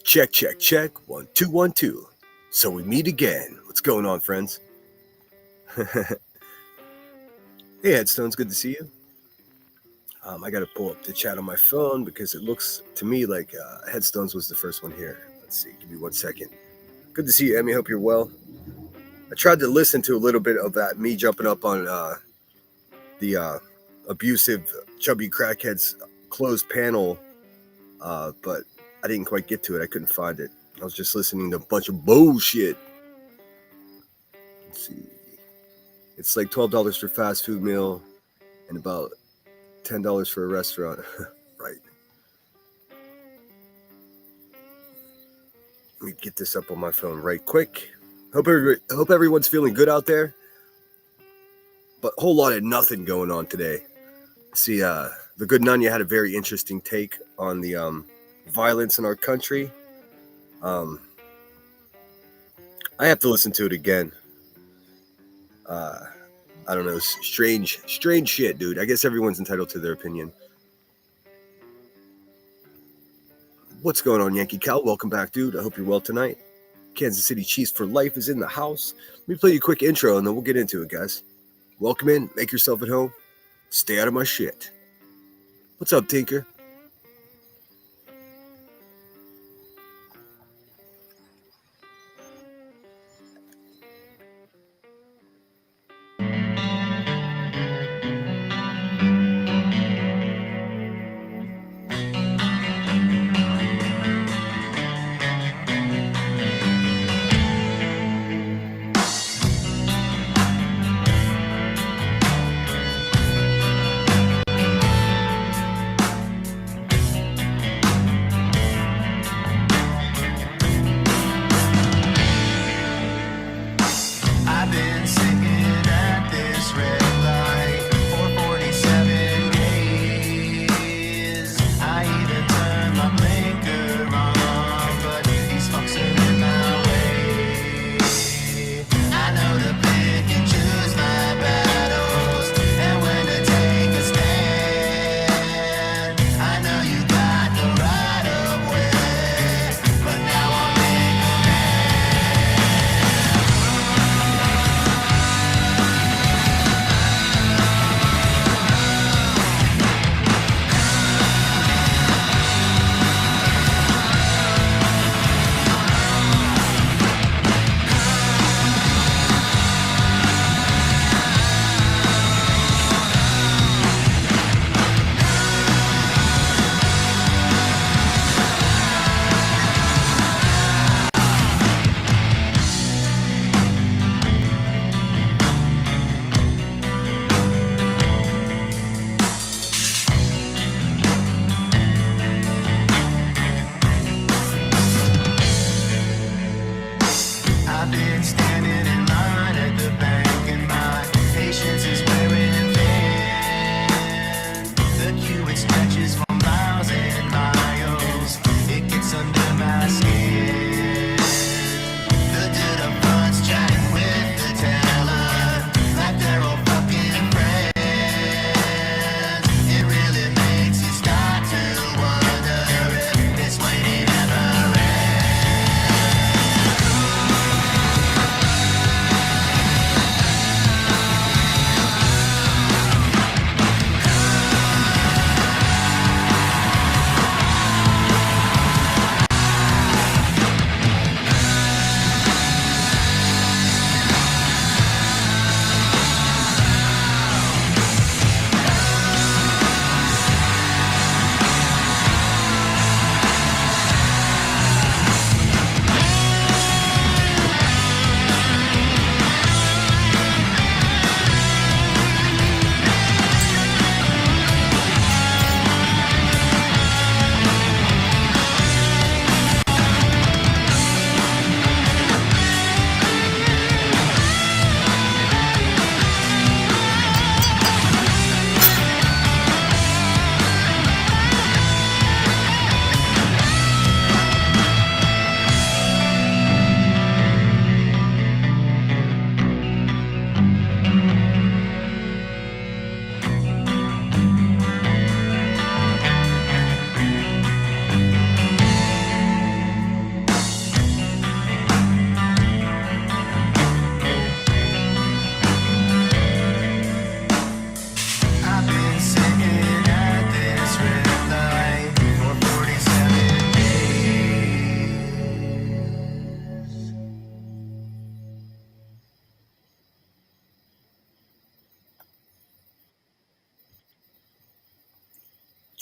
Check, check, check. 1, 2, 1, 2. So we meet again. What's going on, friends? Hey, Headstones, good to see you. I got to pull up the chat on my phone because it looks to me like Headstones was the first one here. Let's see. Give me 1 second. Good to see you, Emmy. Hope you're well. I tried to listen to a little bit of that, me jumping up on the abusive chubby crackheads closed panel, but I didn't quite get to it. I couldn't find it. I was just listening to a bunch of bullshit. Let's see. It's like $12 for a fast food meal and about $10 for a restaurant. Right. Let me get this up on my phone right quick. Hope everyone's feeling good out there. But a whole lot of nothing going on today. See, the good Nunya had a very interesting take on the violence in our country. I have to listen to it again. I don't know, strange shit, dude. I guess everyone's entitled to their opinion. What's going on, Yankee Cal? Welcome back, dude. I hope you're well tonight. Kansas City Chiefs for life is in the house. Let me play you a quick intro and then we'll get into it, guys. Welcome in. Make yourself at home. Stay out of my shit. What's up, Tinker?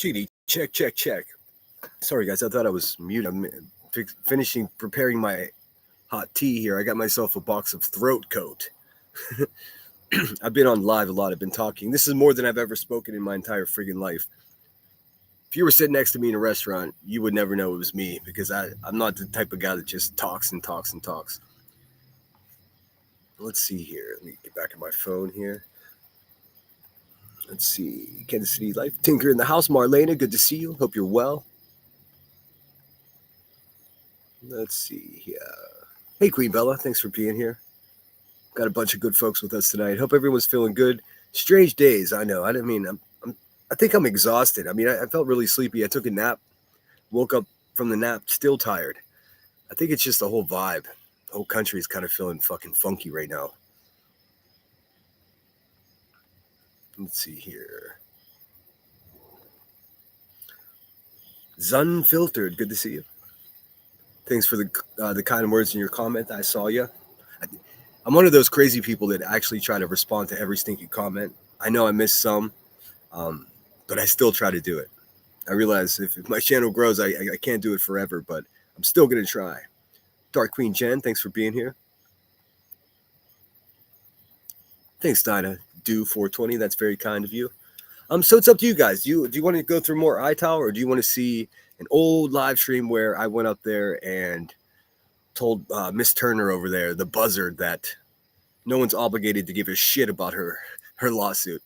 GD, check, check, check. Sorry, guys, I thought I was muted. I'm finishing preparing my hot tea here. I got myself a box of throat coat. I've been on live a lot. I've been talking. This is more than I've ever spoken in my entire friggin' life. If you were sitting next to me in a restaurant, you would never know it was me because I'm not the type of guy that just talks and talks and talks. Let's see here. Let me get back on my phone here. Let's see. Kansas City Life. Tinker in the house. Marlena, good to see you. Hope you're well. Let's see. Yeah. Hey, Queen Bella. Thanks for being here. Got a bunch of good folks with us tonight. Hope everyone's feeling good. Strange days. I know. I think I'm exhausted. I mean, I felt really sleepy. I took a nap. Woke up from the nap still tired. I think it's just the whole vibe. The whole country is kind of feeling fucking funky right now. Let's see here. Zunfiltered, good to see you. Thanks for the kind words in your comment. I saw you. I'm one of those crazy people that actually try to respond to every stinking comment. I know I missed some, but I still try to do it. I realize if my channel grows, I can't do it forever, but I'm still going to try. Dark Queen Jen, thanks for being here. Thanks, Dinah. Do 420. That's very kind of you. So it's up to you guys. Do you want to go through more iTower, or do you want to see an old live stream where I went up there and told Miss Turner over there, the buzzard, that no one's obligated to give a shit about her lawsuit?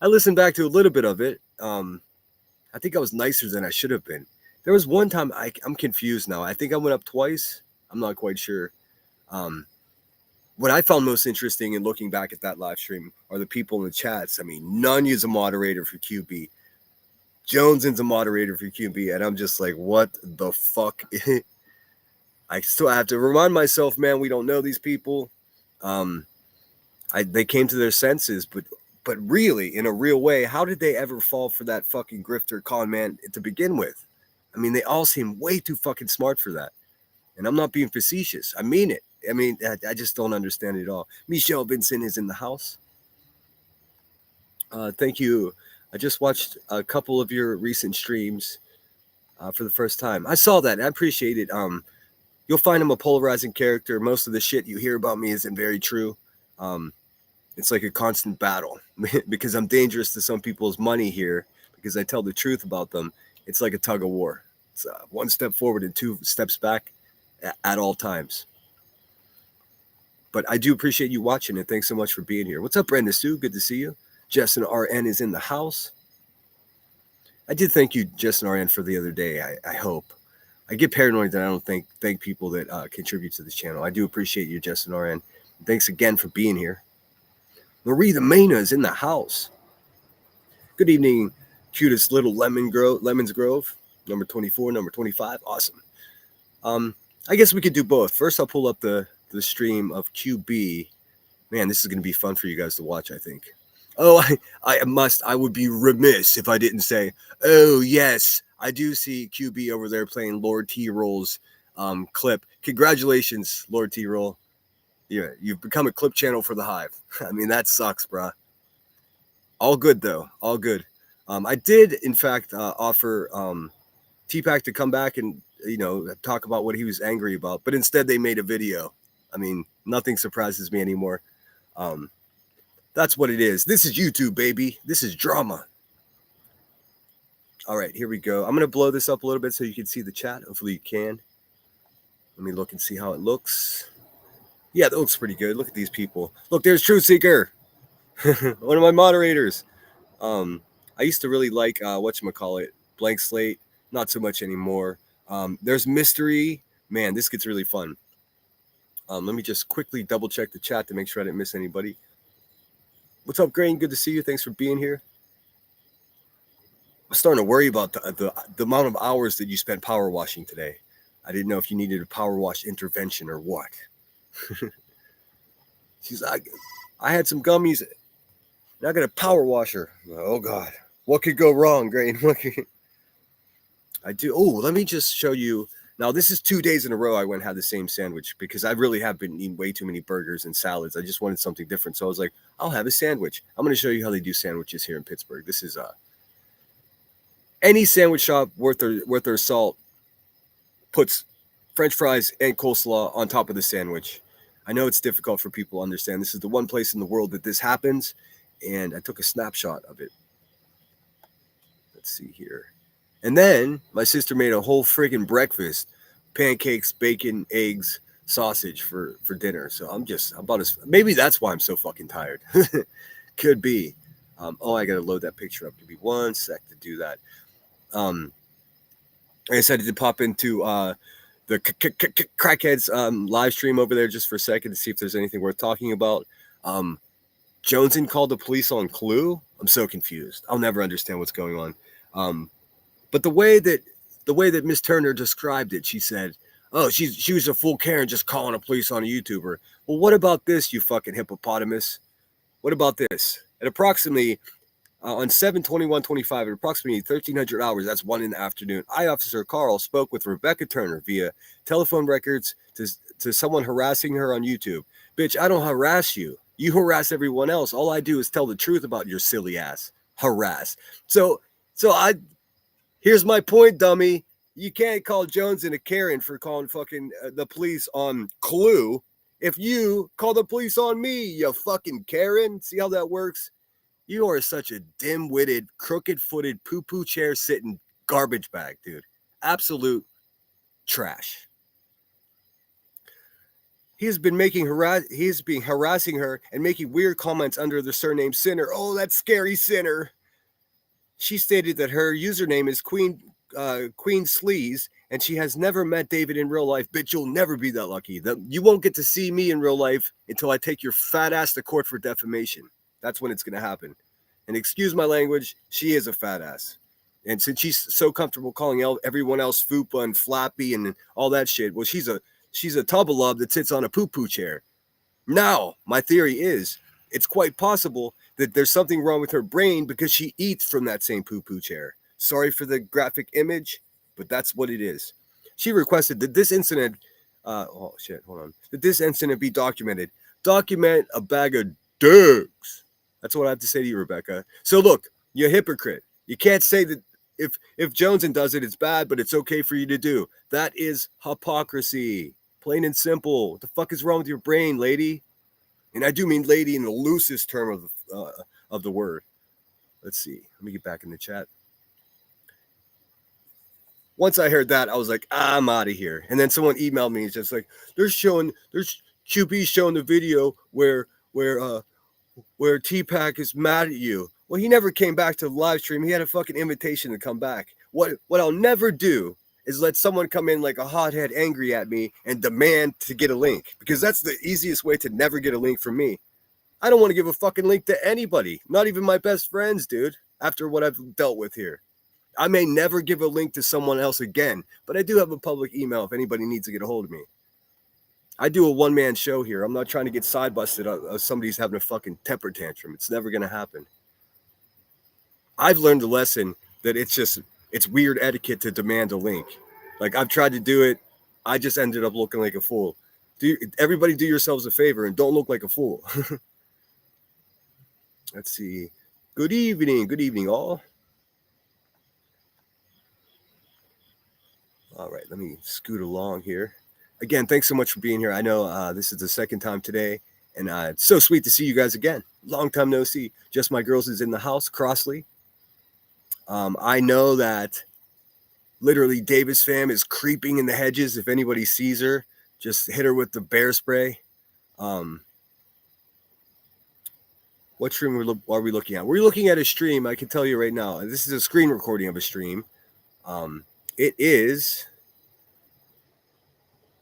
I listened back to a little bit of it. I think I was nicer than I should have been. There was one time I'm confused now. I think I went up twice. I'm not quite sure. What I found most interesting in looking back at that live stream are the people in the chats. I mean, Nunya's a moderator for QB. Jones's a moderator for QB. And I'm just like, what the fuck? I still have to remind myself, man, we don't know these people. They came to their senses, but really, in a real way, how did they ever fall for that fucking grifter con man to begin with? I mean, they all seem way too fucking smart for that. And I'm not being facetious. I mean it. I mean, I just don't understand it at all. Michelle Vincent is in the house. Thank you. I just watched a couple of your recent streams for the first time. I saw that. I appreciate it. You'll find I'm a polarizing character. Most of the shit you hear about me isn't very true. It's like a constant battle because I'm dangerous to some people's money here because I tell the truth about them. It's like a tug of war. It's one step forward and two steps back at all times. But I do appreciate you watching, and thanks so much for being here. What's up, Brenda Sue? Good to see you. Justin RN is in the house. I did thank you, Justin RN, for the other day. I hope. I get paranoid that I don't thank people that contribute to this channel. I do appreciate you, Justin RN. Thanks again for being here. Marie the Maina is in the house. Good evening, cutest little Lemons Grove. Number 24, number 25. Awesome. I guess we could do both. First, I'll pull up the stream of QB. Man, this is going to be fun for you guys to watch, I think. Oh, I would be remiss if I didn't say, oh, yes, I do see QB over there playing Lord T-Roll's clip. Congratulations, Lord T-Roll. Yeah, you've become a clip channel for the Hive. I mean, that sucks, bruh. All good, though. All good. I did, in fact, offer T-Pack to come back and, talk about what he was angry about. But instead, they made a video. I mean, nothing surprises me anymore. That's what it is. This is YouTube, baby. This is drama. All right, here we go. I'm going to blow this up a little bit so you can see the chat. Hopefully you can. Let me look and see how it looks. Yeah, that looks pretty good. Look at these people. Look, there's Truth Seeker. One of my moderators. I used to really like, whatchamacallit, Blank Slate. Not so much anymore. There's Mystery. Man, this gets really fun. Let me just quickly double check the chat to make sure I didn't miss anybody. What's up, Grain? Good to see you. Thanks for being here. I'm starting to worry about the amount of hours that you spent power washing today. I didn't know if you needed a power wash intervention or what. She's like, I had some gummies and I got a power washer. Oh, God. What could go wrong, Grain? I do. Oh, let me just show you. Now, this is 2 days in a row I went and had the same sandwich because I really have been eating way too many burgers and salads. I just wanted something different. So I was like, I'll have a sandwich. I'm going to show you how they do sandwiches here in Pittsburgh. This is Any sandwich shop worth their salt puts French fries and coleslaw on top of the sandwich. I know it's difficult for people to understand. This is the one place in the world that this happens, and I took a snapshot of it. Let's see here. And then my sister made a whole friggin' breakfast: pancakes, bacon, eggs, sausage for dinner. So I'm about as, maybe that's why I'm so fucking tired. Could be. I gotta load that picture up. Give me 1 sec to do that. I decided to pop into the crackheads live stream over there just for a second to see if there's anything worth talking about. Joneson called the police on Clue. I'm so confused. I'll never understand what's going on. But the way that Miss Turner described it, she said, "Oh, she was a full Karen just calling the police on a YouTuber." Well, what about this, you fucking hippopotamus? What about this? At approximately on 7/21/25 at approximately 1300 hours, that's 1 in the afternoon, I Officer Carl spoke with Rebecca Turner via telephone records to someone harassing her on YouTube. Bitch, I don't harass you. You harass everyone else. All I do is tell the truth about your silly ass. Harass. So here's my point, dummy. You can't call Jones and a Karen for calling fucking the police on Clue if you call the police on me, you fucking Karen. See how that works? You are such a dim-witted, crooked-footed, poo-poo chair-sitting garbage bag, dude. Absolute trash. He's been harassing her and making weird comments under the surname Sinner. Oh, that scary Sinner. She stated that her username is Queen Sleaze, and she has never met David in real life. Bitch, you'll never be that lucky. You won't get to see me in real life until I take your fat ass to court for defamation. That's when it's going to happen. And excuse my language, she is a fat ass. And since she's so comfortable calling everyone else fupa and flappy and all that shit, well, she's a tub of love that sits on a poo-poo chair. Now, my theory is it's quite possible that there's something wrong with her brain because she eats from that same poo-poo chair. Sorry for the graphic image, but that's what it is. She requested that this incident, that this incident be documented. Document a bag of dicks. That's what I have to say to you, Rebecca. So look, you hypocrite. You can't say that if Joneson does it, it's bad, but it's okay for you to do. That is hypocrisy. Plain and simple. What the fuck is wrong with your brain, lady? And I do mean lady in the loosest term of the word. Let's see. Let me get back in the chat. Once I heard that, I was like, I'm out of here. And then someone emailed me. It's just like, there's QB showing the video where T-Pac is mad at you. Well, he never came back to the live stream. He had a fucking invitation to come back. What I'll never do is let someone come in like a hothead angry at me and demand to get a link, because that's the easiest way to never get a link from me. I don't want to give a fucking link to anybody, not even my best friends, dude, after what I've dealt with here. I may never give a link to someone else again, but I do have a public email if anybody needs to get a hold of me. I do a one-man show here. I'm not trying to get side busted of somebody's having a fucking temper tantrum. It's never going to happen. I've learned the lesson that it's weird etiquette to demand a link. Like, I've tried to do it. I just ended up looking like a fool. Everybody do yourselves a favor and don't look like a fool. Let's see. Good evening, all. All right, let me scoot along here. Again, thanks so much for being here. I know this is the second time today, and it's so sweet to see you guys again. Long time no see. Just My Girls is in the house, Crossley. I know that literally Davis fam is creeping in the hedges. If anybody sees her, just hit her with the bear spray. What stream are we looking at? We're looking at a stream, I can tell you right now. This is a screen recording of a stream.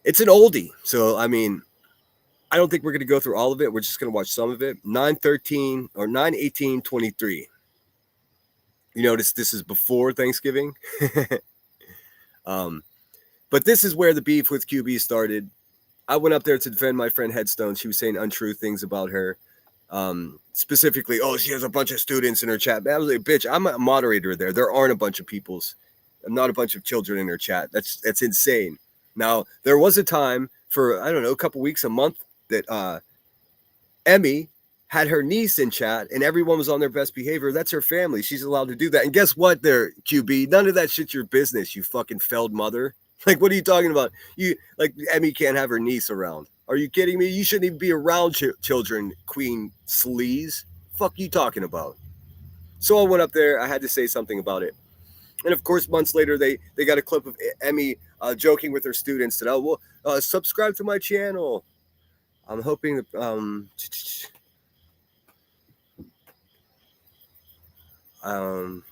It's an oldie. So, I mean, I don't think we're going to go through all of it. We're just going to watch some of it. 9/13 or 9/18/23. You notice this is before Thanksgiving. But this is where the beef with QB started. I went up there to defend my friend Headstone. She was saying untrue things about her. Specifically, she has a bunch of students in her chat. I was like, bitch, I'm a moderator there. There aren't a bunch of peoples. Not a bunch of children in her chat. That's insane. Now, there was a time for, I don't know, a couple weeks, a month, that Emmy had her niece in chat and everyone was on their best behavior. That's her family. She's allowed to do that. And guess what there, QB? None of that shit's your business, you fucking failed mother. Like, what are you talking about? You like Emmy can't have her niece around. Are you kidding me? You shouldn't even be around children, Queen Sleaze. Fuck you talking about? So I went up there. I had to say something about it. And of course, months later, they got a clip of Emmy joking with her students that, oh, well, subscribe to my channel. I'm hoping that I'm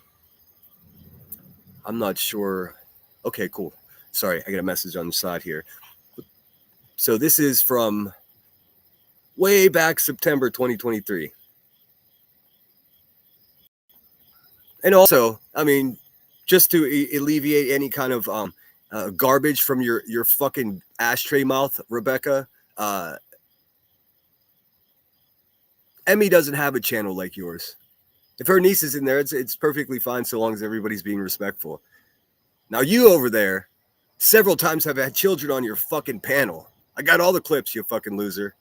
not sure. Okay, cool. Sorry, I got a message on the side here. So this is from way back September 2023. And also, I mean, just to alleviate any kind of garbage from your fucking ashtray mouth, Rebecca, Emmy doesn't have a channel like yours. If her niece is in there, it's perfectly fine so long as everybody's being respectful. Now you over there, several times have had children on your fucking panel. I got all the clips, you fucking loser.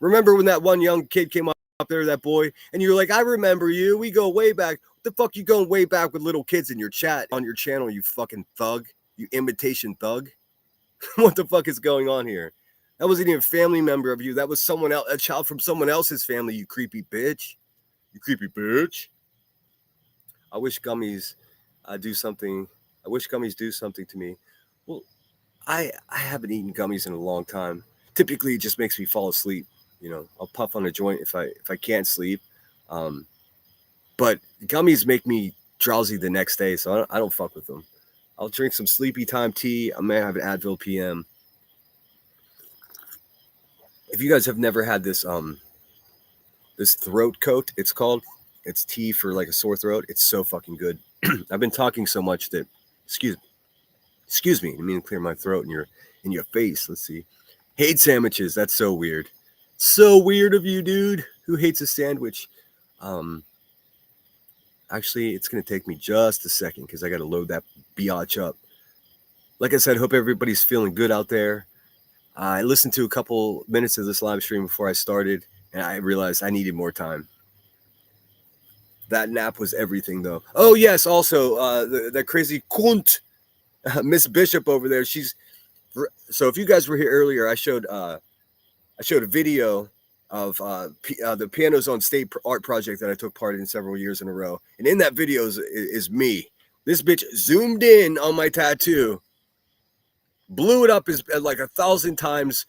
Remember when that one young kid came up there, that boy, and you were like, I remember you. We go way back. What the fuck you going way back with little kids in your chat on your channel, you fucking thug? You imitation thug? What the fuck is going on here? That wasn't even a family member of you. That was someone else, a child from someone else's family, you creepy bitch. You creepy bitch. I wish gummies do something. I wish gummies do something to me. Well, I haven't eaten gummies in a long time. Typically, it just makes me fall asleep. You know, I'll puff on a joint if I can't sleep. But gummies make me drowsy the next day, so I don't fuck with them. I'll drink some sleepy time tea. I may have an Advil PM. If you guys have never had this this throat coat, it's called. It's tea for like a sore throat. It's so fucking good. I've been talking so much that excuse me, I mean to clear my throat in your face. Let's see. Hate sandwiches. That's so weird. So weird of you, dude. Who hates a sandwich? Actually, it's gonna take me just a second because I gotta load that biatch up. Like I said, hope everybody's feeling good out there. I listened to a couple minutes of this live stream before I started, and I realized I needed more time. That nap was everything, though. Oh yes, also that crazy kunt, Miss Bishop over there. So if you guys were here earlier, I showed a video of the Pianos on State art project that I took part in several years in a row, and in that video is me. This bitch zoomed in on my tattoo, blew it up as like 1,000 times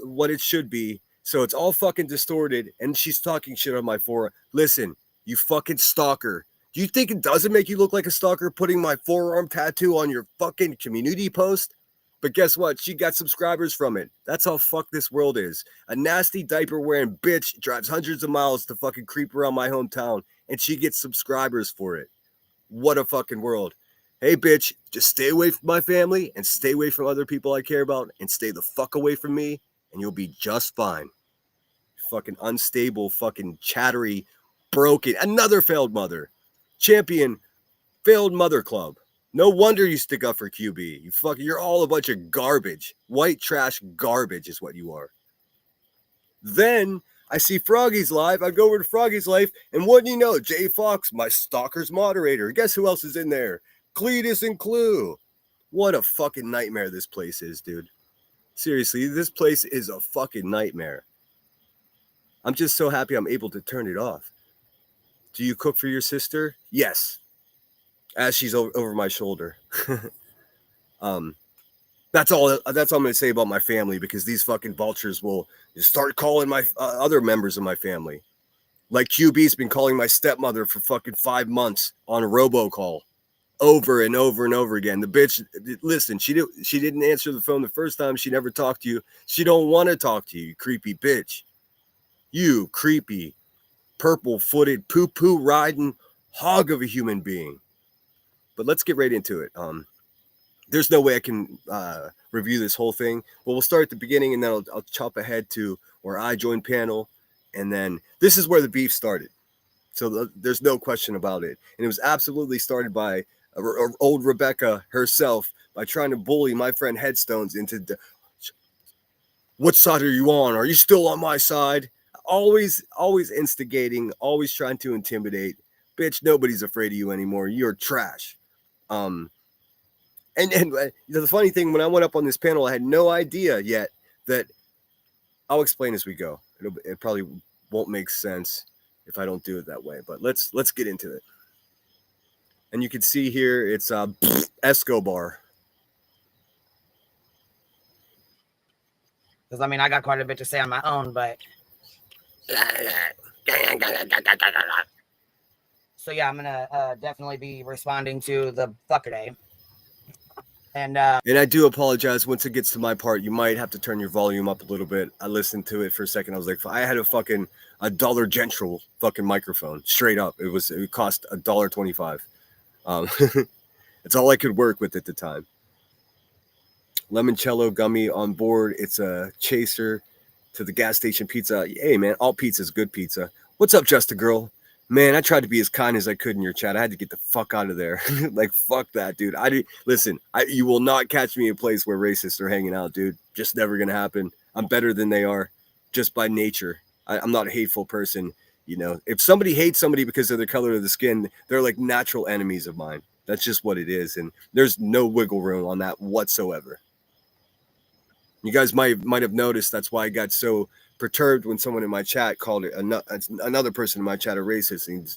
what it should be, so it's all fucking distorted, and she's talking shit on my forearm. Listen, you fucking stalker. Do you think it doesn't make you look like a stalker putting my forearm tattoo on your fucking community post? But guess what? She got subscribers from it. That's how fucked this world is. A nasty diaper wearing bitch drives hundreds of miles to fucking creep around my hometown, and she gets subscribers for it. What a fucking world. Hey, bitch, just stay away from my family and stay away from other people I care about and stay the fuck away from me, and you'll be just fine. Fucking unstable, fucking chattery, broken. Another failed mother. Champion, failed mother club. No wonder you stick up for QB. You're all a bunch of garbage. White trash garbage is what you are. Then I see Froggy's live. I go over to Froggy's live, and what do you know? Jay Fox, my stalker's moderator. Guess who else is in there? Cletus and Clue. What a fucking nightmare this place is, dude. Seriously, this place is a fucking nightmare. I'm just so happy I'm able to turn it off. Do you cook for your sister? Yes. As she's over my shoulder. That's all I'm going to say about my family, because these fucking vultures will start calling my other members of my family. Like QB's been calling my stepmother for fucking 5 months on a robocall over and over and over again. The bitch, listen, she didn't answer the phone the first time. She never talked to you. She don't want to talk to you, you creepy bitch. You creepy, purple-footed, poo-poo riding hog of a human being. But let's get right into it. There's no way I can review this whole thing. But we'll start at the beginning, and then I'll chop ahead to where I joined panel. And then this is where the beef started. So there's no question about it. And it was absolutely started by old Rebecca herself by trying to bully my friend Headstones into, what side are you on? Are you still on my side? always instigating, always trying to intimidate. Bitch, nobody's afraid of you anymore. You're trash. Um, and the funny thing, when I went up on this panel, I had no idea yet that I'll explain as we go. It probably won't make sense if I don't do it that way, but let's get into it. And you can see here it's Escobar. Because I mean, I got quite a bit to say on my own, but so yeah, I'm gonna definitely be responding to the fucker day. And I do apologize once it gets to my part. You might have to turn your volume up a little bit. I listened to it for a second. I was like, I had a Dollar General fucking microphone, straight up. It cost $1.25. It's all I could work with at the time. Limoncello gummy on board. It's a chaser to the gas station pizza. Hey man, all pizza's good pizza. What's up, Just a Girl? Man, I tried to be as kind as I could in your chat. I had to get the fuck out of there. Like, fuck that, dude. Listen. You will not catch me in a place where racists are hanging out, dude. Just never gonna happen. I'm better than they are, just by nature. I'm not a hateful person. You know, if somebody hates somebody because of the color of the skin, they're like natural enemies of mine. That's just what it is, and there's no wiggle room on that whatsoever. You guys might have noticed that's why I got so perturbed when someone in my chat called it another person in my chat a racist. And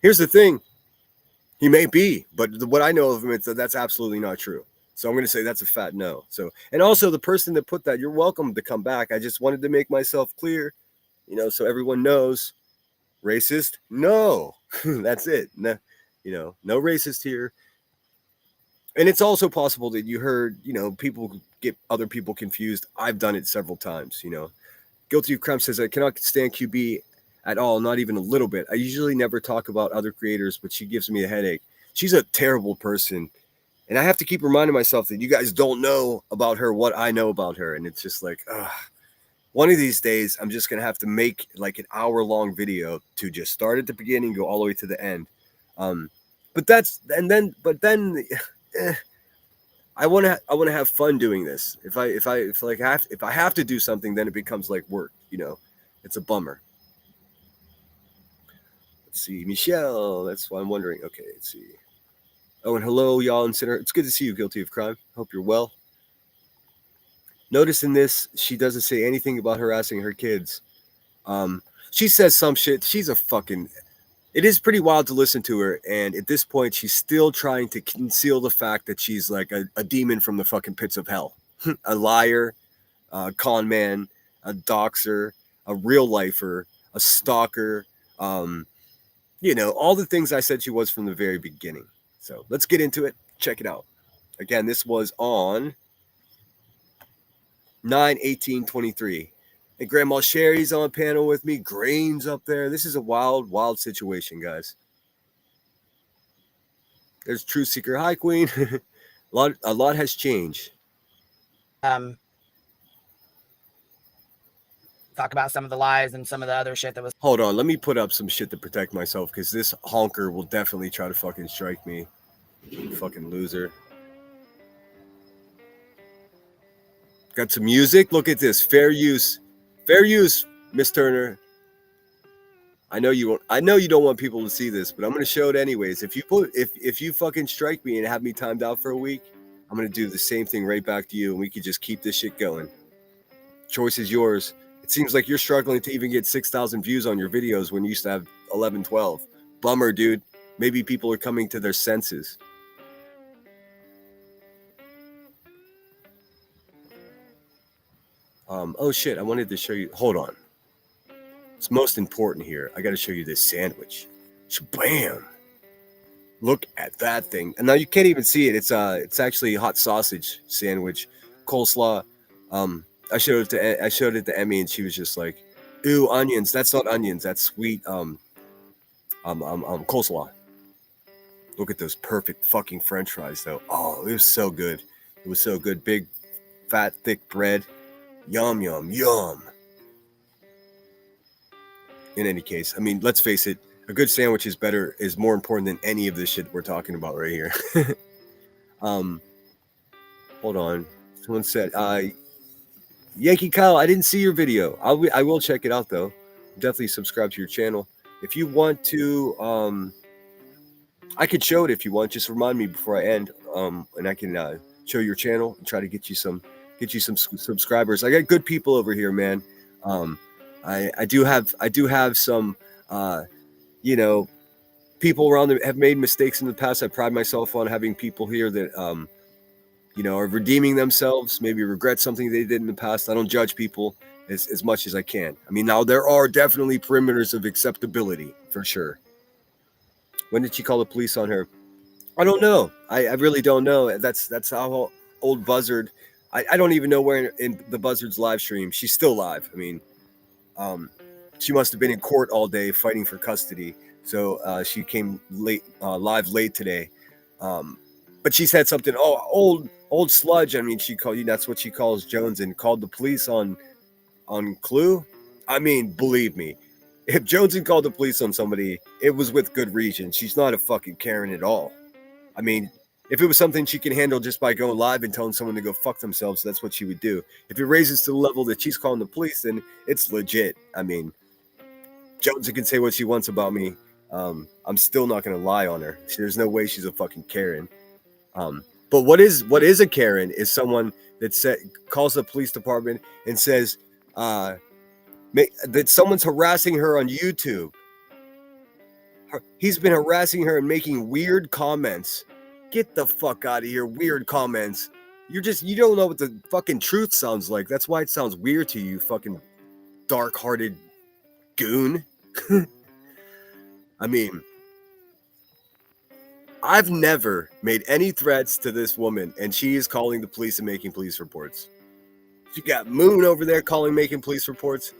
here's the thing, he may be, but what I know of him is that's absolutely not true. So I'm going to say that's a fat no. So, and also the person that put that, you're welcome to come back. I just wanted to make myself clear, so everyone knows. Racist? No, that's it. No, no racist here. And it's also possible that you heard, people get other people confused. I've done it several times, Guilty of Crime says, I cannot stand QB at all, not even a little bit. I usually never talk about other creators, but she gives me a headache. She's a terrible person. And I have to keep reminding myself that you guys don't know about her what I know about her. And it's just like, one of these days, I'm just going to have to make like an hour-long video to just start at the beginning, go all the way to the end. But then I want to have fun doing this. If I have to do something, then it becomes like work. It's a bummer. Let's see, Michelle. That's why I'm wondering. Okay, let's see. Oh, and hello, y'all in center. It's good to see you, Guilty of Crime. Hope you're well. Notice in this, she doesn't say anything about harassing her kids. She says some shit. She's a fucking. It is pretty wild to listen to her, and at this point, she's still trying to conceal the fact that she's like a demon from the fucking pits of hell, a liar, a con man, a doxer, a real lifer, a stalker. All the things I said she was from the very beginning. So let's get into it. Check it out. Again, this was on 9/18/23. And Grandma Sherry's on panel with me. Grain's up there. This is a wild, wild situation, guys. There's True Seeker. Hi, Queen. a lot has changed. talk about some of the lies and some of the other shit that was. Hold on, let me put up some shit to protect myself, because this honker will definitely try to fucking strike me. Fucking loser. Got some music. Look at this. Fair use, Miss Turner. I know you don't want people to see this, but I'm gonna show it anyways. If you fucking strike me and have me timed out for a week, I'm gonna do the same thing right back to you, and we could just keep this shit going. Choice is yours. It seems like you're struggling to even get 6,000 views on your videos when you used to have 11, 12. Bummer, dude. Maybe people are coming to their senses. Oh shit, I wanted to show you. Hold on. It's most important here. I got to show you this sandwich. Bam! Look at that thing. And now you can't even see it. It's actually a hot sausage sandwich, coleslaw. I showed it to Emmy, and she was just like, "Ooh, onions. That's not onions. That's sweet coleslaw." Look at those perfect fucking French fries, though. Oh, it was so good. It was so good. Big, fat, thick bread. Yum, yum, yum. In any case, I mean, let's face it, a good sandwich is more important than any of this shit we're talking about right here. Hold on. Someone said, Yankee Kyle, I didn't see your video. I will check it out though. Definitely subscribe to your channel. If you want to, I could show it if you want. Just remind me before I end, and I can show your channel and try to get you some subscribers. I got good people over here, man. Um, I do have some, you know, people around that have made mistakes in the past. I pride myself on having people here that are redeeming themselves, maybe regret something they did in the past. I don't judge people as much as I can. I mean, now there are definitely perimeters of acceptability for sure. When did she call the police on her? I don't know. I really don't know. That's how old Buzzard. I don't even know where in the Buzzard's live stream. She's still live. I mean, um, she must have been in court all day fighting for custody. So she came late, live late today. But she said something. Oh, old sludge. I mean, she called you. That's what she calls Jones, and called the police on Clue. I mean, believe me, if Jones had called the police on somebody, it was with good reason. She's not a fucking Karen at all. I mean, if it was something she can handle just by going live and telling someone to go fuck themselves, that's what she would do. If it raises to the level that she's calling the police, then it's legit. I mean, Jones can say what she wants about me. I'm still not going to lie on her. There's no way she's a fucking Karen. But what is a Karen is someone that calls the police department and says that someone's harassing her on YouTube. He's been harassing her and making weird comments. Get the fuck out of here, weird comments. You don't know what the fucking truth sounds like. That's why it sounds weird to you, fucking dark-hearted goon. I mean, I've never made any threats to this woman, and she is calling the police and making police reports. You got Moon over there making police reports.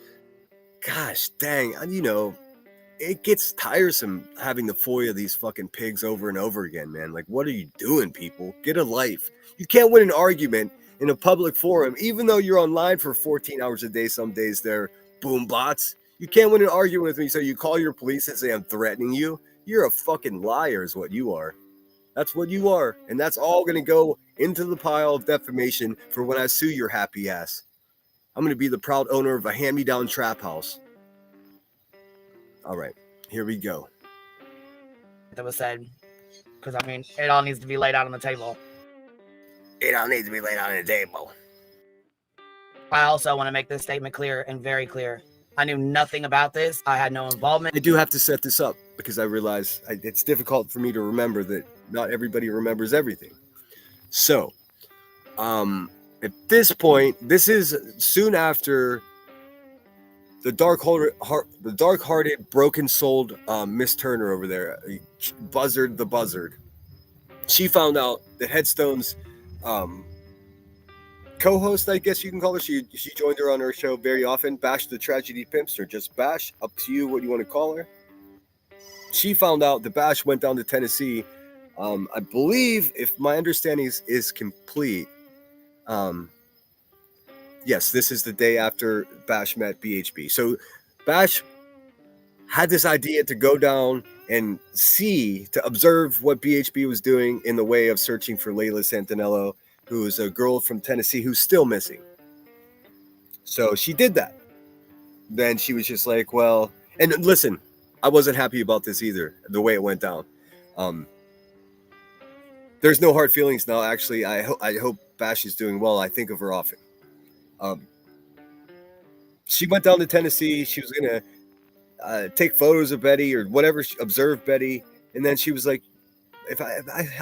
Gosh dang, it gets tiresome having the foil of these fucking pigs over and over again, man. Like, what are you doing, people? Get a life. You can't win an argument in a public forum, even though you're online for 14 hours a day. Some days they're boom bots. You can't win an argument with me, so you call your police and say I'm threatening you. You're a fucking liar is what you are. That's what you are. And that's all going to go into the pile of defamation for when I sue your happy ass. I'm going to be the proud owner of a hand-me-down trap house. All right, here we go. That was said. Because, I mean, it all needs to be laid out on the table. It all needs to be laid out on the table. I also want to make this statement clear and very clear. I knew nothing about this. I had no involvement. I do have to set this up because I realize it's difficult for me to remember that not everybody remembers everything. So, at this point, this is soon after the dark-hearted, broken-souled Miss Turner over there, Buzzard the Buzzard. She found out that Headstone's co-host, I guess you can call her. She joined her on her show very often. Bash the Tragedy Pimps, or just Bash, up to you what you want to call her. She found out that Bash went down to Tennessee. I believe, if my understanding is complete, yes, this is the day after Bash met BHB. So Bash had this idea to go down and to observe what BHB was doing in the way of searching for Layla Santinello, who is a girl from Tennessee who's still missing. So she did that. Then she was just like, well, and listen, I wasn't happy about this either, the way it went down. There's no hard feelings now. Actually, I hope Bash is doing well. I think of her often. She went down to Tennessee. She was going to take photos of Betty or whatever, observe Betty. And then she was like,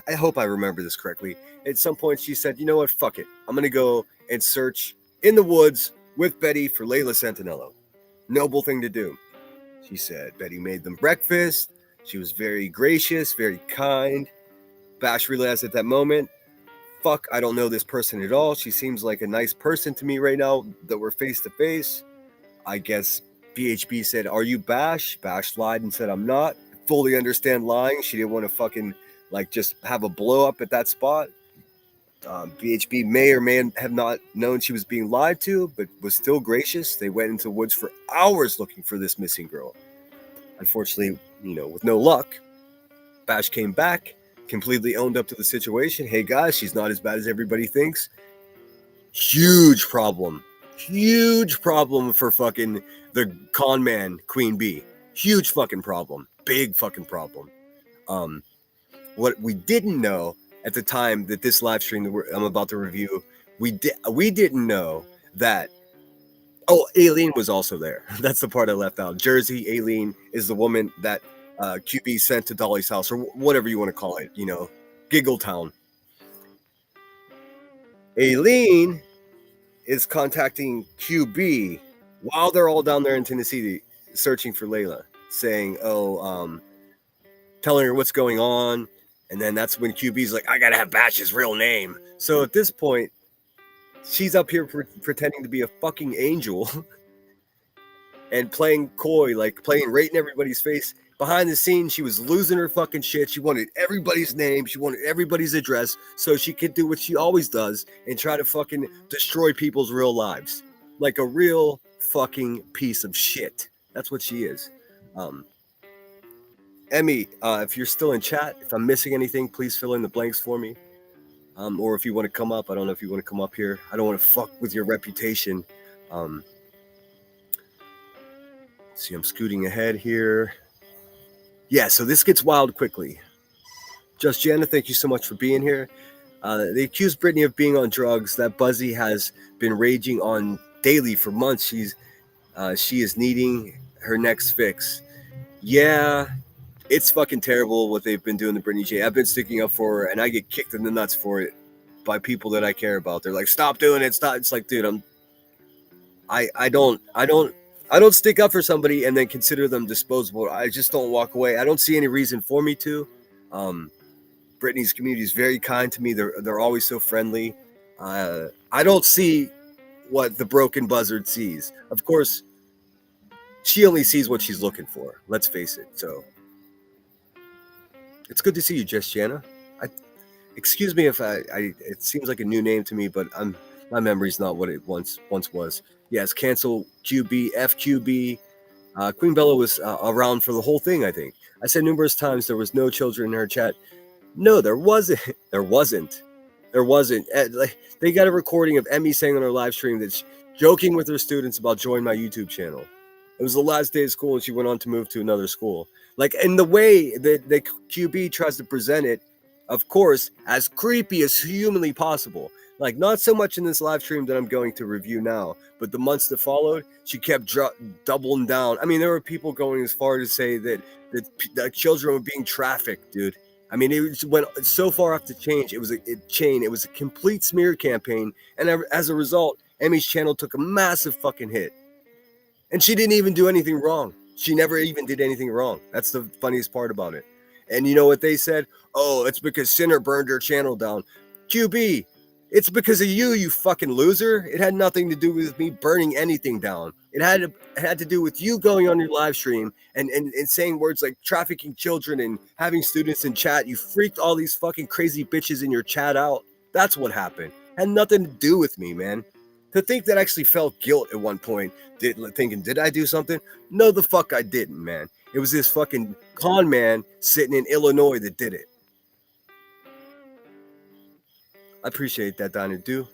I hope I remember this correctly. At some point, she said, you know what? Fuck it. I'm going to go and search in the woods with Betty for Layla Santinello. Noble thing to do. She said Betty made them breakfast. She was very gracious, very kind. Bash realized at that moment, fuck, I don't know this person at all. She seems like a nice person to me right now that we're face to face. I guess BHB said, are you Bash? Bash lied and said, I'm not. Fully understand lying. She didn't want to fucking just have a blow up at that spot. BHB may or may have not known she was being lied to, but was still gracious. They went into the woods for hours looking for this missing girl. Unfortunately, with no luck, Bash came back, completely owned up to the situation. Hey guys, she's not as bad as everybody thinks. Huge problem. Huge problem for fucking the con man Queen Bee. Huge fucking problem. Big fucking problem. What we didn't know at the time that this live stream that I'm about to review, we didn't know that. Oh, Aileen was also there. That's the part I left out. Jersey Aileen is the woman that QB sent to Dolly's house, or whatever you want to call it. You know, Giggle Town. Aileen is contacting QB while they're all down there in Tennessee searching for Layla, saying, "Oh, telling her what's going on." And then that's when QB's like, "I gotta have Batch's real name." So at this point, she's up here pretending to be a fucking angel and playing coy, like playing right in everybody's face. Behind the scenes, she was losing her fucking shit. She wanted everybody's name. She wanted everybody's address so she could do what she always does and try to fucking destroy people's real lives. Like a real fucking piece of shit. That's what she is. Emmy, if you're still in chat, if I'm missing anything, please fill in the blanks for me. Or if you want to come up, I don't know if you want to come up here. I don't want to fuck with your reputation. See, I'm scooting ahead here. Yeah, so this gets wild quickly. Just Jana, thank you so much for being here. They accused Brittany of being on drugs. That Buzzy has been raging on daily for months. She is needing her next fix. Yeah, it's fucking terrible what they've been doing to Brittany J. I've been sticking up for her, and I get kicked in the nuts for it by people that I care about. They're like, "Stop doing it, stop." It's like, dude, I don't stick up for somebody and then consider them disposable. I just don't walk away. I don't see any reason for me to. Brittany's community is very kind to me. They're always so friendly. I don't see what the broken buzzard sees. Of course, she only sees what she's looking for. Let's face it. So it's good to see you, Jess Jana. Excuse me if it seems like a new name to me, but my memory's not what it once was. Yes, cancel QB, FQB. Queen Bella was around for the whole thing, I think. I said numerous times there was no children in her chat. No, there wasn't. There wasn't. Like, they got a recording of Emmy saying on her live stream that she's joking with her students about joining my YouTube channel. It was the last day of school and she went on to move to another school. Like, in the way that the QB tries to present it, of course, as creepy as humanly possible. Like, not so much in this live stream that I'm going to review now, but the months that followed, she kept doubling down. I mean, there were people going as far to say that children were being trafficked, dude. I mean, it went so far off the chain. It was a complete smear campaign, and as a result, Emmy's channel took a massive fucking hit. And she didn't even do anything wrong. She never even did anything wrong. That's the funniest part about it. And you know what they said? Oh, it's because Sinner burned her channel down. QB, it's because of you, you fucking loser. It had nothing to do with me burning anything down. It had to do with you going on your live stream and saying words like trafficking children and having students in chat. You freaked all these fucking crazy bitches in your chat out. That's what happened. Had nothing to do with me, man. To think that I actually felt guilt at one point, thinking, did I do something? No, the fuck I didn't, man. It was this fucking con man sitting in Illinois that did it. I appreciate that, Donna Do.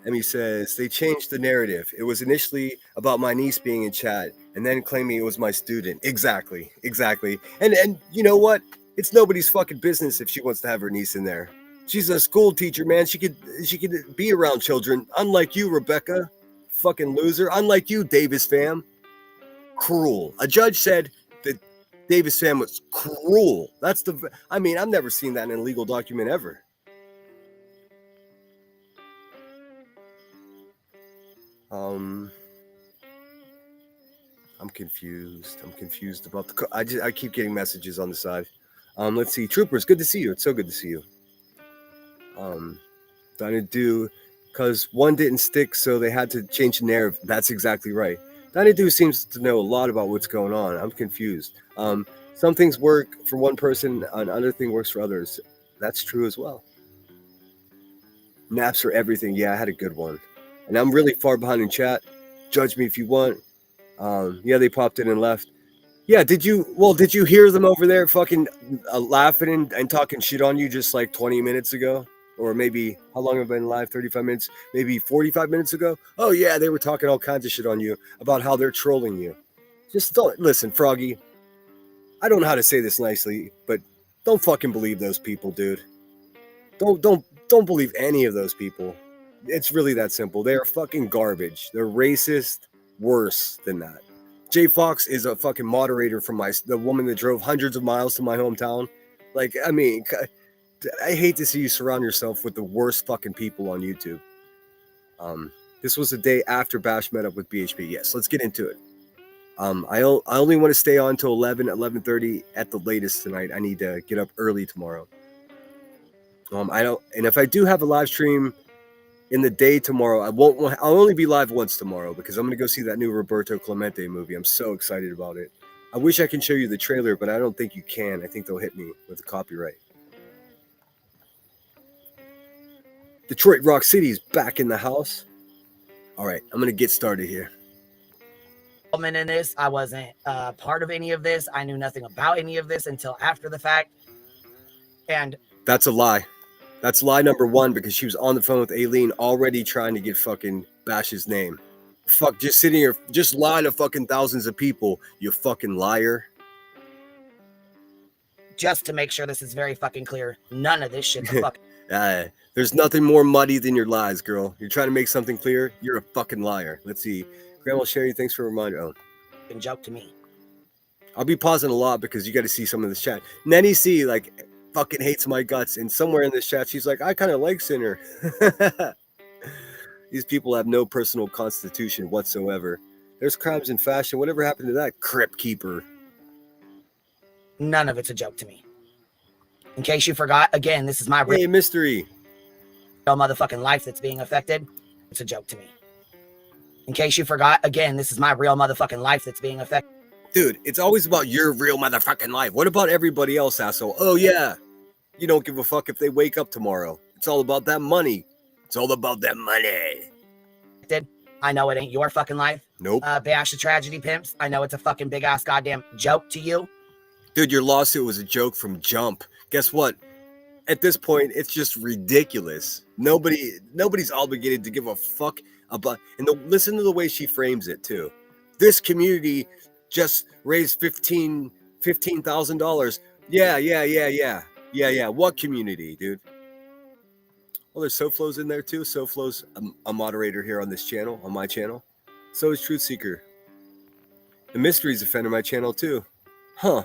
Emmy says, they changed the narrative. It was initially about my niece being in chat and then claiming it was my student. Exactly. And you know what? It's nobody's fucking business if she wants to have her niece in there. She's a school teacher, man. She could be around children. Unlike you, Rebecca. Fucking loser. Unlike you, Davis fam. Cruel. A judge said that Davis fam was cruel. I've never seen that in a legal document ever. I'm confused about I keep getting messages on the side. Let's see. Troopers, good to see you. It's so good to see you. Dinah Do, because one didn't stick, so they had to change the narrative. That's exactly right. Dinah Do seems to know a lot about what's going on. I'm confused. Some things work for one person, and other thing works for others. That's true as well. Naps for everything. Yeah, I had a good one. And I'm really far behind in chat. Judge me if you want. Yeah, they popped in and left. Yeah, did you hear them over there fucking laughing and talking shit on you just like 20 minutes ago? or maybe how long have I been live? 35 minutes, maybe 45 minutes ago. Oh yeah, they were talking all kinds of shit on you about how they're trolling you. Just don't listen, Froggy. I don't know how to say this nicely, but don't fucking believe those people, dude. Don't believe any of those people. It's really that simple. They are fucking garbage. They're racist, worse than that. Jay Fox is a fucking moderator from the woman that drove hundreds of miles to my hometown. Like, I mean, I hate to see you surround yourself with the worst fucking people on YouTube. This was the day after Bash met up with BHP. Yes, let's get into it. I only want to stay on till 11:30 at the latest tonight. I need to get up early tomorrow. And if I do have a live stream in the day tomorrow, I'll only be live once tomorrow because I'm going to go see that new Roberto Clemente movie. I'm so excited about it. I wish I can show you the trailer, but I don't think you can. I think they'll hit me with a copyright. Detroit Rock City is back in the house. All right, I'm going to get started here. In this, I wasn't part of any of this. I knew nothing about any of this until after the fact. And that's a lie. That's lie number one, because she was on the phone with Aileen already trying to get fucking Bash's name. Fuck, just sitting here, just lying to fucking thousands of people, you fucking liar. Just to make sure this is very fucking clear, none of this shit's a fucking... There's nothing more muddy than your lies, girl. You're trying to make something clear, you're a fucking liar. Let's see. Grandma Sherry, thanks for reminding. Oh. Joke to me. I'll be pausing a lot because you got to see some of this chat. Nenny C, like, fucking hates my guts, and somewhere in this chat she's like, I kind of like Sinner. These people have no personal constitution whatsoever. There's crimes in fashion. Whatever happened to that crypt keeper? None of it's a joke to me. In case you forgot, again, this is my real mystery motherfucking life that's being affected. It's a joke to me. In case you forgot, again, this is my real motherfucking life that's being affected. Dude, it's always about your real motherfucking life. What about everybody else, asshole? Oh, yeah. You don't give a fuck if they wake up tomorrow. It's all about that money. It's all about that money. I know it ain't your fucking life. Nope. Bash the Tragedy Pimps. I know it's a fucking big ass goddamn joke to you. Dude, your lawsuit was a joke from jump. Guess what? At this point, it's just ridiculous. Nobody's obligated to give a fuck about... And listen to the way she frames it, too. This community just raised $15,000. Yeah. What community, dude? Well, there's SoFlo's in there too. SoFlo's a moderator here on this channel, on my channel. So is Truth Seeker. The Mystery's a fan of my channel too. Huh.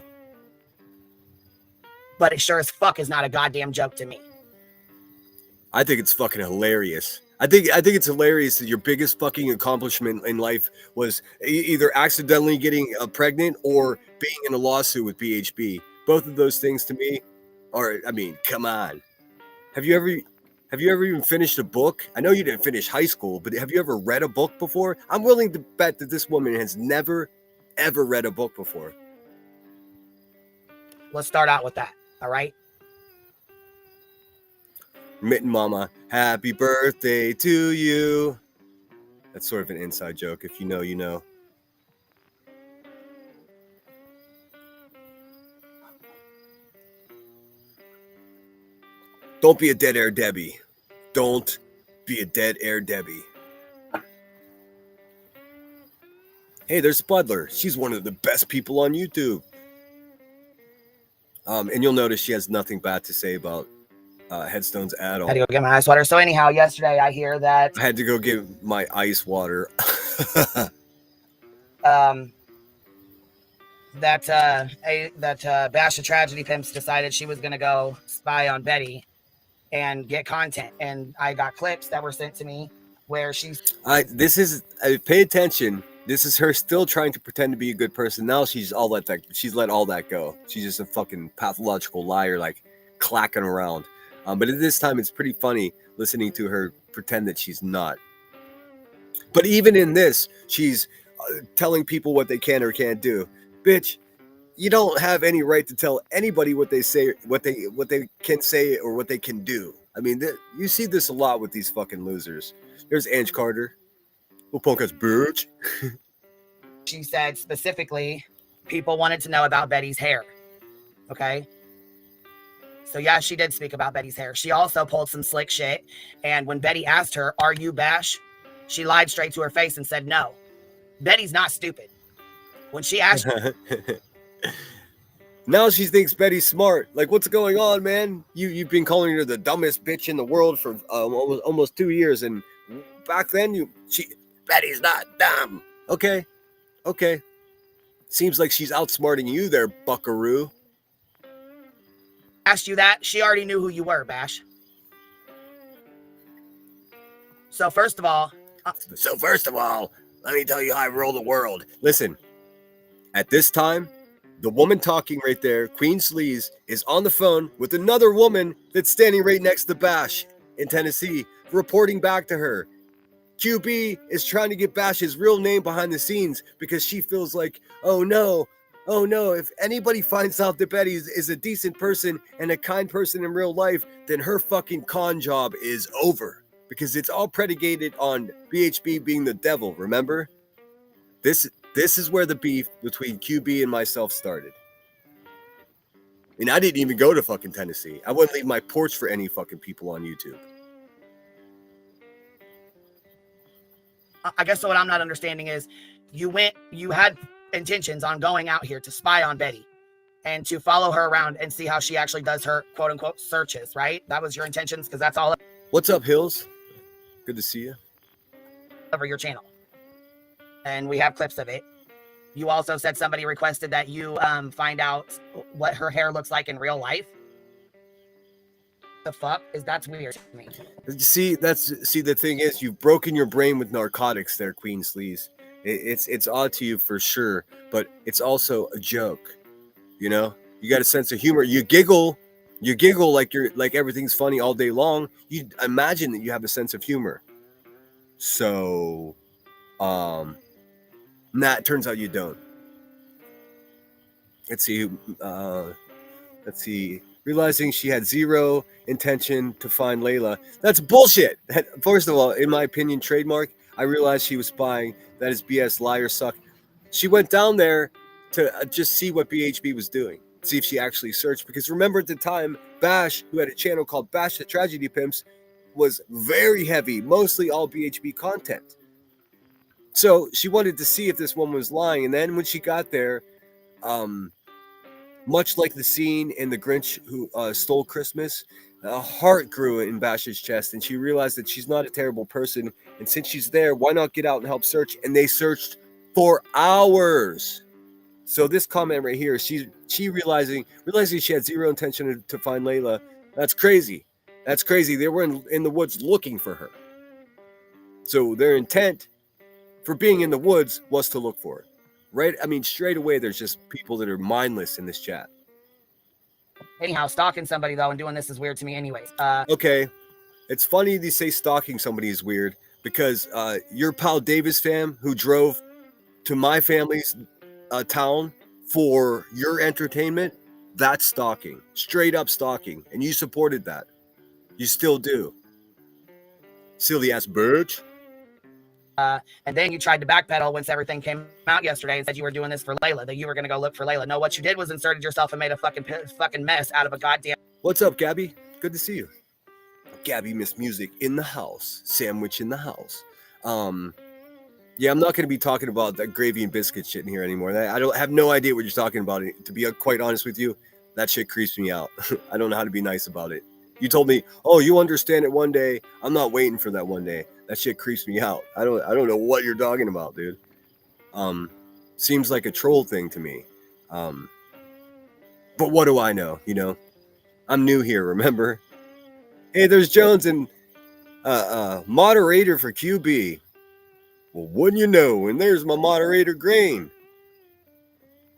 But it sure as fuck is not a goddamn joke to me. I think it's fucking hilarious. I think it's hilarious that your biggest fucking accomplishment in life was either accidentally getting pregnant or being in a lawsuit with BHB. Both of those things to me are, I mean, come on. Have you ever even finished a book? I know you didn't finish high school, but have you ever read a book before? I'm willing to bet that this woman has never, ever read a book before. Let's start out with that, all right? Mitten Mama, happy birthday to you. That's sort of an inside joke. If you know, you know. Don't be a dead air Debbie. Don't be a dead air Debbie. Hey, there's Spudler. She's one of the best people on YouTube. And you'll notice she has nothing bad to say about headstones at all. I had to go get my ice water. So anyhow, yesterday I hear that I had to go get my ice water. Bash the Tragedy Pimps decided she was gonna go spy on Betty and get content, and I got clips that were sent to me where she's pay attention. This is her still trying to pretend to be a good person. Now she's let all that go. She's just a fucking pathological liar, like clacking around. But at this time, it's pretty funny listening to her pretend that she's not. But even in this, she's telling people what they can or can't do. Bitch, you don't have any right to tell anybody what they say, what they can say or what they can do. I mean, you see this a lot with these fucking losers. There's Ange Carter. Well, punk ass bitch. She said specifically, people wanted to know about Betty's hair. Okay. So yeah, she did speak about Betty's hair. She also pulled some slick shit. And when Betty asked her, "Are you Bash?" she lied straight to her face and said no. Betty's not stupid. When she asked Now she thinks Betty's smart. Like, what's going on, man? You've been calling her the dumbest bitch in the world for almost 2 years, and back then Betty's not dumb. Okay, okay. Seems like she's outsmarting you there, Buckaroo. asked you that, she already knew who you were, Bash. So first of all, let me tell you how I rule the world. Listen, at this time, the woman talking right there, Queen Sleaze, is on the phone with another woman that's standing right next to Bash in Tennessee, reporting back to her. QB is trying to get Bash's real name behind the scenes because she feels like, oh no, if anybody finds out that Betty is a decent person and a kind person in real life, then her fucking con job is over. Because it's all predicated on BHB being the devil, remember? This is where the beef between QB and myself started. And I didn't even go to fucking Tennessee. I wouldn't leave my porch for any fucking people on YouTube. I guess what I'm not understanding is you had intentions on going out here to spy on Betty and to follow her around and see how she actually does her quote unquote searches, right? That was your intentions, because that's all What's up, Hills? Good to see you. over your channel. And we have clips of it. You also said somebody requested that you find out what her hair looks like in real life. The fuck that's weird to me. See, the thing is, you've broken your brain with narcotics there, Queen Sleaze. It's odd to you for sure, but it's also a joke. You know, you got a sense of humor. You giggle like everything's funny all day long. You imagine that you have a sense of humor. So, it turns out you don't. Let's see. Realizing she had zero intention to find Layla. That's bullshit. First of all, in my opinion, trademark. I realized she was spying. That is BS. Liar suck. She went down there to just see what BHB was doing. See if she actually searched. Because remember at the time, Bash, who had a channel called Bash the Tragedy Pimps, was very heavy, mostly all BHB content. So she wanted to see if this woman was lying. And then when she got there, much like the scene in The Grinch Who Stole Christmas, a heart grew in Bash's chest, and she realized that she's not a terrible person. And since she's there, why not get out and help search? And they searched for hours. So this comment right here, she realizing she had zero intention to find Layla. That's crazy. That's crazy. They were in the woods looking for her. So their intent for being in the woods was to look for her. Right? I mean, straight away, there's just people that are mindless in this chat. Anyhow, stalking somebody, though, and doing this is weird to me anyways. Okay. It's funny they say stalking somebody is weird because your pal Davis fam, who drove to my family's town for your entertainment, that's stalking. Straight up stalking. And you supported that. You still do. Silly ass bitch. And then you tried to backpedal once everything came out yesterday and said you were doing this for Layla, that you were going to go look for Layla. No, what you did was inserted yourself and made a fucking mess out of a goddamn... What's up, Gabby? Good to see you. Gabby Miss Music in the house. Sandwich in the house. Yeah, I'm not going to be talking about that gravy and biscuit shit in here anymore. I don't have no idea what you're talking about. To be quite honest with you, that shit creeps me out. I don't know how to be nice about it. You told me, oh, you understand it one day. I'm not waiting for that one day. That shit creeps me out. I don't know what you're talking about, dude. Seems like a troll thing to me. But what do I know? You know, I'm new here. Remember? Hey, there's Jones and moderator for QB. Well, wouldn't you know? And there's my moderator, Grain.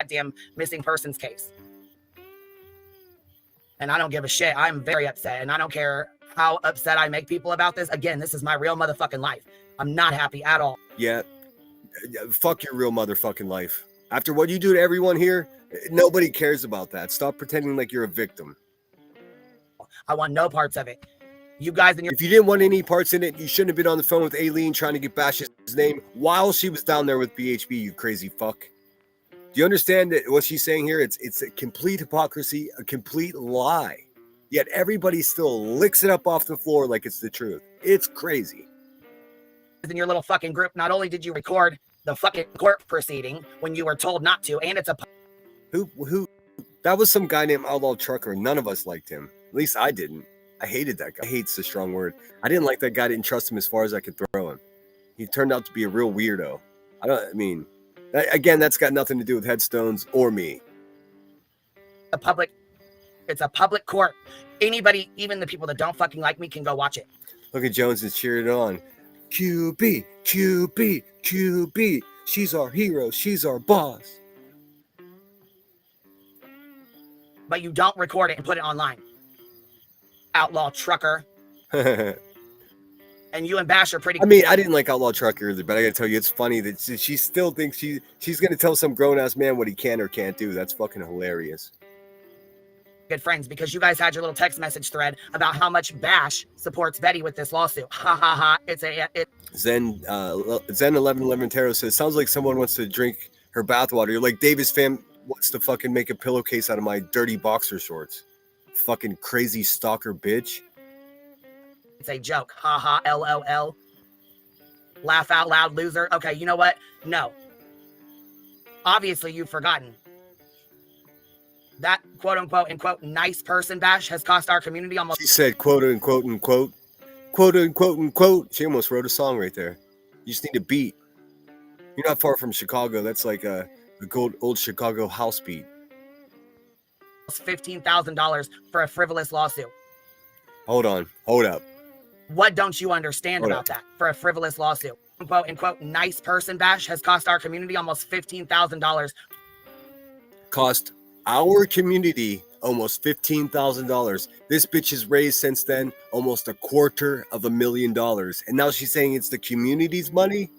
Goddamn missing persons case. And I don't give a shit. I'm very upset, and I don't care how upset I make people about this. Again, this is my real motherfucking life. I'm not happy at all. Yeah, fuck your real motherfucking life. After what you do to everyone here, nobody cares about that. Stop pretending like you're a victim. I want no parts of it. You guys and your... If you didn't want any parts in it, you shouldn't have been on the phone with Aileen trying to get Bash's name while she was down there with BHB, you crazy fuck. Do you understand that what she's saying here? It's a complete hypocrisy, a complete lie. Yet everybody still licks it up off the floor like it's the truth. It's crazy. In your little fucking group, not only did you record the fucking court proceeding when you were told not to, and it's a Who? That was some guy named Outlaw Trucker. None of us liked him. At least I didn't. I hated that guy. Hate's a strong word. I didn't like that guy. I didn't trust him as far as I could throw him. He turned out to be a real weirdo. Again, that's got nothing to do with headstones or me. It's a public court. Anybody, even the people that don't fucking like me, can go watch it. Look at Jones and cheer it on. QB, QB, QB. She's our hero. She's our boss. But you don't record it and put it online. Outlaw Trucker. And you and Bash are pretty. I mean, I didn't like Outlaw Trucker either, but I gotta tell you, it's funny that she still thinks she's gonna tell some grown-ass man what he can or can't do. That's fucking hilarious. Good friends, because you guys had your little text message thread about how much Bash supports Betty with this lawsuit. Ha ha ha. Zen 1111 Tarot says, sounds like someone wants to drink her bathwater. You're like, Davis fam wants to fucking make a pillowcase out of my dirty boxer shorts. Fucking crazy stalker bitch. It's a joke. Ha ha. LOL. Laugh out loud, loser. Okay, you know what? No. Obviously, you've forgotten. That quote unquote nice person, Bash, has cost our community almost. She said quote unquote unquote. Quote unquote unquote. She almost wrote a song right there. You just need a beat. You're not far from Chicago. That's like a good old Chicago house beat. $15,000 for a frivolous lawsuit. Hold on. Hold up. What don't you understand about that for a frivolous lawsuit? Quote unquote nice person, Bash, has cost our community almost $15,000. Cost our community almost $15,000. This bitch has raised since then almost $250,000. And now she's saying it's the community's money?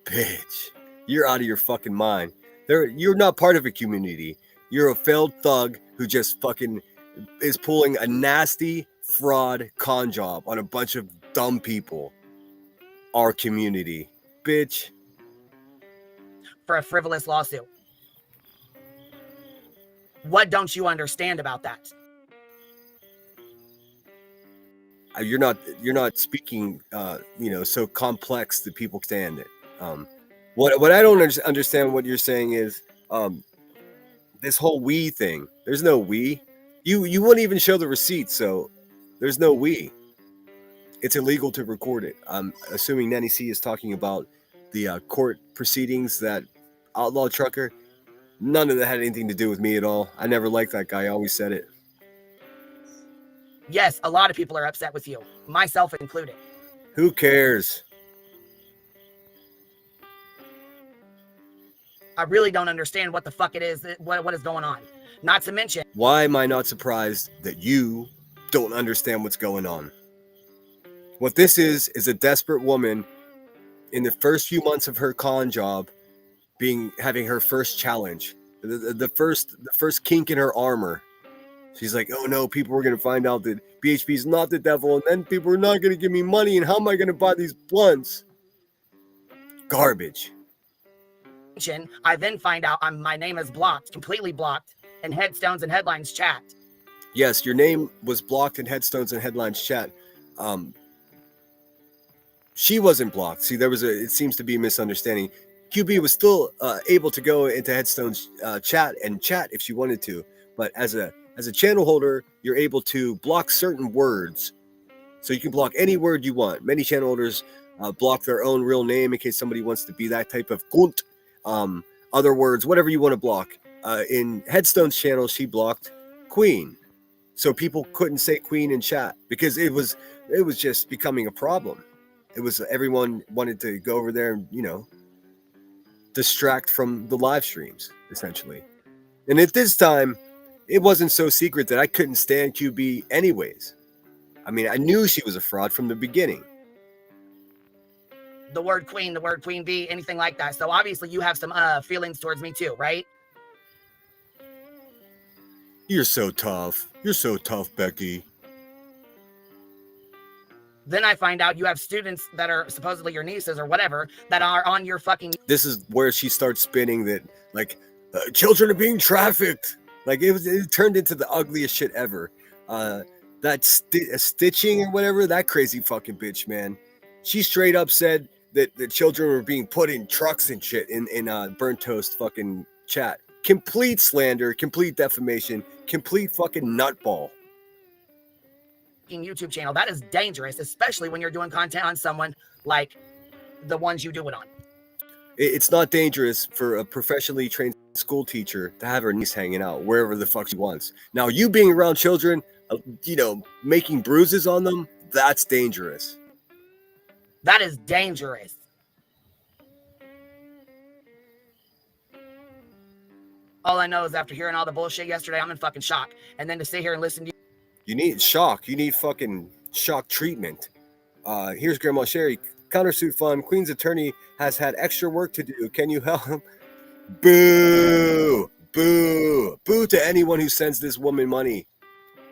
Bitch, you're out of your fucking mind. You're not part of a community. You're a failed thug who just fucking is pulling a nasty fraud con job on a bunch of dumb people. Our community. Bitch. For a frivolous lawsuit. What don't you understand about that? You're not speaking so complex that people stand it. What I don't understand what you're saying is this whole we thing. There's no we. You wouldn't even show the receipt, so there's no we. It's illegal to record it. I'm assuming Nanny C is talking about the court proceedings that Outlaw Trucker. None of that had anything to do with me at all. I never liked that guy. I always said it. Yes, a lot of people are upset with you, myself included. Who cares? I really don't understand what the fuck it is, what is going on. Not to mention, why am I not surprised that you don't understand what's going on? What this is a desperate woman in the first few months of her con job having her first challenge, the first kink in her armor. She's like, oh no, people are going to find out that BHP is not the devil, and then people are not going to give me money, and how am I going to buy these blunts? Garbage. I then find out my name is blocked, completely blocked, in Headstones and Headlines chat. Yes, your name was blocked in Headstones and Headlines chat. She wasn't blocked. See, it seems to be a misunderstanding. QB was still able to go into Headstone's chat if she wanted to, but as a channel holder, you're able to block certain words. So you can block any word you want. Many channel holders block their own real name in case somebody wants to be that type of kunt. Other words, whatever you want to block. In Headstone's channel, she blocked Queen, so people couldn't say Queen in chat because it was just becoming a problem. It was everyone wanted to go over there and distract from the live streams essentially. And at this time, it wasn't so secret that I couldn't stand QB anyways. I mean, I knew she was a fraud from the beginning. The word queen bee, anything like that. So obviously you have some feelings towards me too, right? You're so tough. You're so tough, Becky. Then I find out you have students that are supposedly your nieces or whatever that are on your fucking... This is where she starts spinning that, like, children are being trafficked. Like, it turned into the ugliest shit ever. That stitching or whatever, that crazy fucking bitch, man. She straight up said that the children were being put in trucks and shit in Burnt Toast fucking chat. Complete slander, complete defamation, complete fucking nutball. YouTube channel. That is dangerous, especially when you're doing content on someone like the ones you do it on. It's not dangerous for a professionally trained school teacher to have her niece hanging out wherever the fuck she wants. Now, you being around children, making bruises on them, that's dangerous. That is dangerous. All I know is after hearing all the bullshit yesterday, I'm in fucking shock. And then to sit here and listen to you need shock. You need fucking shock treatment. Here's Grandma Sherry. Countersuit fund. Queen's attorney has had extra work to do. Can you help? Boo! Boo! Boo to anyone who sends this woman money.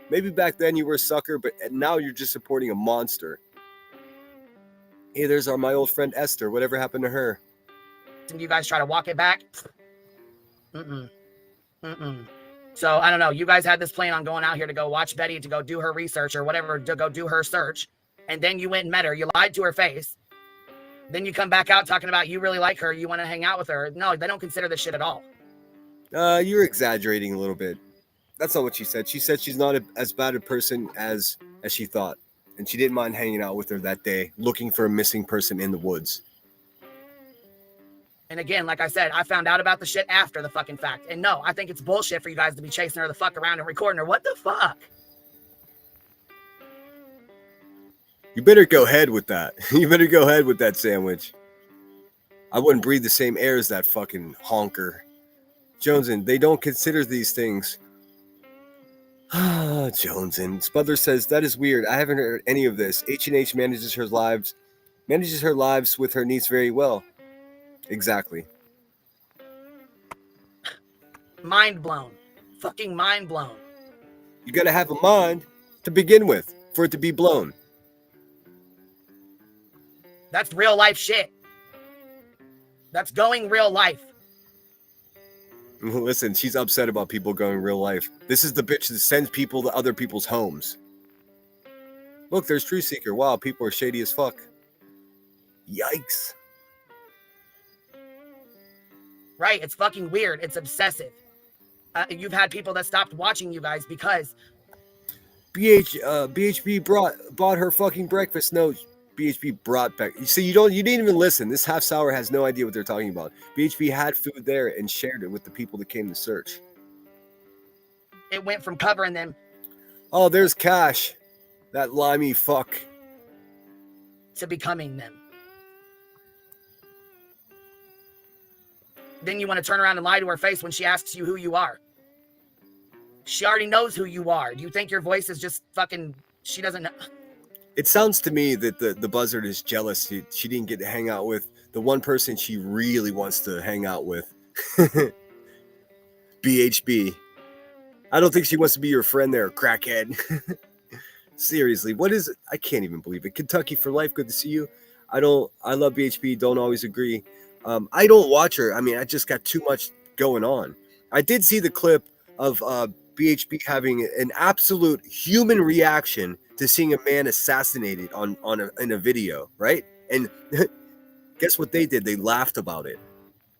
Maybe back then you were a sucker, but now you're just supporting a monster. Hey, there's my old friend Esther. Whatever happened to her? you guys try to walk it back. So I don't know. You guys had this plan on going out here to go watch Betty, to go do her research or whatever, to go do her search. And then you went and met her. You lied to her face. Then you come back out talking about you really like her. You want to hang out with her. No, they don't consider this shit at all. You're exaggerating a little bit. That's not what she said. She said she's not as bad a person as she thought. And she didn't mind hanging out with her that day, looking for a missing person in the woods. And again, like I said, I found out about the shit after the fucking fact. And no, I think it's bullshit for you guys to be chasing her the fuck around and recording her. What the fuck? You better go ahead with that. You better go ahead with that sandwich. I wouldn't breathe the same air as that fucking honker. Jonesin, they don't consider these things. Jonesin. Spudler says, that is weird. I haven't heard any of this. H&H manages her lives with her niece very well. Exactly. Mind blown. Fucking mind blown. You gotta have a mind to begin with for it to be blown. That's real life shit. That's going real life. Listen, she's upset about people going real life. This is the bitch that sends people to other people's homes. Look, there's True Seeker. Wow, people are shady as fuck. Yikes. Right, it's fucking weird. It's obsessive. You've had people that stopped watching you guys because BHB bought her fucking breakfast. No, BHB brought back. You see, you didn't even listen. This half sour has no idea what they're talking about. BHB had food there and shared it with the people that came to search. It went from covering them. Oh, there's Cash. That limey fuck. To becoming them. Then you want to turn around and lie to her face when she asks you who you are. She already knows who you are. Do you think your voice is just fucking... She doesn't know... It sounds to me that the buzzard is jealous. She didn't get to hang out with the one person she really wants to hang out with. BHB. I don't think she wants to be your friend there, crackhead. Seriously, what is it? I can't even believe it. Kentucky for life. Good to see you. I love BHB. Don't always agree. I don't watch her. I mean, I just got too much going on. I did see the clip of BHB having an absolute human reaction to seeing a man assassinated in a video, right? And guess what they did? They laughed about it.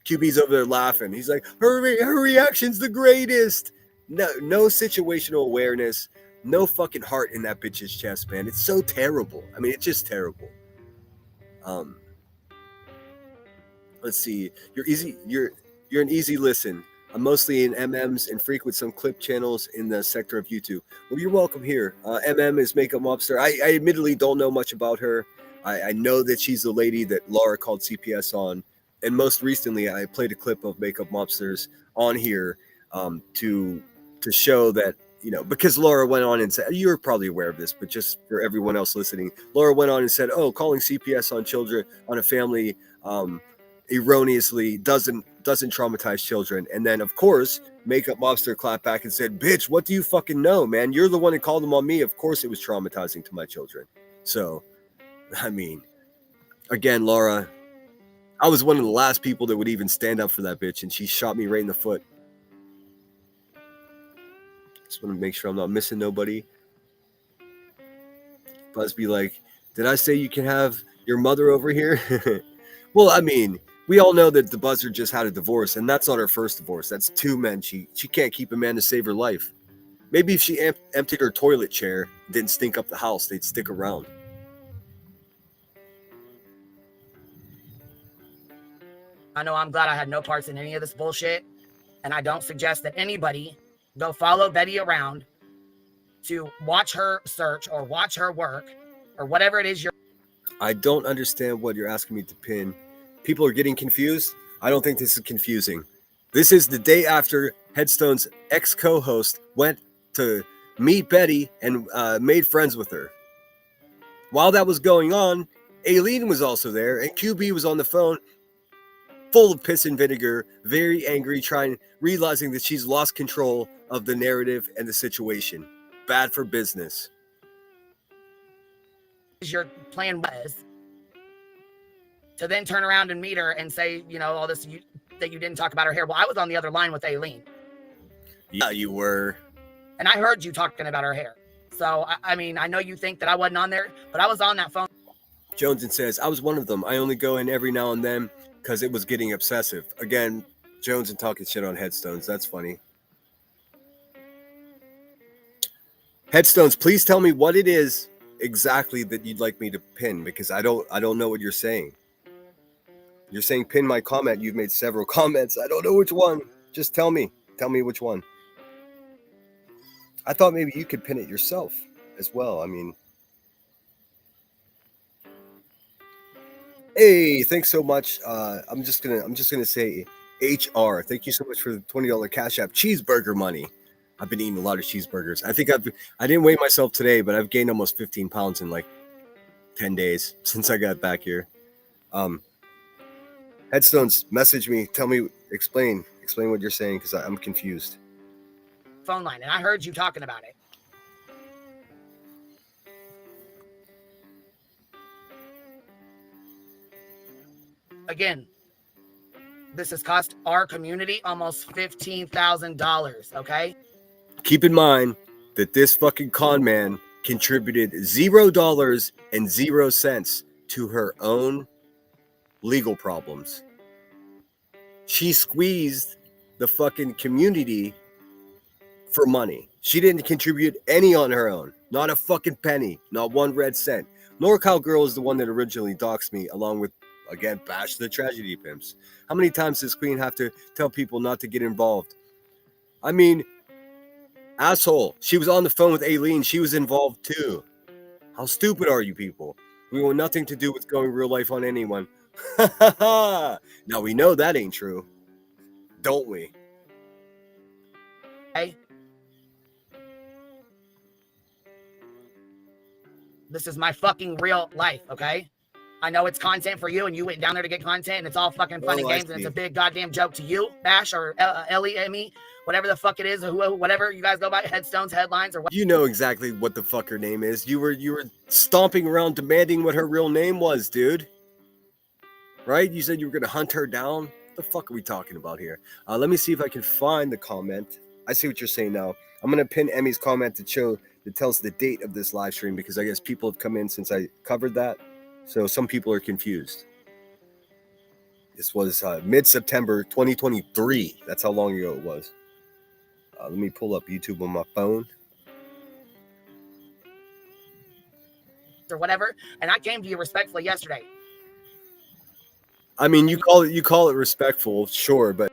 QB's over there laughing. He's like, her reaction's the greatest. No situational awareness, no fucking heart in that bitch's chest, man. It's so terrible. I mean, it's just terrible. Let's see. You're an easy listen. I'm mostly in MMs and frequent some clip channels in the sector of YouTube. Well, you're welcome here. MM is Makeup Mobster. I admittedly don't know much about her. I know that she's the lady that Laura called CPS on. And most recently, I played a clip of Makeup Mobsters on here to show that, because Laura went on and said, you're probably aware of this, but just for everyone else listening, Laura went on and said, calling CPS on children, on a family, erroneously doesn't traumatize children. And then of course Makeup Mobster clapped back and said, bitch, what do you fucking know, man? You're the one that called them on me. Of course it was traumatizing to my children. So I mean, again, Laura, I was one of the last people that would even stand up for that bitch, and she shot me right in the foot. Just want to make sure I'm not missing nobody. Buzz be like, did I say you can have your mother over here? Well, I mean, we all know that the Buzzer just had a divorce, and that's not her first divorce. That's 2 men. She can't keep a man to save her life. Maybe if she emptied her toilet chair, didn't stink up the house, they'd stick around. I know I'm glad I had no parts in any of this bullshit, and I don't suggest that anybody go follow Betty around to watch her search or watch her work or whatever it is you're. I don't understand what you're asking me to pin. People are getting confused. I don't think this is confusing. This is the day after Headstone's ex co host went to meet Betty and made friends with her. While that was going on, Aileen was also there, and QB was on the phone, full of piss and vinegar, very angry, realizing that she's lost control of the narrative and the situation. Bad for business. Your plan was to then turn around and meet her and say, all this that you didn't talk about her hair. Well, I was on the other line with Aileen. Yeah, you were. And I heard you talking about her hair. So, I mean, I know you think that I wasn't on there, but I was on that phone. Joneson says, I was one of them. I only go in every now and then because it was getting obsessive. Again, Joneson talking shit on Headstones. That's funny. Headstones, please tell me what it is exactly that you'd like me to pin, because I don't know what you're saying. You're saying pin my comment. You've made several comments. I don't know which one. Just tell me. Tell me which one. I thought maybe you could pin it yourself as well. I mean, hey, thanks so much. I'm just gonna say HR. Thank you so much for the $20 Cash App cheeseburger money. I've been eating a lot of cheeseburgers. I think I didn't weigh myself today, but I've gained almost 15 pounds in like 10 days since I got back here. Headstones, message me. Tell me, explain what you're saying, because I'm confused. Phone line, and I heard you talking about it. Again, this has cost our community almost $15,000, okay? Keep in mind that this fucking con man contributed $0.00 to her own legal problems. She squeezed the fucking community for money. She didn't contribute any on her own. Not a fucking penny. Not one red cent. NorCal Girl is the one that originally doxed me, along with, again, Bash the Tragedy Pimps. How many times does Queen have to tell people not to get involved? I mean, asshole. She was on the phone with Aileen. She was involved too. How stupid are you people? We want nothing to do with going real life on anyone. Now we know that ain't true. Don't we? Hey. This is my fucking real life, okay? I know it's content for you, and you went down there to get content, and it's all fucking fun and games, and it's a big goddamn joke to you, Bash, or Ellie, whatever the fuck it is, or whatever you guys go by, Headstones, Headlines, or what. You know exactly what the fuck her name is. You were stomping around demanding what her real name was, dude. Right? You said you were going to hunt her down? What the fuck are we talking about here? Let me see if I can find the comment. I see what you're saying now. I'm going to pin Emmy's comment that tells the date of this live stream, because I guess people have come in since I covered that. So some people are confused. This was mid-September 2023. That's how long ago it was. Let me pull up YouTube on my phone. Or whatever, and I came to you respectfully yesterday. I mean, you call it respectful, sure, but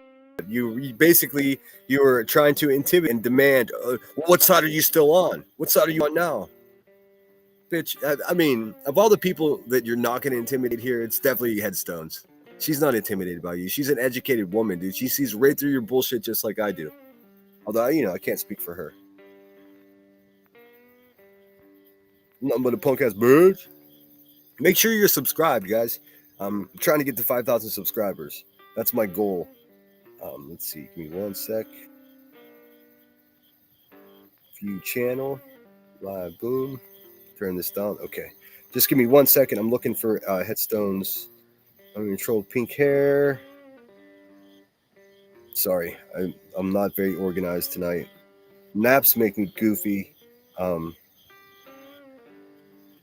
you basically, you were trying to intimidate and demand, what side are you still on? What side are you on now? Bitch, I mean, of all the people that you're not going to intimidate here, it's definitely Headstones. She's not intimidated by you. She's an educated woman, dude. She sees right through your bullshit just like I do. Although, I can't speak for her. Nothing but a punk ass bitch. Make sure you're subscribed, guys. I'm trying to get to 5,000 subscribers. That's my goal. Let's see. Give me one sec. View channel. Live. Boom. Turn this down. Okay. Just give me 1 second. I'm looking for Headstones. I'm controlled pink hair. Sorry. I'm not very organized tonight. Naps make me goofy.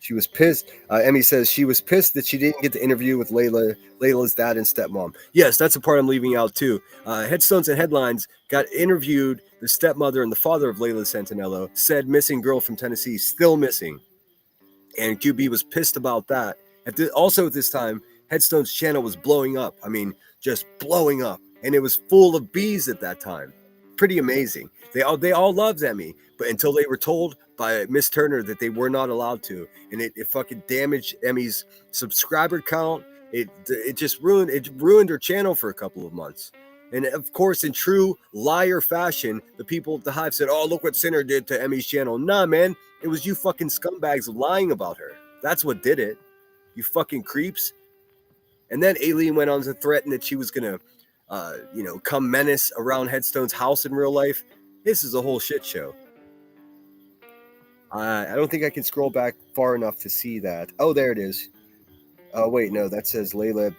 She was pissed. Emmy says she was pissed that she didn't get the interview with Layla's dad and stepmom. Yes, that's a part I'm leaving out too. Headstones and Headlines got interviewed. The stepmother and the father of Layla Santinello said missing girl from Tennessee, still missing. And QB was pissed about that. Also at this time, Headstone's channel was blowing up. I mean, just blowing up. And it was full of bees at that time. Pretty amazing. They all loved Emmy, but until they were told by Miss Turner that they were not allowed to, and it fucking damaged Emmy's subscriber count. It just ruined her channel for a couple of months. And of course, in true liar fashion, the people at the Hive said, "Oh, look what Sinner did to Emmy's channel." Nah, man, it was you fucking scumbags lying about her. That's what did it. You fucking creeps. And then Aileen went on to threaten that she was gonna come menace around Headstone's house in real life. This is a whole shit show. I don't think I can scroll back far enough to see that. Oh, there it is. Oh, wait, no, that says Layla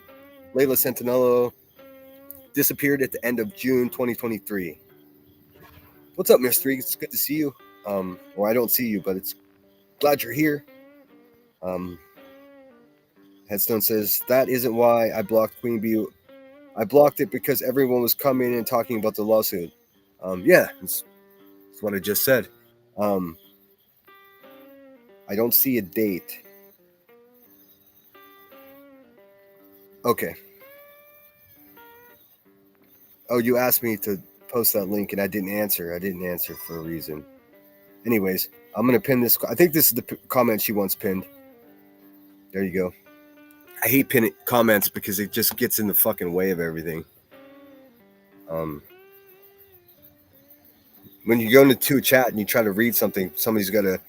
Santinello disappeared at the end of June 2023. What's up, Mystery? It's good to see you. Or I don't see you, but it's glad you're here. Headstone says, that isn't why I blocked Queen Bee. I blocked it because everyone was coming and talking about the lawsuit. Yeah, that's what I just said. I don't see a date. Okay. Oh, you asked me to post that link and I didn't answer. I didn't answer for a reason. Anyways, I'm going to pin this. I think this is the comment she once pinned. There you go. I hate pinning comments because it just gets in the fucking way of everything. When you go into a chat and you try to read something, somebody's got a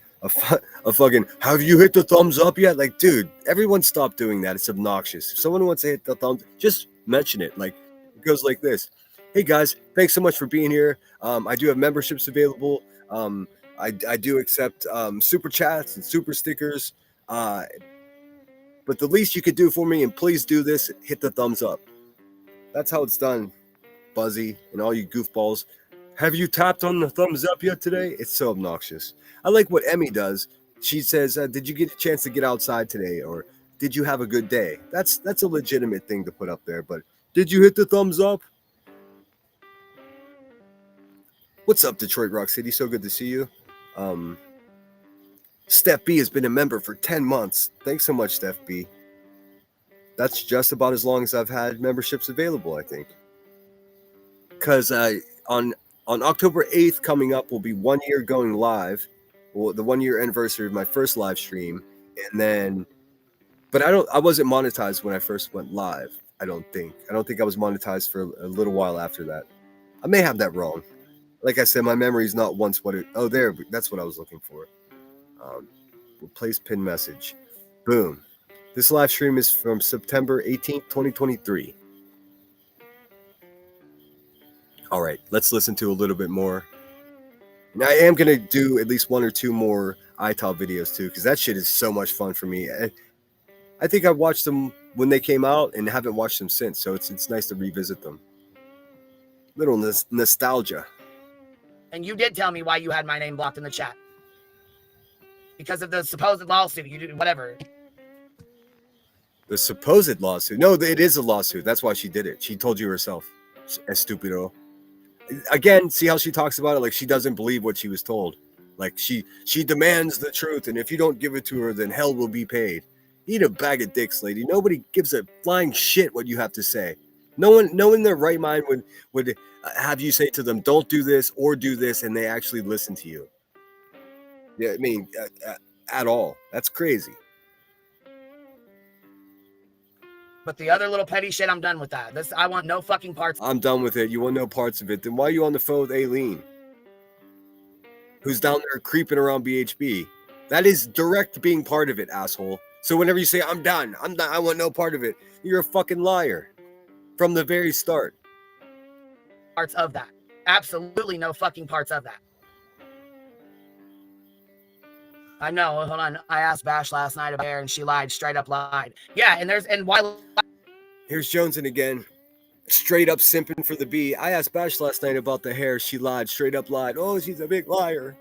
fucking, have you hit the thumbs up yet? Like, dude, everyone stop doing that. It's obnoxious. If someone wants to hit the thumbs, just mention it. Like, it goes like this. Hey guys, thanks so much for being here. I do have memberships available. I do accept super chats and super stickers. But the least you could do for me, and please do this, hit the thumbs up. That's how it's done, Buzzy and all you goofballs. Have you tapped on the thumbs up yet today? It's so obnoxious. I like what Emmy does. She says, did you get a chance to get outside today? Or did you have a good day? That's a legitimate thing to put up there. But did you hit the thumbs up? What's up, Detroit Rock City? So good to see you. Steph B has been a member for 10 months. Thanks so much, Steph B. That's just about as long as I've had memberships available, I think. Because on October 8th coming up will be 1 year going live. Well, the 1 year anniversary of my first live stream. And then, but I wasn't monetized when I first went live. I don't think I was monetized for a little while after that. I may have that wrong. Like I said, my memory is not once what it, oh, there, that's what I was looking for. Replace pin message. Boom. This live stream is from September 18th, 2023. All right, let's listen to a little bit more. And I am going to do at least one or two more iTalk videos too, because that shit is so much fun for me. I think I watched them when they came out and haven't watched them since, so it's nice to revisit them. Little nostalgia. And you did tell me why you had my name blocked in the chat. Because of the supposed lawsuit. You did whatever. The supposed lawsuit? No, it is a lawsuit. That's why she did it. She told you herself. Estupido. Again, see how she talks about it? Like she doesn't believe what she was told. Like she demands the truth, and if you don't give it to her, then hell will be paid. Eat a bag of dicks, lady. Nobody gives a flying shit what you have to say. No one in their right mind would have you say to them, don't do this or do this, and they actually listen to you. Yeah, I mean, at all. That's crazy. But the other little petty shit, I'm done with that. I want no fucking parts. I'm done with it. You want no parts of it. Then why are you on the phone with Aileen? Who's down there creeping around BHB? That is direct being part of it, asshole. So whenever you say, I'm done, I want no part of it, you're a fucking liar. From the very start. Parts of that. Absolutely no fucking parts of that. I know. Hold on. I asked Bash last night about hair and she lied. Straight up lied. Yeah, and why? Here's Joneson again. Straight up simping for the B. I asked Bash last night about the hair. She lied. Straight up lied. Oh, she's a big liar.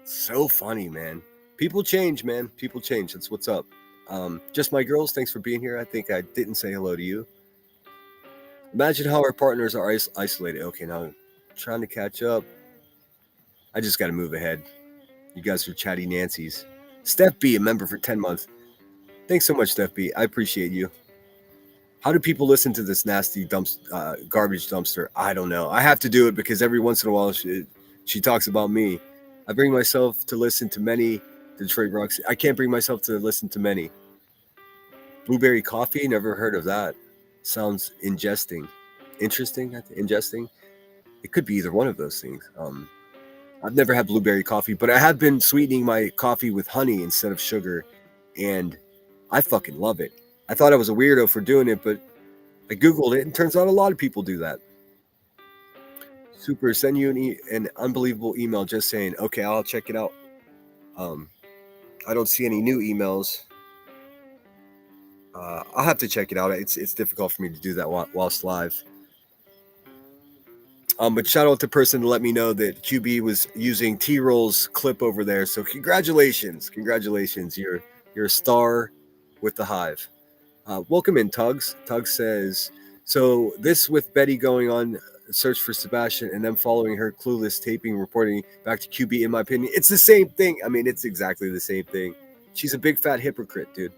So funny, man. People change, man. People change. That's what's up. Just my girls, thanks for being here. I think I didn't say hello to you. Imagine how our partners are isolated. Okay, now I'm trying to catch up. I just got to move ahead. You guys are chatty Nancy's. Steph B, a member for 10 months. Thanks so much, Steph B. I appreciate you. How do people listen to this nasty garbage dumpster? I don't know. I have to do it because every once in a while she talks about me. I bring myself to listen to many Detroit Rocks. I can't bring myself to listen to many. Blueberry coffee? Never heard of that. Sounds ingesting. Interesting? Ingesting? It could be either one of those things. I've never had blueberry coffee, but I have been sweetening my coffee with honey instead of sugar, and I fucking love it. I thought I was a weirdo for doing it, but I Googled it, and turns out a lot of people do that. Super, send you an unbelievable email just saying, okay, I'll check it out. I don't see any new emails. I'll have to check it out. It's difficult for me to do that whilst live. But shout out to person to let me know that QB was using T-Roll's clip over there. So congratulations. You're a star with the Hive. Welcome in, Tugs. Tugs says, so this with Betty going on search for Sebastian and then following her clueless taping, reporting back to QB, in my opinion, it's the same thing. I mean, it's exactly the same thing. She's a big fat hypocrite, dude.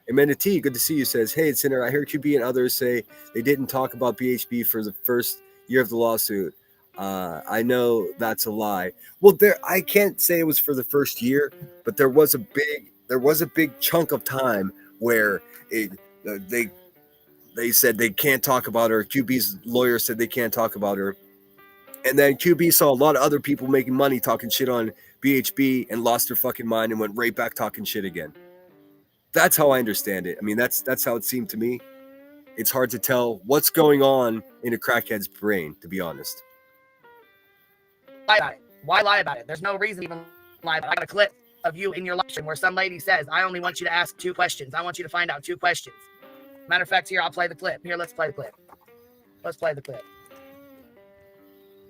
Amanda T, good to see you, says, hey, it's Sinner. I hear QB and others say they didn't talk about BHB for the first year of the lawsuit. I know that's a lie. Well, I can't say it was for the first year, but there was a big chunk of time where they said they can't talk about her. QB's lawyer said they can't talk about her. And then QB saw a lot of other people making money talking shit on BHB and lost their fucking mind and went right back talking shit again. That's how I understand it. I mean, that's how it seemed to me. It's hard to tell what's going on in a crackhead's brain, to be honest. Why lie about it? There's no reason to even lie about it. I got a clip of you in your live stream where some lady says, I only want you to ask 2 questions. I want you to find out 2 questions. Matter of fact, here, I'll play the clip. Here, let's play the clip.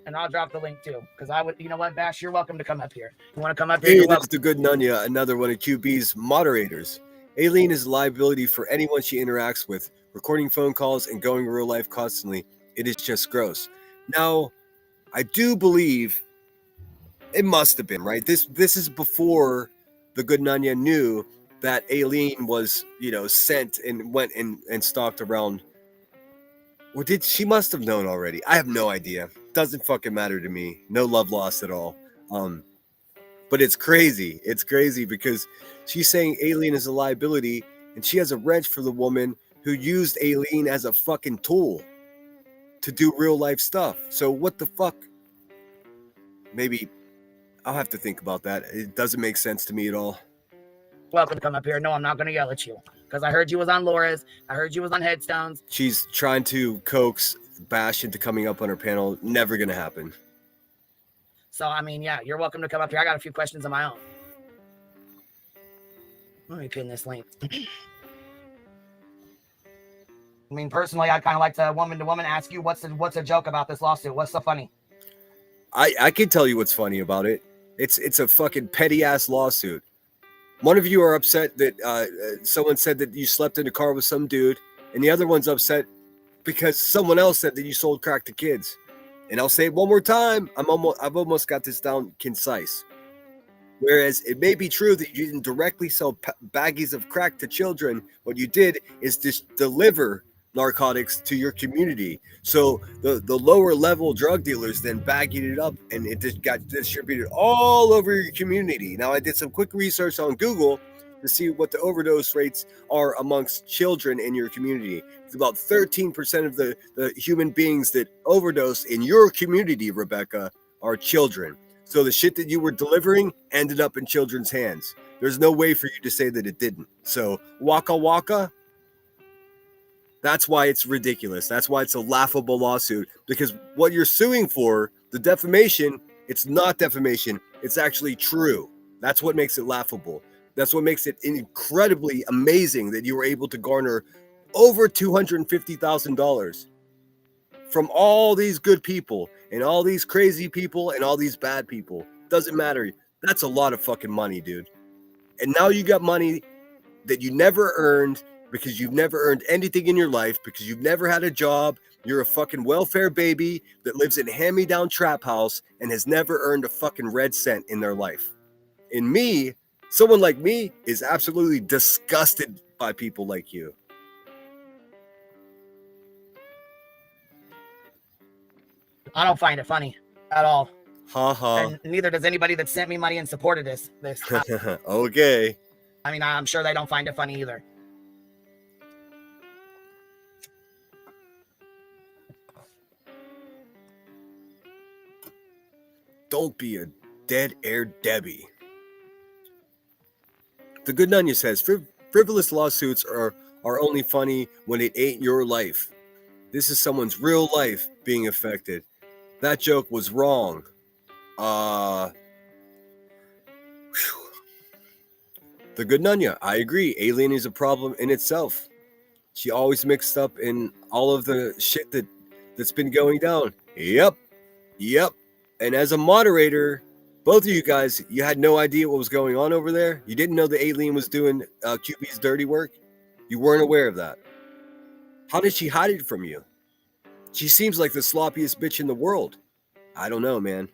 And I'll drop the link too. Because you know what, Bash, you're welcome to come up here. You want to come up here? Hey, that's the good Nunya, another one of QB's moderators. Aileen is a liability for anyone she interacts with, recording phone calls and going real life constantly. It is just gross. Now, I do believe it must have been, right? This is before the good Nunya knew that Aileen was, sent and went and stalked around. Or she must have known already. I have no idea. Doesn't fucking matter to me. No love lost at all. But it's crazy. It's crazy because she's saying Aileen is a liability and she has a wrench for the woman who used Aileen as a fucking tool to do real life stuff. So what the fuck? Maybe I'll have to think about that. It doesn't make sense to me at all. Welcome to come up here. No, I'm not going to yell at you because I heard you was on Laura's. I heard you was on Headstones. She's trying to coax Bash into coming up on her panel. Never going to happen. So, I mean, yeah, you're welcome to come up here. I got a few questions of my own. Let me pin this link. I mean, personally, I kind of like to woman ask you, what's a joke about this lawsuit? What's so funny? I can tell you what's funny about it. It's a fucking petty ass lawsuit. One of you are upset that someone said that you slept in a car with some dude, and the other one's upset because someone else said that you sold crack to kids. And I'll say it one more time. I've almost got this down concise. Whereas it may be true that you didn't directly sell baggies of crack to children. What you did is just deliver narcotics to your community. So the lower level drug dealers then bagging it up and it just got distributed all over your community. Now, I did some quick research on Google to see what the overdose rates are amongst children in your community. It's about 13% of the human beings that overdose in your community, Rebecca, are children. So the shit that you were delivering ended up in children's hands. There's no way for you to say that it didn't. So waka waka, that's why it's ridiculous. That's why it's a laughable lawsuit, because what you're suing for, the defamation, it's not defamation. It's actually true. That's what makes it laughable. That's what makes it incredibly amazing that you were able to garner over $250,000 from all these good people and all these crazy people and all these bad people. Doesn't matter. That's a lot of fucking money, dude. And now you got money that you never earned because you've never earned anything in your life because you've never had a job. You're a fucking welfare baby that lives in a hand-me-down trap house and has never earned a fucking red cent in their life. And me, someone like me, is absolutely disgusted by people like you. I don't find it funny at all. Ha ha. And neither does anybody that sent me money and supported this. Okay. I mean, I'm sure they don't find it funny either. Don't be a dead air Debbie. The Good Nunya says frivolous lawsuits are only funny when it ain't your life. This is someone's real life being affected. That joke was wrong. Whew. The Good Nunya, I agree. Alien is a problem in itself. She always mixed up in all of the shit that's been going down. Yep. And as a moderator, both of you guys, you had no idea what was going on over there. You didn't know the alien was doing QB's dirty work. You weren't aware of that. How did she hide it from you? She seems like the sloppiest bitch in the world. I don't know, man.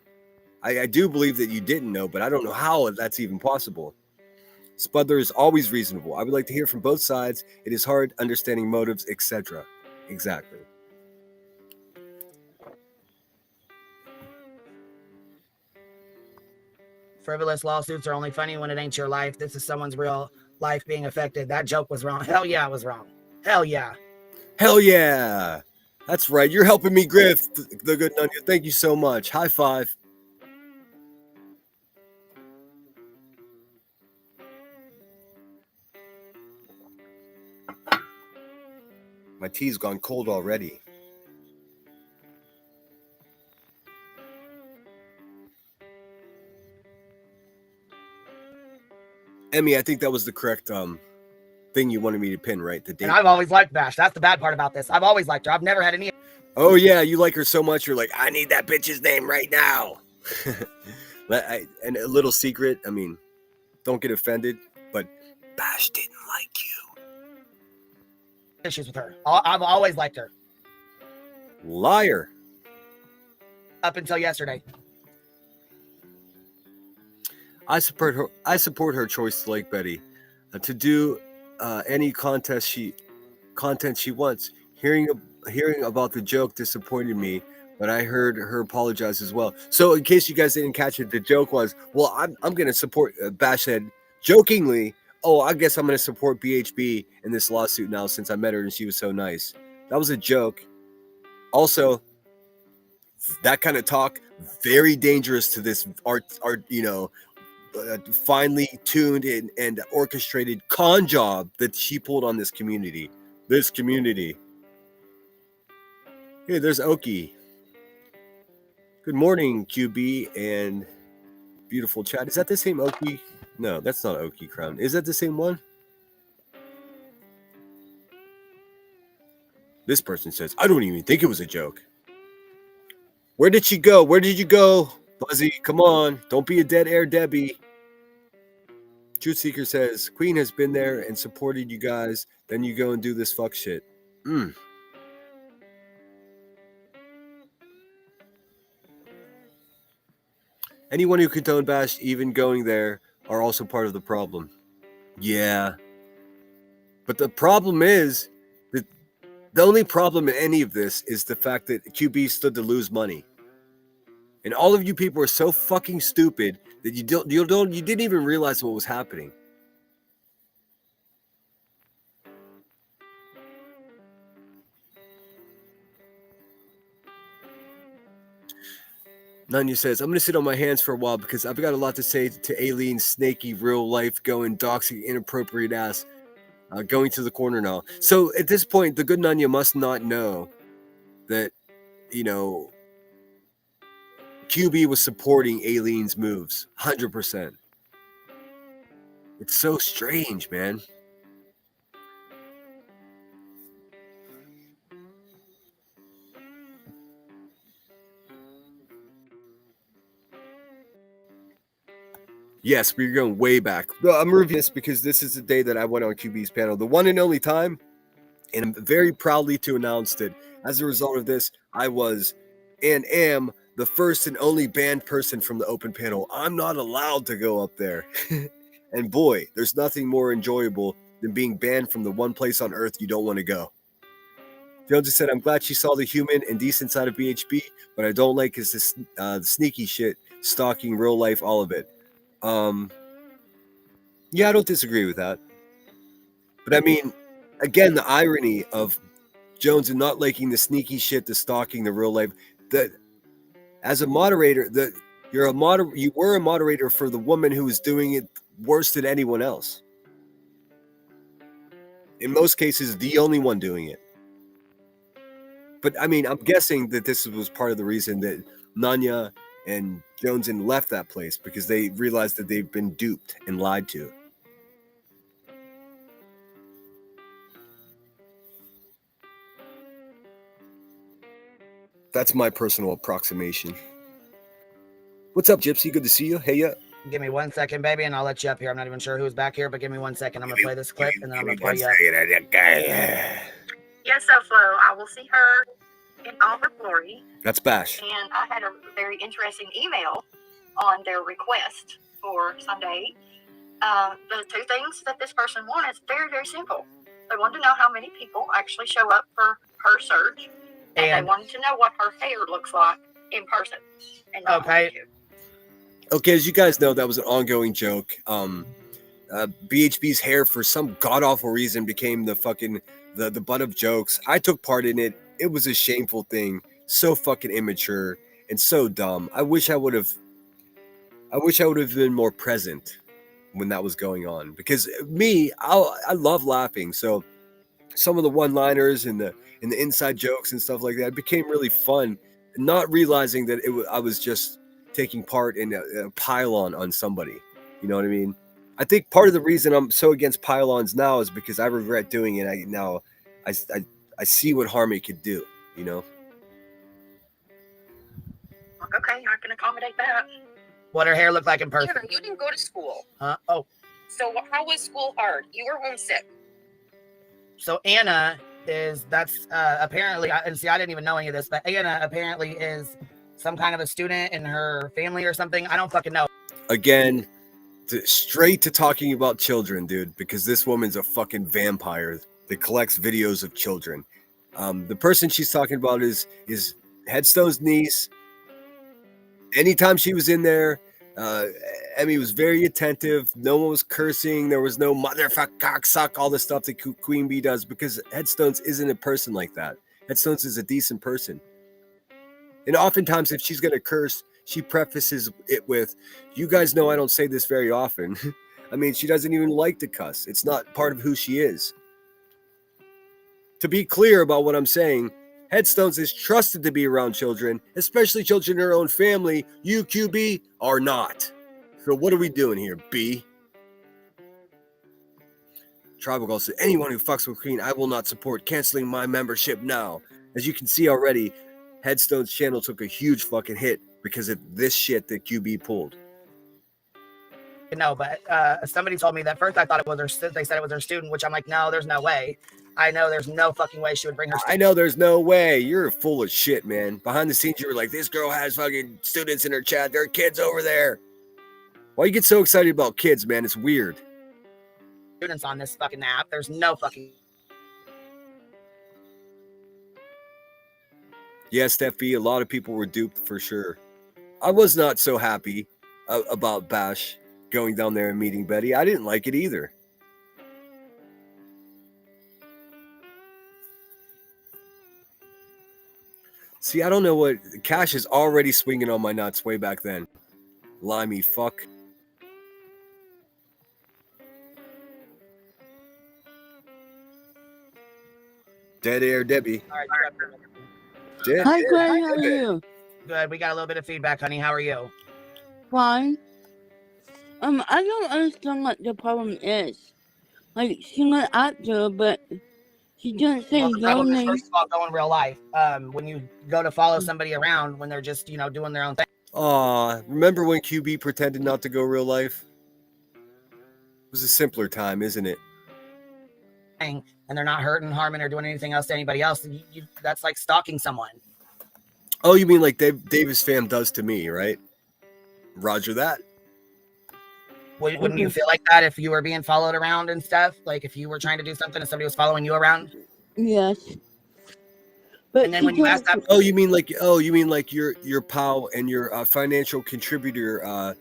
I do believe that you didn't know, but I don't know how that's even possible. Spudler is always reasonable. I would like to hear from both sides. It is hard understanding motives, etc. Exactly. Frivolous lawsuits are only funny when it ain't your life. This is someone's real life being affected. That joke was wrong. Hell yeah, it was wrong. Hell yeah. Hell yeah. That's right. You're helping me, Griff, the Good Nunya. Thank you so much. High five. My tea's gone cold already. Emmy, I think that was the correct thing you wanted me to pin, right? The date. And I've always liked Bash. That's the bad part about this. I've always liked her. I've never had any. Oh yeah, you like her so much. You're like, I need that bitch's name right now. And a little secret. I mean, don't get offended, but Bash didn't like you. Issues with her. I've always liked her. Liar. Up until yesterday. I support her choice to like Betty, to do any content she wants. Hearing about the joke disappointed me, but I heard her apologize as well. So in case you guys didn't catch it, the joke was, well, I'm going to support. Bash said jokingly, oh, I guess I'm going to support BHB in this lawsuit now since I met her and she was so nice. That was a joke. Also, that kind of talk, very dangerous to this art, finely tuned and orchestrated con job that she pulled on this community. Hey, there's Oki. Good morning, QB and beautiful chat. Is that the same Oki? No, that's not Oki Crown. Is that the same one? This person says, I don't even think it was a joke. Where did she go? Where did you go? Buzzy, come on. Don't be a dead air Debbie. Truth Seeker says, Queen has been there and supported you guys. Then you go and do this fuck shit. Anyone who condone Bash even going there are also part of the problem. Yeah. But the problem is that the only problem in any of this is the fact that QB stood to lose money. And all of you people are so fucking stupid that you didn't even realize what was happening. Nanya says, I'm going to sit on my hands for a while because I've got a lot to say to Aileen's snaky, real life going, doxing, inappropriate ass. Going to the corner now. So at this point, the Good Nanya must not know that, QB was supporting Aileen's moves 100%. It's so strange, man. Yes, we're going way back. I'm reviewing this because this is the day that I went on QB's panel, the one and only time, and I'm very proudly to announce that as a result of this, I was and am the first and only banned person from the open panel. I'm not allowed to go up there. And boy, there's nothing more enjoyable than being banned from the one place on earth you don't want to go. Jones just said, I'm glad she saw the human and decent side of BHB, but I don't like is this the sneaky shit, stalking, real life, all of it. Yeah, I don't disagree with that. But I mean, again, the irony of Jones and not liking the sneaky shit, the stalking, the real life. That as a moderator, you were a moderator for the woman who was doing it worse than anyone else. In most cases, the only one doing it. But I mean, I'm guessing that this was part of the reason that Nanya and Joneson left that place, because they realized that they've been duped and lied to. That's my personal approximation. What's up, Gypsy? Good to see you. Hey, yeah. Give me 1 second, baby, and I'll let you up here. I'm not even sure who's back here, but give me 1 second. I'm going to play this clip, and then I'm going to play you up. Yes, so Flo, I will see her in all her glory. That's Bash. And I had a very interesting email on their request for Sunday. The two things that this person wanted is very, very simple. They wanted to know how many people actually show up for her search, and they wanted to know what her hair looks like in person. And not on YouTube. Okay, as you guys know, that was an ongoing joke. BHB's hair, for some god-awful reason, became the butt of jokes. I took part in it. It was a shameful thing. So fucking immature and so dumb. I wish I would have been more present when that was going on. Because I love laughing. So some of the one-liners and the inside jokes and stuff like that became really fun. Not realizing that I was just taking part in a pile-on on somebody. You know what I mean? I think part of the reason I'm so against pile-ons now is because I regret doing it. I see what harm it could do, you know? Okay, I can accommodate that. What her hair looked like in person. You didn't go to school. Huh? Oh. So how was school hard? You were homesick. So Anna that's apparently, and see, I didn't even know any of this, but Anna apparently is some kind of a student in her family or something. I don't fucking know. Again, straight to talking about children, dude, because this woman's a fucking vampire that collects videos of children. The person she's talking about is Headstone's niece. Anytime she was in there, Emmy was very attentive. No one was cursing. There was no motherfuck, cocksuck, all the stuff that Queen Bee does, because Headstones isn't a person like that. Headstones is a decent person. And oftentimes, if she's going to curse, she prefaces it with, you guys know I don't say this very often. I mean, she doesn't even like to cuss. It's not part of who she is. To be clear about what I'm saying, Headstones is trusted to be around children, especially children in her own family. You, QB, are not. So what are we doing here, B? Tribal Girl said, anyone who fucks with Queen, I will not support, canceling my membership now. As you can see already, Headstone's channel took a huge fucking hit because of this shit that QB pulled. No, but somebody told me that first I thought it was they said it was her student, which I'm like, no, there's no way. I know there's no fucking way she would bring her student. I know there's no way. You're full of shit, man. Behind the scenes, you were like, this girl has fucking students in her chat. There are kids over there. Why you get so excited about kids, man? It's weird. Students on this fucking app. There's no fucking... Yes, Steffi, a lot of people were duped for sure. I was not so happy about Bash going down there and meeting Betty. I didn't like it either. See, I don't know what... Cash is already swinging on my nuts way back then. Limey fuck. Dead Air Debbie. All right, Hi, Gray. How are you? Good. We got a little bit of feedback, honey. How are you? Fine. I don't understand what the problem is. Like, she got actor, but she didn't say zoning. First of all, go in real life. When you go to follow somebody around when they're just, doing their own thing. Aw, remember when QB pretended not to go real life? was a simpler time, isn't it? And they're not hurting, harming, or doing anything else to anybody else. That's like stalking someone. Oh, you mean like Davis fam does to me, right? Roger that. Wouldn't you feel like that if you were being followed around and stuff? Like if you were trying to do something and somebody was following you around? Yes. But And then when you ask that, Oh, you mean like your pal and your financial contributor,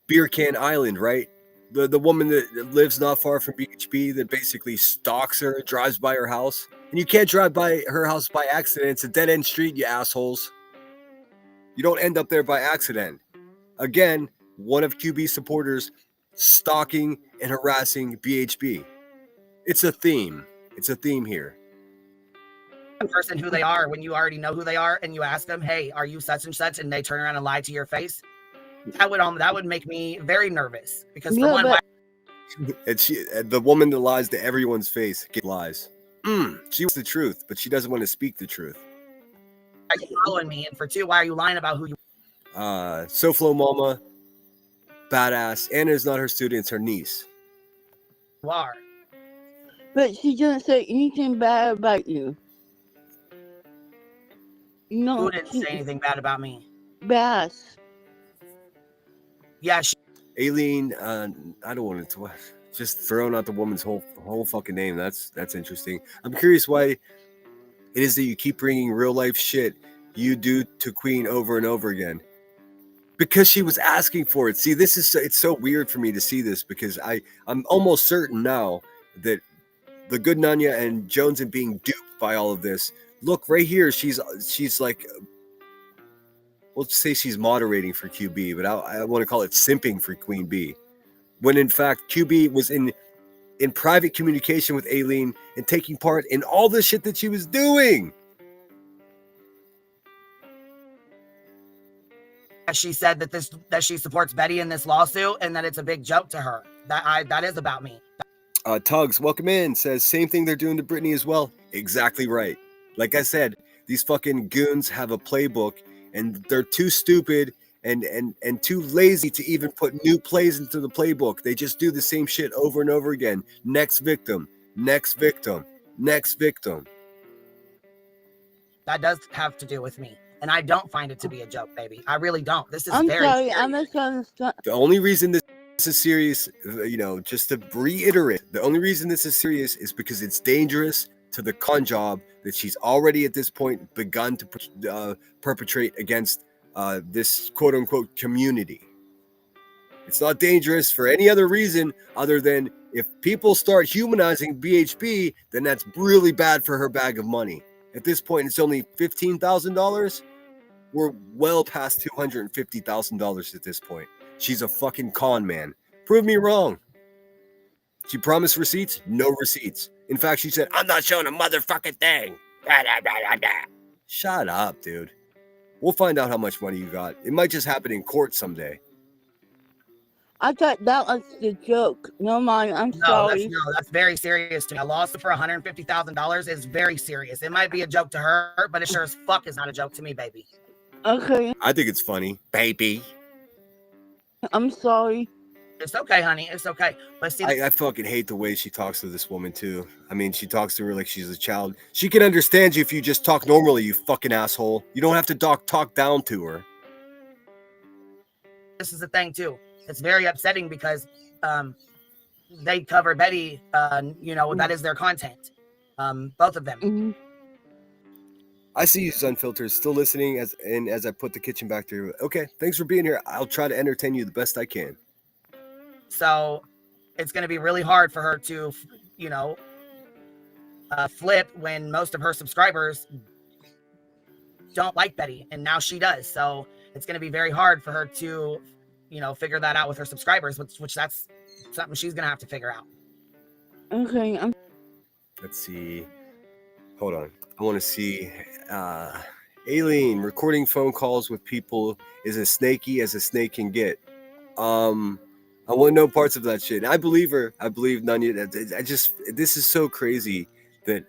Beer Can Island, right? The woman that lives not far from BHB that basically stalks her, drives by her house, and you can't drive by her house by accident. It's a dead end street, you assholes. You don't end up there by accident. Again, one of QB's supporters stalking and harassing BHB. It's a theme. It's a theme here. person who they are when you already know who they are and you ask them, hey, are you such and such, and they turn around and lie to your face, that would make me very nervous because for one, and the woman that lies to everyone's face lies. She wants the truth, but she doesn't want to speak the truth. are you following me? And for two, why are you lying about who you SoFlo Mama, badass. Anna's not her student, it's her niece. are? But she didn't say anything bad about you. No, Who didn't say anything bad about me? Bass. Yeah, Aileen, I don't want to just throwing out the woman's whole fucking name. That's interesting. I'm curious why it is that you keep bringing real life shit you do to Queen over and over again. Because she was asking for it. See, it's so weird for me to see this because I'm almost certain now that the good Nanya and Jones are being duped by all of this. Look right here, she's like, we'll say she's moderating for QB, but I want to call it simping for Queen B. When in fact QB was in private communication with Aileen and taking part in all the shit that she was doing. she said that she supports Betty in this lawsuit and that it's a big joke to her. That is about me. Tugs, welcome in, says same thing they're doing to Brittany as well. Exactly right. Like I said, these fucking goons have a playbook and they're too stupid and too lazy to even put new plays into the playbook. They just do the same shit over and over again. Next victim, next victim, next victim. That does have to do with me. And I don't find it to be a joke, baby. I really don't. This is I'm very sorry, serious. I misunderstood. The only reason this is serious, just to reiterate, the only reason this is serious is because it's dangerous to the con job that she's already at this point begun to perpetrate against this quote unquote community. It's not dangerous for any other reason other than if people start humanizing BHB, then that's really bad for her bag of money. At this point, it's only $15,000. We're well past $250,000 at this point. She's a fucking con man. Prove me wrong. She promised receipts, no receipts. In fact, she said, I'm not showing a motherfucking thing. Shut up, dude. We'll find out how much money you got. It might just happen in court someday. I thought that was the joke. No mind, I'm sorry. That's very serious to me. A lawsuit for $150,000 is very serious. It might be a joke to her, but it sure as fuck is not a joke to me, baby. Okay. I think it's funny, baby. I'm sorry. It's okay, honey. It's okay. But see, I fucking hate the way she talks to this woman, too. I mean, she talks to her like she's a child. She can understand you if you just talk normally, you fucking asshole. You don't have to talk down to her. This is the thing, too. It's very upsetting because they cover Betty. That is their content. Both of them. Mm-hmm. I see you, Unfiltered, still listening as I put the kitchen back to you. Okay, thanks for being here. I'll try to entertain you the best I can. So it's going to be really hard for her to, flip when most of her subscribers don't like Betty, and now she does. So it's going to be very hard for her to, figure that out with her subscribers, which that's something she's going to have to figure out. Okay. Let's see. Hold on. I want to see. Aileen, recording phone calls with people is as snaky as a snake can get. I want no parts of that shit. And I believe her. I believe Nanya. This is so crazy that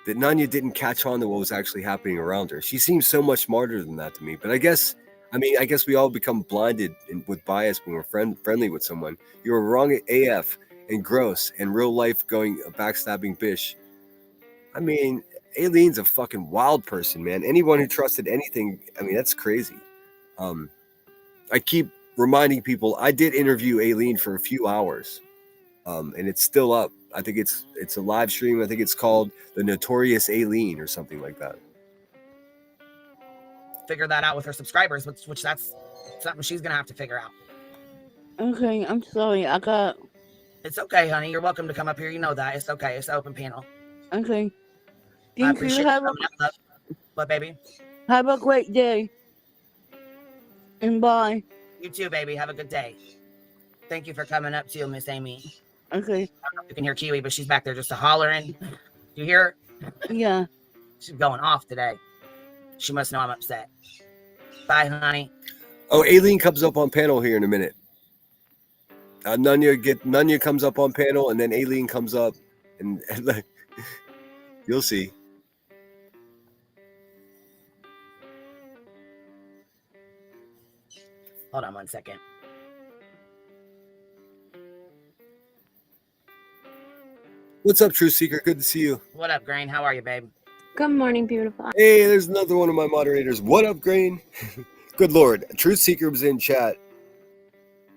Nanya didn't catch on to what was actually happening around her. She seems so much smarter than that to me. But I guess I mean, I guess we all become blinded with bias when we're friendly with someone. You were wrong at AF and gross and real life going a backstabbing bitch. I mean, Aileen's a fucking wild person, man. Anyone who trusted anything, I mean, that's crazy. I keep reminding people I did interview Aileen for a few hours, and it's still up. I think it's a live stream. I think it's called The Notorious Aileen or something like that. Figure that out with her subscribers, which that's something she's gonna have to figure out. Okay, I'm sorry. I got. It's okay, honey. You're welcome to come up here. You know that. It's okay. It's an open panel. Okay. I Thank you. appreciate you coming up, love. What, baby? Have a great day. And bye. You too, baby. Have a good day. Thank you for coming up too, Miss Amy. Okay. I don't know if you can hear Kiwi, but she's back there just a hollering. You hear her? Yeah. She's going off today. She must know I'm upset. Bye, honey. Oh, Aileen comes up on panel here in a minute. Nunya comes up on panel, and then Aileen comes up, and like, you'll see. Hold on 1 second. What's up, Truth Seeker? Good to see you. What up, Grain? How are you, babe? Good morning, beautiful. Hey, there's another one of my moderators. What up, Grain? Good Lord. Truth Seeker was in chat.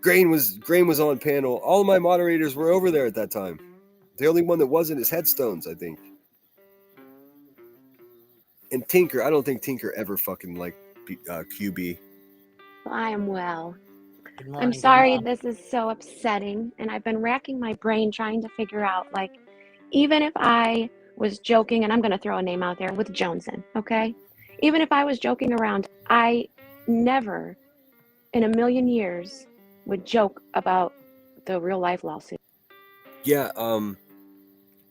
Grain was on panel. All of my moderators were over there at that time. The only one that wasn't is Headstones, I think. And Tinker. I don't think Tinker ever fucking liked QB. I am well. Good morning. I'm good sorry morning. this is so upsetting, and I've been racking my brain trying to figure out, like, even if I was joking, and I'm going to throw a name out there with Joneson, okay? Even if I was joking around, I never in a million years would joke about the real life lawsuit. Yeah,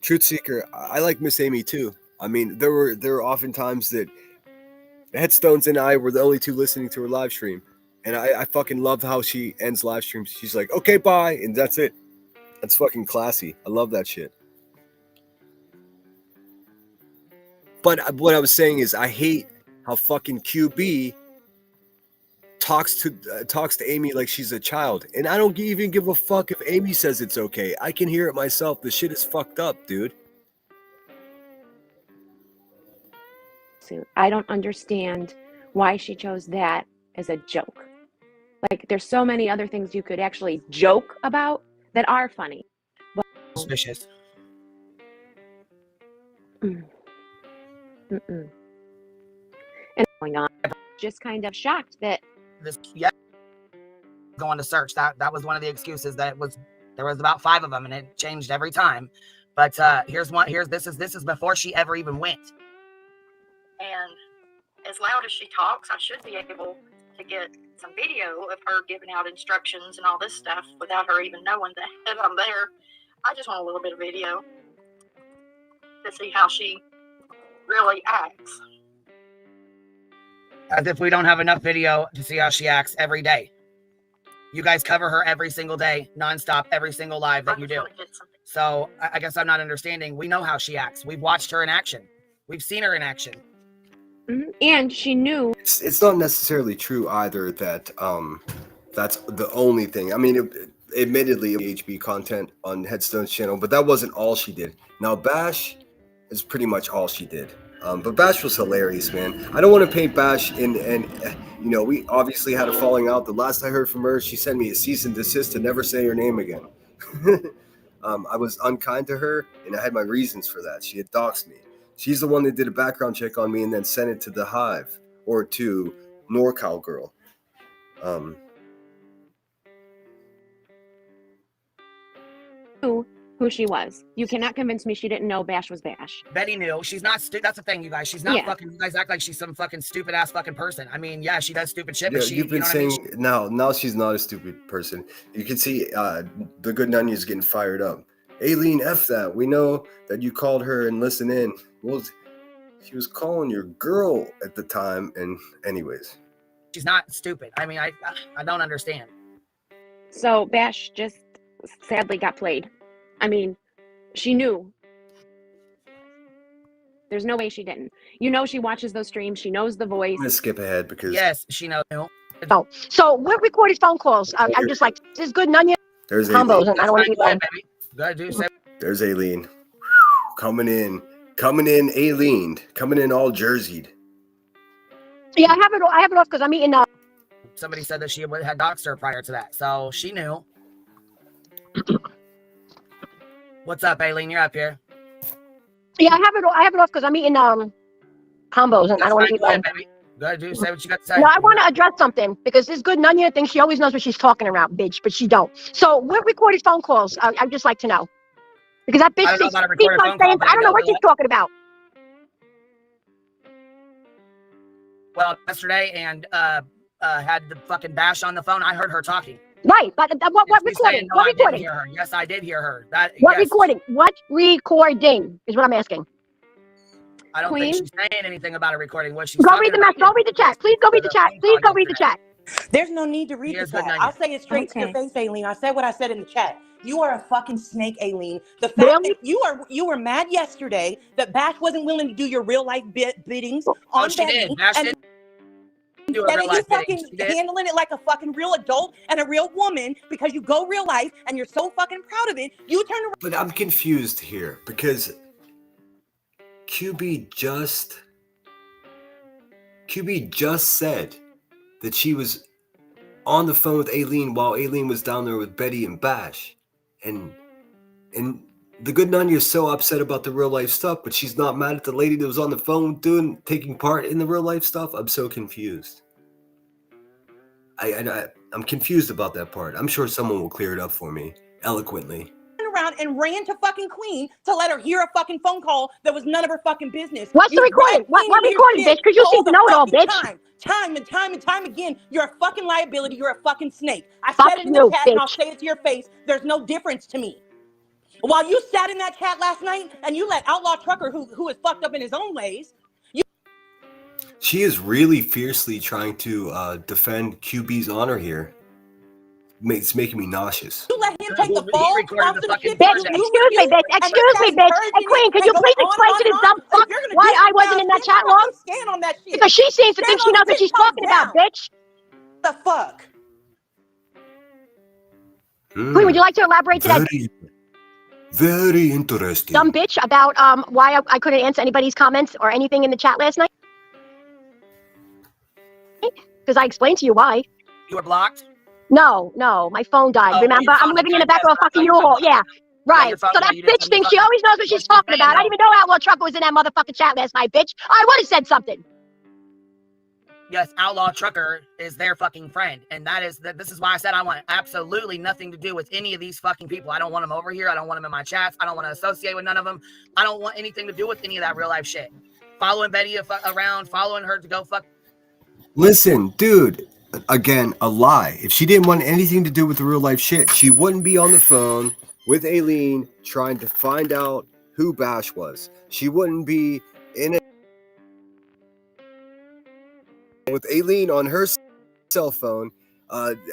Truth Seeker, I like Miss Amy too. I mean, there were often times that Headstones and I were the only two listening to her live stream. And I fucking love how she ends live streams. She's like, okay, bye, and that's it. That's fucking classy. I love that shit. But what I was saying is I hate how fucking QB talks to Amy like she's a child. And I don't even give a fuck if Amy says it's okay. I can hear it myself. The shit is fucked up, dude. I don't understand why she chose that as a joke. Like, there's so many other things you could actually joke about that are funny. Suspicious. And going on, just kind of shocked that This going to search. That was one of the excuses. There was about 5 of them, and it changed every time. But here's one. This is before she ever even went. And as loud as she talks, I should be able to get some video of her giving out instructions and all this stuff without her even knowing that I'm there. I just want a little bit of video to see how she really acts. As if we don't have enough video to see how she acts every day. You guys cover her every single day, nonstop, every single live that you do. So I guess I'm not understanding. We know how she acts. We've watched her in action. We've seen her in action. And she knew. It's not necessarily true either that that's the only thing. I mean, admittedly, HB content on Headstone's channel, but that wasn't all she did. Now, Bash is pretty much all she did. But Bash was hilarious, man. I don't want to paint Bash and you know, we obviously had a falling out. The last I heard from her, she sent me a cease and desist to never say her name again. I was unkind to her, and I had my reasons for that. She had doxed me. She's the one that did a background check on me and then sent it to the Hive or to NorCal Girl. Who she was. You cannot convince me she didn't know Bash was Bash. Betty knew. She's not that's the thing, you guys. She's not Yeah. fucking. You guys act like she's some fucking stupid ass fucking person. I mean, yeah, she does stupid shit, Yeah, but she. you've been you know saying what I mean? now she's not a stupid person. You can see the good Nunya is getting fired up. Aileen, F that. We know that you called her and listened in. Well, she was calling your girl at the time, and anyways. She's not stupid. I mean, I don't understand. So Bash just sadly got played. I mean, she knew. There's no way she didn't. You know, she watches those streams. She knows the voice. I'm gonna skip ahead because Yes, she knows. No. So we're recorded phone calls. I'm just like, this is good none yet. There's Combos, Aileen. and I don't want to eat Go ahead, them. baby. Go ahead, do say. There's Aileen. Coming in, Aileen. Coming in all jerseyed. Yeah, I have it off because I'm eating. Somebody said that she had doxed her prior to that, so she knew. What's up, Aileen? You're up here. Yeah, I have it off because I'm eating combos, and I don't want to eat Go ahead, them. baby. Go ahead, do say what you got to say. No, I want to address something because this good Nunya thinks she always knows what she's talking about, bitch, but she don't. So we're recorded phone calls. I'd just like to know because that bitch I don't know keeps about a on recorded phone saying, call, I don't know what she's talking about. Well, yesterday and had the fucking Bash on the phone. I heard her talking. Right, but what She's recording? saying, no, What I didn't recording? hear her. Yes, I did hear her. That What yes, recording? What recording is what I'm asking. I don't Queen? think she's saying anything about a recording. What she's Go talking read the about message. Go read the chat. Please go read the the chat. phone Please call go read the yesterday. chat. There's no need to read Here's the good chat. Nunya. I'll say it straight to your face, Aileen. I said what I said in the chat. You are a fucking snake, Aileen. The fact Really? that you were mad yesterday that Bash wasn't willing to do your real life biddings Oh, on she Betty, did. Bash and did do a instead real of you life bidding. fucking She did. handling it like a fucking real adult and a real woman because you go real life and you're so fucking proud of it, you turn around. But I'm confused here because QB just said that she was on the phone with Aileen while Aileen was down there with Betty and Bash. And the good Nunya is so upset about the real life stuff, but she's not mad at the lady that was on the phone taking part in the real life stuff. I'm so confused. I'm confused about that part. I'm sure someone will clear it up for me eloquently. Around and ran to fucking Queen to let her hear a fucking phone call that was none of her fucking business. What's the You recording? drag What Queen into your recording, shit bitch? Because you all seem to the know it all, fucking bitch. Time and time again. You're a fucking liability. You're a fucking snake. I Fuck said it in the you, chat and I'll bitch. say it to your face. There's no difference to me. While you sat in that chat last night and you let Outlaw Trucker, who is fucked up in his own ways, She is really fiercely trying to defend QB's honor here. It's making me nauseous. you let him take the He fall recorded off the some fucking shit that Bitch, Sunday. you excuse me, reviewed, bitch. and you Excuse sat me, bitch. Hey, encouraging Queen, it could and you going please on explain and to on this and dumb on. So fuck if you're gonna why do I this wasn't now, in that stand chat the long? fucking stand on that shit. Because she seems to Stand think she on knows the what shit, she's calm talking about, down. bitch. The fuck? Queen, would you like to elaborate to that Very interesting. dumb bitch about why I couldn't answer anybody's comments or anything in the chat last night? Because I explained to you why. You were blocked. No, my phone died. Oh, Remember? your I'm phone living in the died. back Yes, of a that's fucking right. You got U-Haul. blocked. Yeah, right. your phone So died. that You didn't bitch tell me thinks she something. always knows what she's talking saying, about. I though- didn't even know Outlaw Trucker was in that motherfucking chat last night, bitch. I would have said something. Yes, Outlaw Trucker is their fucking friend, and this is why I said I want absolutely nothing to do with any of these fucking people. I don't want them over here. I don't want them in my chats. I don't want to associate with none of them. I don't want anything to do with any of that real life shit. Following Betty around, following her to go fuck. Listen, dude, again, a lie. If she didn't want anything to do with the real life shit, she wouldn't be on the phone with Aileen trying to find out who Bash was. She wouldn't be in it with Aileen on her cell phone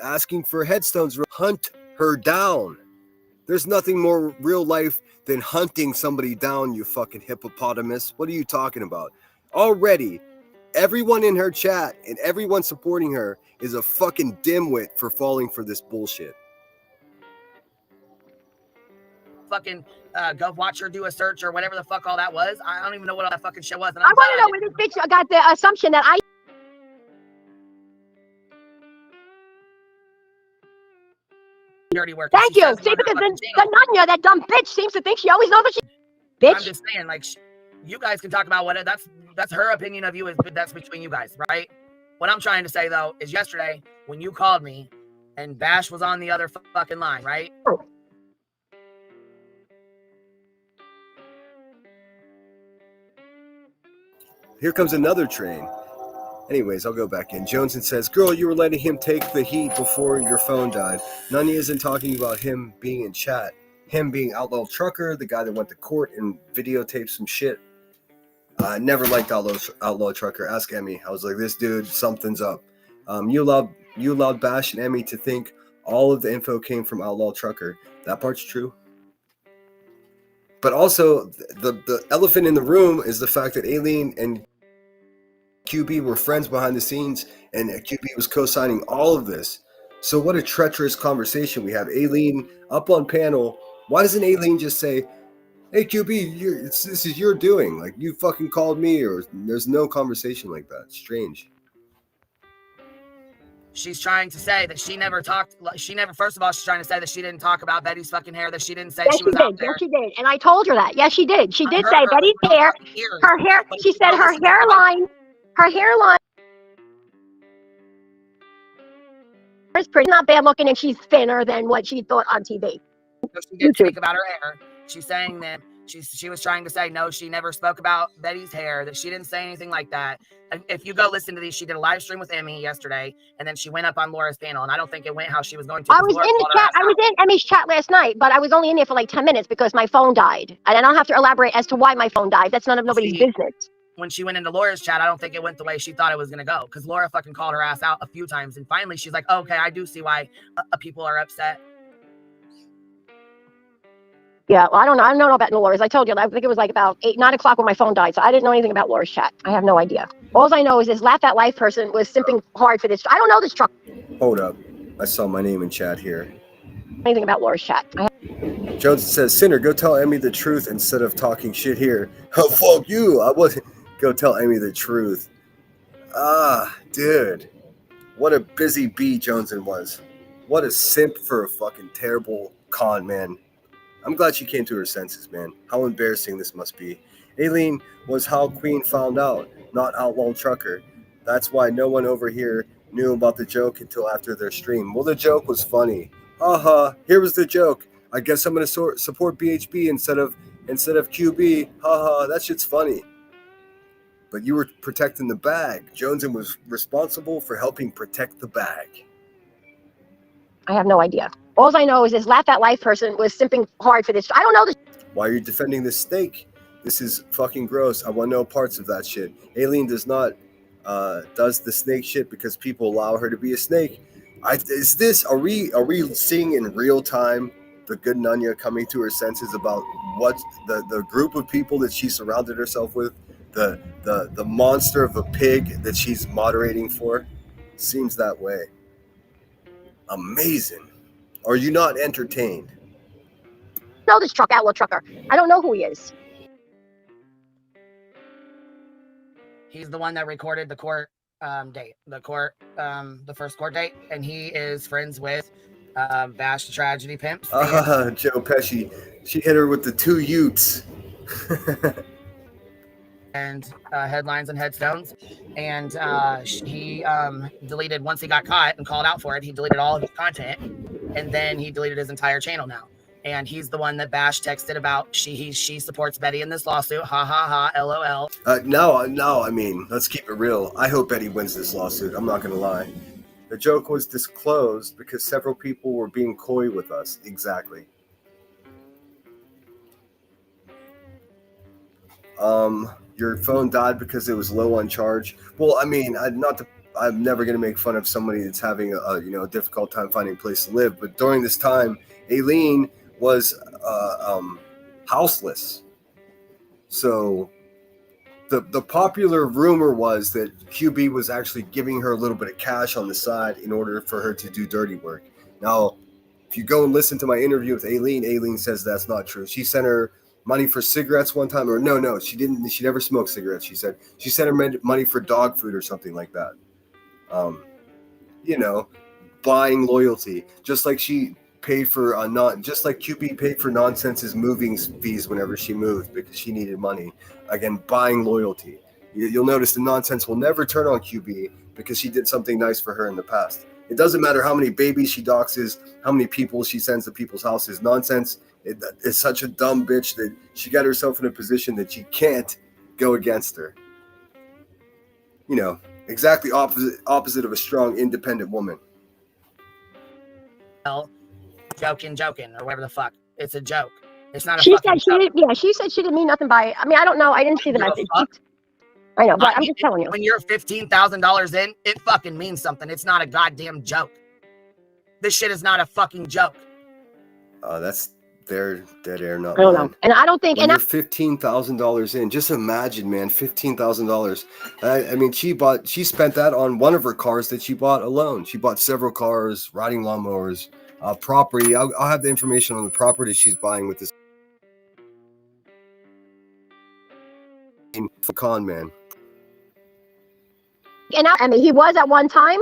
asking for headstones. Hunt her down. There's nothing more real life than hunting somebody down, you fucking hippopotamus. What are you talking about? Already, everyone in her chat and everyone supporting her is a fucking dimwit for falling for this bullshit. Fucking go watch her do a search or whatever the fuck all that was. I don't even know what all that fucking shit was. And I want to know where this bitch got the assumption that I dirty work. Thank you. See, because the Nunya, that dumb bitch, seems to think she always knows what she. Bitch. I'm just saying, like, you guys can talk about what that's her opinion of you. That's between you guys, right? What I'm trying to say though is yesterday when you called me and Bash was on the other fucking line, right? Here comes another train. Anyways, I'll go back in. Joneson says, girl, you were letting him take the heat before your phone died. Nunya isn't talking about him being in chat. Him being Outlaw Trucker, the guy that went to court and videotaped some shit. I never liked Outlaw Trucker. Ask Emmy. I was like, this dude, something's up. You allowed Bash and Emmy to think all of the info came from Outlaw Trucker. That part's true. But also, the elephant in the room is the fact that Aileen and QB were friends behind the scenes, and QB was co-signing all of this. So what a treacherous conversation we have. Aileen up on panel. Why doesn't Aileen just say, "Hey QB, this is your doing. Like you fucking called me," or there's no conversation like that. Strange. She's trying to say that she never talked. First of all, she's trying to say that she didn't talk about Betty's fucking hair, that she didn't say Yes, she was out there. Yes, she did. And I told her that. Yes, she did. She did I say heard her Betty's with no hair. fucking ears. Her hair. But She if you said go her listen to the hairline is pretty not bad looking, and she's thinner than what she thought on TV. So she did speak about her hair. She's saying that she was trying to say, no, she never spoke about Betty's hair, that she didn't say anything like that. And if you go listen to these, she did a live stream with Emmy yesterday, and then she went up on Laura's panel, and I don't think it went how she was going to. I was in the chat. I was in Emmy's chat last night, but I was only in there for like 10 minutes because my phone died. And I don't have to elaborate as to why my phone died. That's none of nobody's business. When she went into Laura's chat, I don't think it went the way she thought it was going to go, because Laura fucking called her ass out a few times, and finally she's like, okay, I do see why people are upset. Yeah, well, I don't know about Laura's. I told you, I think it was like about 9 o'clock when my phone died, so I didn't know anything about Laura's chat. I have no idea. All I know is this Laugh That Life person was simping hard for this. I don't know this truck. Hold up. I saw my name in chat here. Anything about Laura's chat. Jones says, Sinner, go tell Emmy the truth instead of talking shit here. Oh, fuck you. I wasn't. Go tell Emmy the truth. Ah, dude. What a busy bee Joneson was. What a simp for a fucking terrible con, man. I'm glad she came to her senses, man. How embarrassing this must be. Aileen was how Queen found out, not Outlaw Trucker. That's why no one over here knew about the joke until after their stream. Well, the joke was funny. Haha, here was the joke. I guess I'm going to support BHB instead of QB. Haha, that shit's funny. But you were protecting the bag. Joneson was responsible for helping protect the bag. I have no idea. All I know is this Laugh That Life person was simping hard for this. I don't know this. Why are you defending this snake? This is fucking gross. I want no parts of that shit. Aileen does not does the snake shit because people allow her to be a snake. Are we seeing in real time the good Nunya coming to her senses about what the group of people that she surrounded herself with, the monster of a pig that she's moderating for? Seems that way. Amazing. Are you not entertained? I know this Outlaw Trucker. I don't know who he is. He's the one that recorded the court date, the first court date, and he is friends with Bash the Tragedy Pimps. Joe Pesci. She hit her with the 2 Utes. And headlines and headstones, and he deleted, once he got caught and called out for it, he deleted all of his content, and then he deleted his entire channel now. And he's the one that Bash texted about she supports Betty in this lawsuit, ha ha ha, lol. No, I mean, let's keep it real. I hope Betty wins this lawsuit. I'm not gonna lie. The joke was disclosed because several people were being coy with us. Exactly. Your phone died because it was low on charge. Well, I mean, I'm never going to make fun of somebody that's having a difficult time finding a place to live. But during this time, Aileen was houseless. So the popular rumor was that QB was actually giving her a little bit of cash on the side in order for her to do dirty work. Now, if you go and listen to my interview with Aileen says that's not true. She sent her money for cigarettes one time, or no, she didn't. She never smoked cigarettes. She said she sent her money for dog food or something like that. Buying loyalty, just like she paid for just like QB paid for Nonsense's moving fees whenever she moved because she needed money. Again, buying loyalty. You'll notice the Nonsense will never turn on QB because she did something nice for her in the past. It doesn't matter how many babies she doxes, how many people she sends to people's houses. Nonsense is such a dumb bitch that she got herself in a position that you can't go against her. Exactly opposite of a strong, independent woman. Well, joking, or whatever the fuck. It's a joke. It's not a she fucking said joke. She said she didn't mean nothing by it. I mean, I don't know. I didn't see the message. I know, but I'm just telling you. When you're $15,000 in, it fucking means something. It's not a goddamn joke. This shit is not a fucking joke. They're dead air, not I don't know. mine. And I don't think, When and you're $15,000 in, just imagine, man, $15,000. I mean, she spent that on one of her cars that she bought alone. She bought several cars, riding lawnmowers, property. I'll have the information on the property she's buying with this con man. I mean, he was at one time,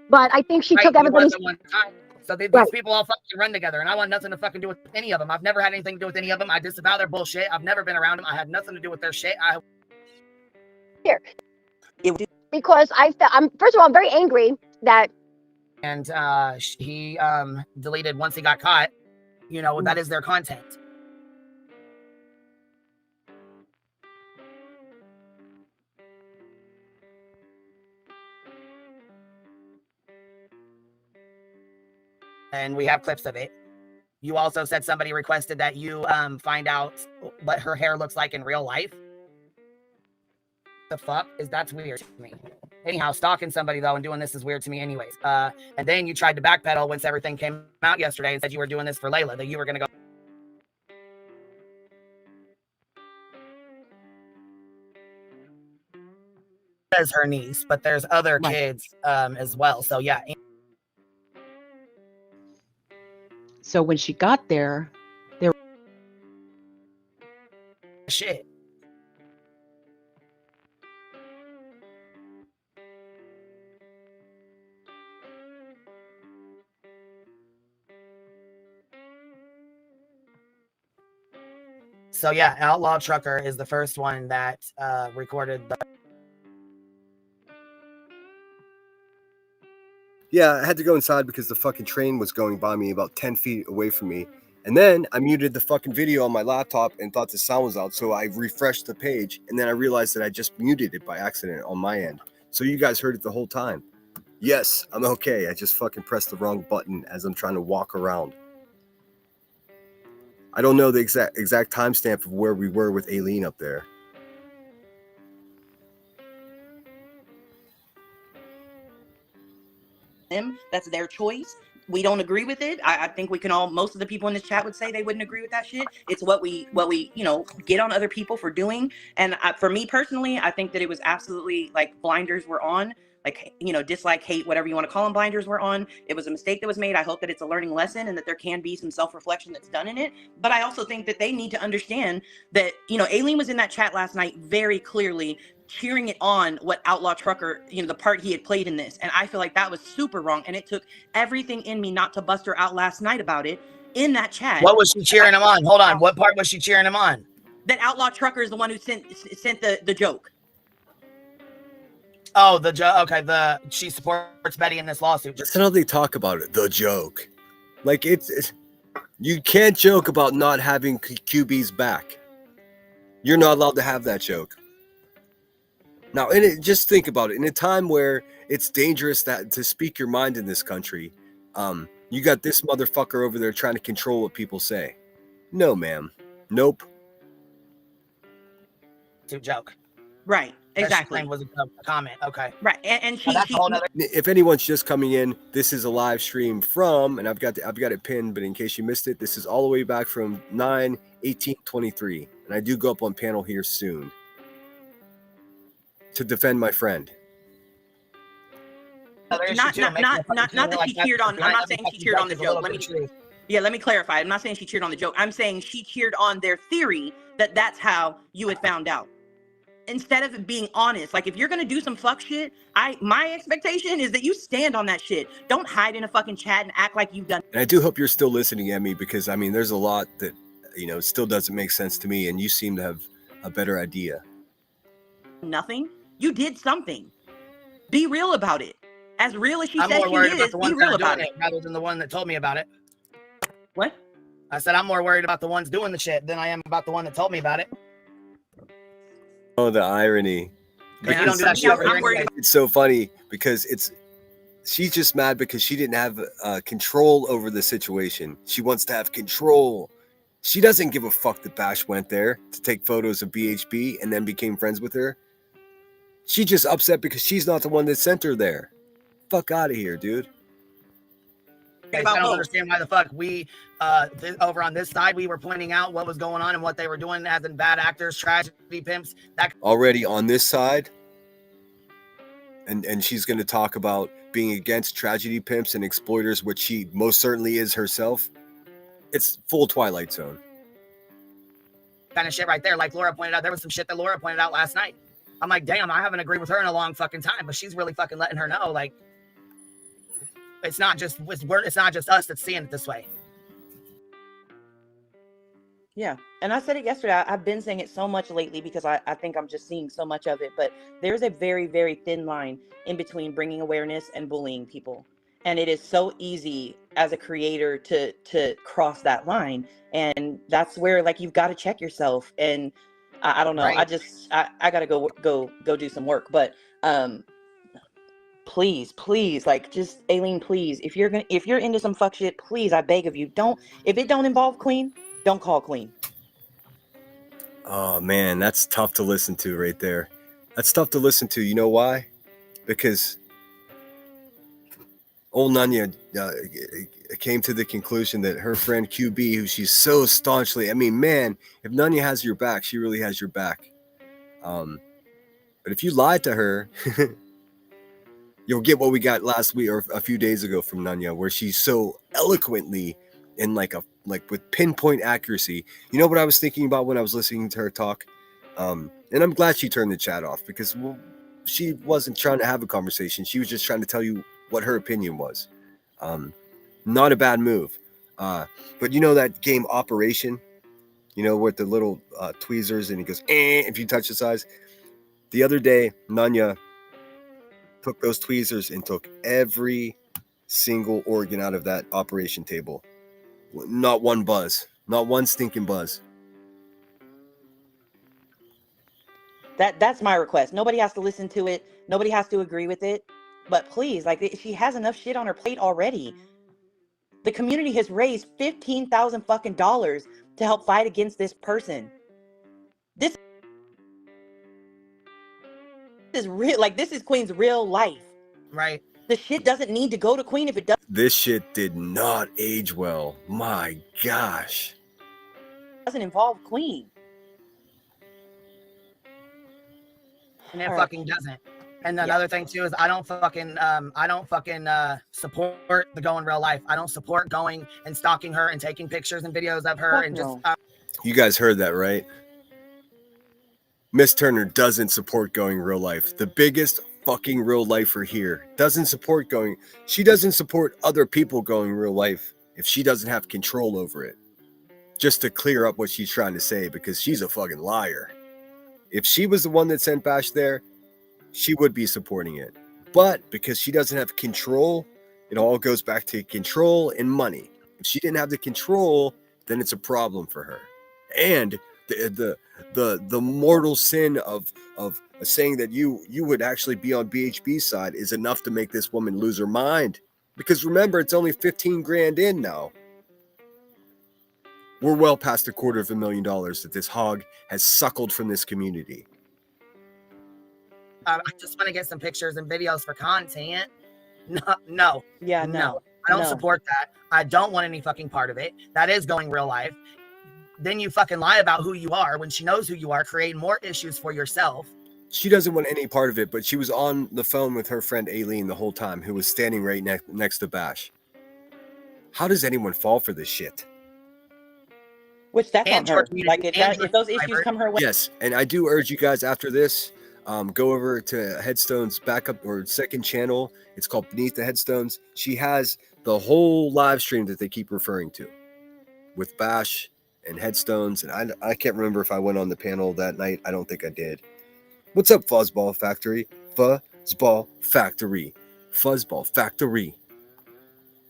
but I think she Right, took he was everybody's. at one time. So these Right. people all fucking run together, and I want nothing to fucking do with any of them. I've never had anything to do with any of them. I disavow their bullshit. I've never been around them. I had nothing to do with their shit. Because I'm first of all, I'm very angry that. And he deleted once he got caught. You know, that is their content. And we have clips of it. You also said somebody requested that you find out what her hair looks like in real life. The fuck that's weird to me. Anyhow, stalking somebody though and doing this is weird to me anyways. And then you tried to backpedal once everything came out yesterday and said you were doing this for Layla, that you were gonna go as her niece, but there's other kids as well. So yeah. So when she got there, Shit. So yeah, Outlaw Trucker is the first one that recorded the. Yeah, I had to go inside because the fucking train was going by me about 10 feet away from me. And then I muted the fucking video on my laptop and thought the sound was out. So I refreshed the page and then I realized that I just muted it by accident on my end. So you guys heard it the whole time. Yes, I'm okay. I just fucking pressed the wrong button as I'm trying to walk around. I don't know the exact timestamp of where we were with Aileen up there. Them, that's their choice. We don't agree with it. I think we can all, most of the people in this chat would say they wouldn't agree with that shit. It's what we get on other people for doing. And for me personally, I think that it was absolutely like blinders were on, like, dislike, hate, whatever you want to call them, blinders were on. It was a mistake that was made. I hope that it's a learning lesson and that there can be some self-reflection that's done in it. But I also think that they need to understand that, Aileen was in that chat last night very clearly cheering it on what Outlaw Trucker, the part he had played in this. And I feel like that was super wrong. And it took everything in me not to bust her out last night about it in that chat. What was she cheering him on? Hold on. What part was she cheering him on? That Outlaw Trucker is the one who sent the joke. Oh, the joke. Okay, she supports Betty in this lawsuit. That's how they talk about it. The joke. Like it's you can't joke about not having QB's back. You're not allowed to have that joke. Now, just think about it. In a time where it's dangerous to speak your mind in this country, you got this motherfucker over there trying to control what people say. No, ma'am. Nope. To joke. Right. Exactly. Was a comment. Okay. Right. And she. If anyone's just coming in, this is a live stream from, and I've got it pinned, but in case you missed it, this is all the way back from 9/18/23, and I do go up on panel here soon to defend my friend. Not that she cheered on. I'm not saying she cheered on the joke. Let me clarify. I'm not saying she cheered on the joke. I'm saying she cheered on their theory that that's how you had found out. Instead of being honest, like if you're gonna do some fuck shit, my expectation is that you stand on that shit. Don't hide in a fucking chat and act like you've done. And I do hope you're still listening, Emmy, because I mean, there's a lot that still doesn't make sense to me, and you seem to have a better idea. Nothing. You did something. Be real about it. As real as she says she is, be real about it. Rather than the one that told me about it. What? I said I'm more worried about the ones doing the shit than I am about the one that told me about it. Oh, the irony. You don't do that shit. It's so funny because she's just mad because she didn't have control over the situation. She wants to have control. She doesn't give a fuck that Bash went there to take photos of BHB and then became friends with her. She's just upset because she's not the one that sent her there. Fuck out of here, dude. I don't understand why the fuck we over on this side we were pointing out what was going on and what they were doing as in bad actors, tragedy pimps. That already on this side, and she's going to talk about being against tragedy pimps and exploiters, which she most certainly is herself. It's full Twilight Zone. kind of shit right there. Like Laura pointed out, there was some shit that Laura pointed out last night. I'm like, damn, I haven't agreed with her in a long fucking time, but she's really fucking letting her know, like, it's not just us that's seeing it this way. Yeah. And I said it yesterday. I've been saying it so much lately because I think I'm just seeing so much of it. But there's a very, very thin line in between bringing awareness and bullying people. And it is so easy as a creator to cross that line. And that's where, like, you've got to check yourself. And I don't know. Right. I got to go do some work. But please, like, just Aileen, please, if you're into some fuck shit, please, I beg of you, if it don't involve Queen, don't call Queen. Oh man, that's tough to listen to right there. That's tough to listen to. You know why? Because old Nanya came to the conclusion that her friend QB, who she's so staunchly, I mean, man, if Nanya has your back, she really has your back. But if you lied to her, you'll get what we got last week or a few days ago from Nanya, where she's so eloquently and like with pinpoint accuracy. You know what I was thinking about when I was listening to her talk? And I'm glad she turned the chat off, because she wasn't trying to have a conversation. She was just trying to tell you what her opinion was. Not a bad move. But you know that game Operation? You know, with the little tweezers, and he goes, if you touch the size. The other day, Nanya took those tweezers and took every single organ out of that operation table. Not one buzz. Not one stinking buzz. That's my request. Nobody has to listen to it. Nobody has to agree with it. But please, like, she has enough shit on her plate already. The community has raised $15,000 fucking dollars to help fight against this person. This is real. Like, this is Queen's real life. Right. The shit doesn't need to go to Queen if it does. This shit did not age well. My gosh. Doesn't involve Queen. And it fucking doesn't. And another thing too is I don't fucking support the going real life. I don't support going and stalking her and taking pictures and videos of her. Fuck and just you guys heard that, right? Miss Turner doesn't support going real life. The biggest fucking real lifer here doesn't support going. She doesn't support other people going real life if she doesn't have control over it. Just to clear up what she's trying to say, because she's a fucking liar. If she was the one that sent Bash there, she would be supporting it. But because she doesn't have control, it all goes back to control and money. If she didn't have the control, then it's a problem for her. And the mortal sin of saying that you would actually be on BHB's side is enough to make this woman lose her mind. Because remember, it's only 15 grand in now. We're well past $250,000 that this hog has suckled from this community. I just want to get some pictures and videos for content. No. Yeah, no. I don't support that. I don't want any fucking part of it. That is going real life. Then you fucking lie about who you are when she knows who you are, creating more issues for yourself. She doesn't want any part of it, but she was on the phone with her friend Aileen the whole time, who was standing right next to Bash. How does anyone fall for this shit? Which that's on her. Like, if those issues come her way. Yes, and I do urge you guys after this, go over to Headstone's backup or second channel. It's called Beneath the Headstones. She has the whole live stream that they keep referring to with Bash and Headstones. And I can't remember if I went on the panel that night. I don't think I did. What's up, Fuzzball Factory? Fuzzball Factory. Fuzzball Factory.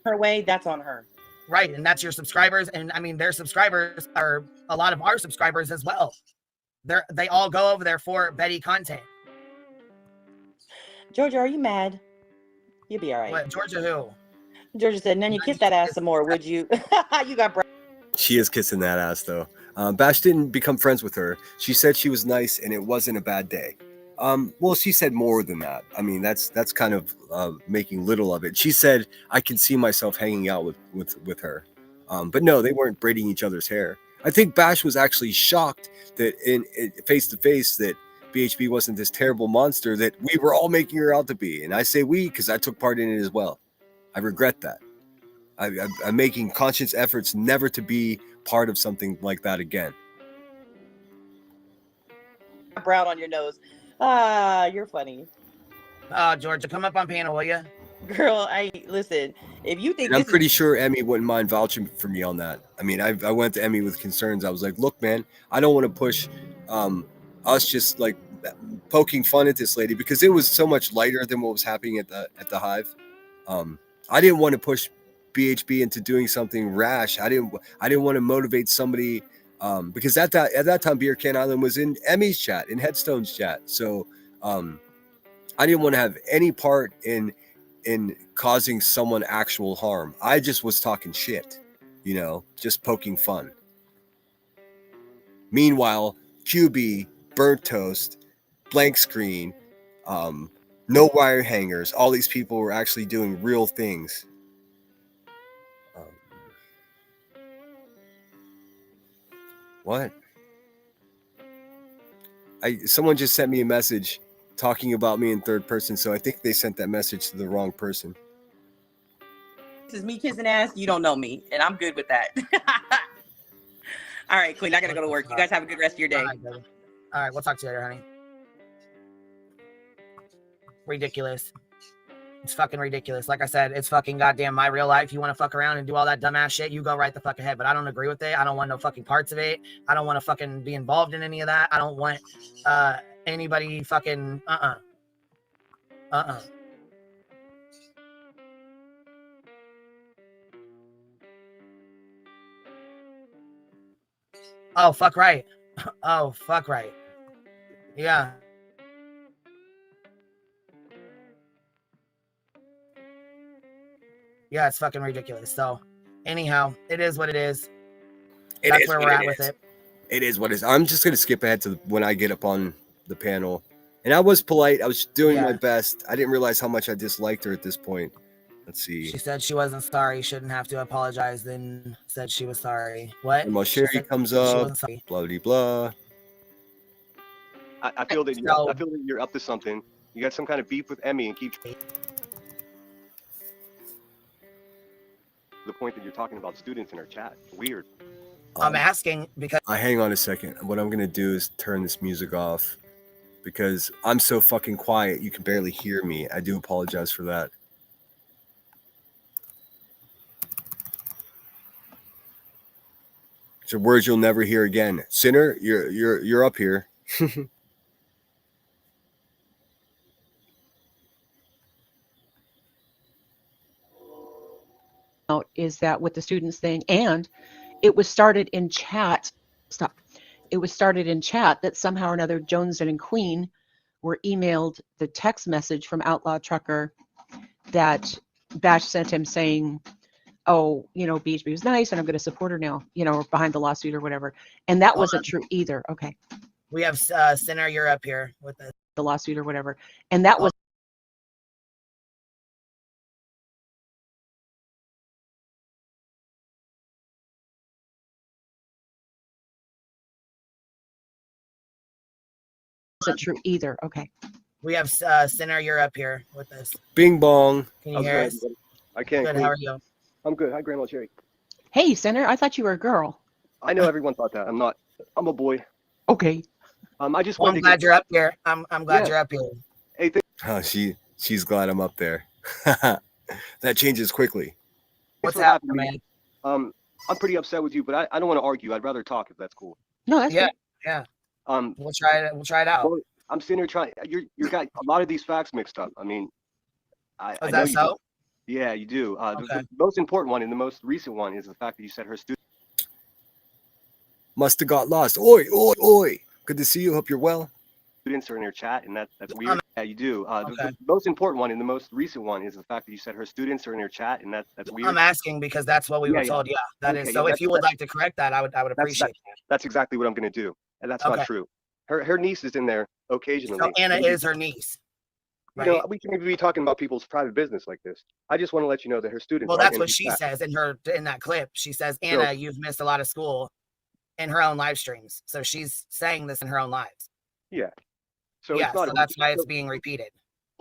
Her way, that's on her. Right, and that's your subscribers. And I mean, their subscribers are a lot of our subscribers as well. They all go over there for Betty content. Georgia, are you mad? You'll be all right. What, Georgia who? Georgia said, "Then you kiss that ass some more, would you?" You got. She is kissing that ass though. Bash didn't become friends with her. She said she was nice and it wasn't a bad day. Well, she said more than that. I mean, that's kind of making little of it. She said, "I can see myself hanging out with her," but no, they weren't braiding each other's hair. I think Bash was actually shocked that in face to face that BHB wasn't this terrible monster that we were all making her out to be. And I say we because I took part in it as well. I regret that. I'm making conscious efforts never to be part of something like that again. Brown on your nose. Ah, you're funny. Georgia, come up on panel, will you? Girl, listen. If you think and I'm pretty sure Emmy wouldn't mind vouching for me on that. I mean, I went to Emmy with concerns. I was like, look, man, I don't want to push us just like poking fun at this lady because it was so much lighter than what was happening at the Hive. I didn't want to push BHB into doing something rash. I didn't want to motivate somebody because at that time Beer Can Island was in Emmy's chat, in Headstone's chat. So I didn't want to have any part in causing someone actual harm. I just was talking shit, just poking fun. Meanwhile, QB, Burnt Toast, Blank Screen, no wire hangers, all these people were actually doing real things. What? Someone just sent me a message talking about me in third person, so I think they sent that message to the wrong person. This is me kissing ass. You don't know me, and I'm good with that. All right, Queen, I gotta go to work. You guys have a good rest of your day. All right, we'll talk to you later, honey. Ridiculous. It's fucking ridiculous. Like I said, it's fucking goddamn my real life. You want to fuck around and do all that dumbass shit, you go right the fuck ahead. But I don't agree with it. I don't want no fucking parts of it. I don't want to fucking be involved in any of that. I don't want anybody fucking Oh, fuck right. Oh, fuck right. Yeah. Yeah, it's fucking ridiculous. So, anyhow, it is what it is. That's where we're at with it. It is what it is. I'm just going to skip ahead to when I get up on the panel. And I was polite. I was doing my best. I didn't realize how much I disliked her at this point. Let's see. She said she wasn't sorry. Shouldn't have to apologize. Then said she was sorry. What? And while Sherry comes up, blah, blah, blah. I feel that you're up to something. You got some kind of beef with Emmy and keep the point that you're talking about students in her chat. Weird. I'm asking because hang on a second. What I'm gonna do is turn this music off because I'm so fucking quiet you can barely hear me. I do apologize for that. So words you'll never hear again. Sinner, you're up here. Is that with the students thing, and it was started in chat. It was started in chat that somehow or another Jones and Queen were emailed the text message from Outlaw Trucker that Bash sent him saying, oh, BHB was nice and I'm going to support her now, behind the lawsuit or whatever. And that wasn't true either. Okay. We have Sinner, you're up here with us. The lawsuit or whatever. And that was wasn't true either. Okay. We have Sinner, you're up here with us. Bing bong. Can you hear us? I can't. Good. How are you? I'm good. Hi, Grandma Cherry. Hey, Sinner, I thought you were a girl. I know everyone thought that. I'm not. I'm a boy. Okay. I just well, I'm glad you're up here. I'm glad you're up here. Hey, she's glad I'm up there. That changes quickly. What's happening, man? I'm pretty upset with you, but I don't want to argue. I'd rather talk if that's cool. No, that's yeah, good. yeah. We'll try it. We'll try it out. Well, I'm sitting here trying. You got a lot of these facts mixed up. I mean, I know that so? Yeah, you do. Okay. The most important one and the most recent one is the fact that you said her student must have got lost. Oi, oi, oi. Good to see you. Hope you're well. Students are in her chat, and that's weird. Yeah, you do. The most important one and the most recent one is the fact that you said her students are in her chat, and that's weird. I'm asking because that's what we were told. Yeah, that is. So if you would like to correct that, I would appreciate it. That's exactly what I'm going to do, and that's not true. Her niece is in there, occasionally. So Anna Maybe, is her niece, you know, right? we can be talking about people's private business like this. I just want to let you know that her students Well, are that's in what her she chat. says in that clip. She says, So, Anna, you've missed a lot of school in her own live streams. So she's saying this in her own lives. yeah. So Yeah, it's not so a that's why it's so, being repeated.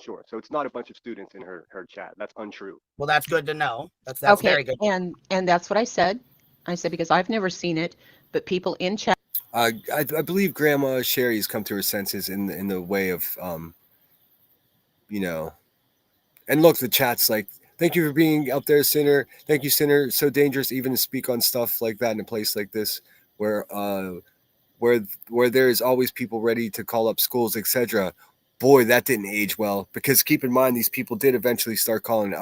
sure. So it's not a bunch of students in her chat. That's untrue. Well, that's good to know. That's Okay, very good. and that's what I said. I said because I've never seen it, but people in chat. I believe Grandma Sherry's come to her senses in the way of you know. And look, the chat's like, thank you for being up there, Sinner. Thank you, Sinner. So dangerous even to speak on stuff like that in a place like this, where there is always people ready to call up schools, etc. Boy, that didn't age well, because keep in mind these people did eventually start calling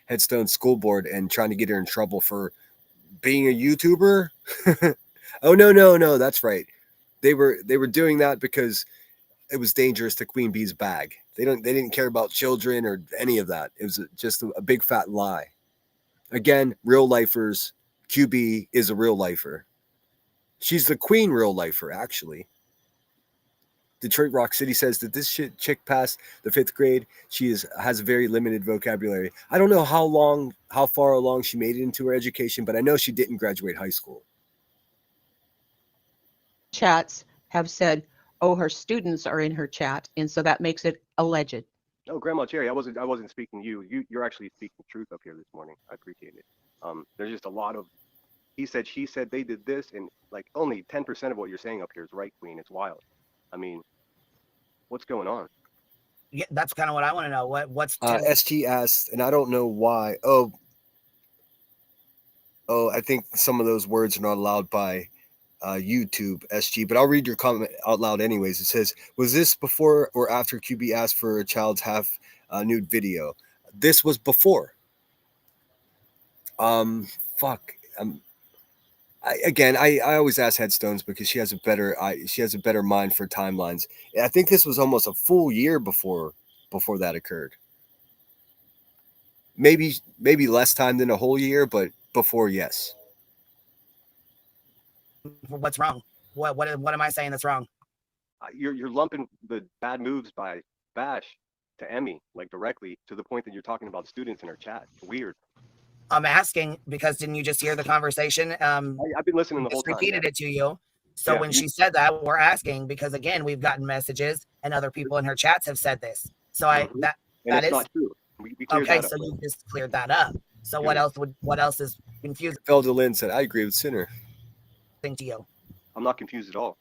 Headstone School Board and trying to get her in trouble for being a YouTuber. Oh no, that's right. They were doing that because it was dangerous to Queen Bee's bag. They didn't care about children or any of that. It was just a big fat lie. Again, real lifers. QB is a real lifer. She's the queen real lifer, actually. Detroit Rock City says that this chick passed the 5th grade. She has a very limited vocabulary. I don't know how far along she made it into her education, but I know she didn't graduate high school. Chats have said, oh, her students are in her chat, and so that makes it alleged. Oh, Grandma Cherry, I wasn't speaking to you. You're actually speaking truth up here this morning. I appreciate it. There's just a lot of he said, she said, they did this, and like only 10% of what you're saying up here is right, Queen. It's wild. I mean, what's going on? Yeah, that's kind of what I want to know. What's ST asked, and I don't know why. I think some of those words are not allowed by YouTube, SG, but I'll read your comment out loud anyways. It says, was this before or after QB asked for a child's half nude video? This was before. Fuck. I always ask Headstones because she has a better mind for timelines. I think this was almost a full year before that occurred. Maybe less time than a whole year, but before, yes. What's wrong? What am I saying that's wrong? You're lumping the bad moves by Bash to Emmy, like directly, to the point that you're talking about students in her chat. Weird. I'm asking because didn't you just hear the conversation? I've been listening the whole time. Repeated it to you. So when she said that, we're asking because again, we've gotten messages and other people in her chats have said this. So that is not true. We okay. that so you just cleared that up. So what else is confusing? Felder Lynn said, I agree with Sinner. To you. I'm not confused at all.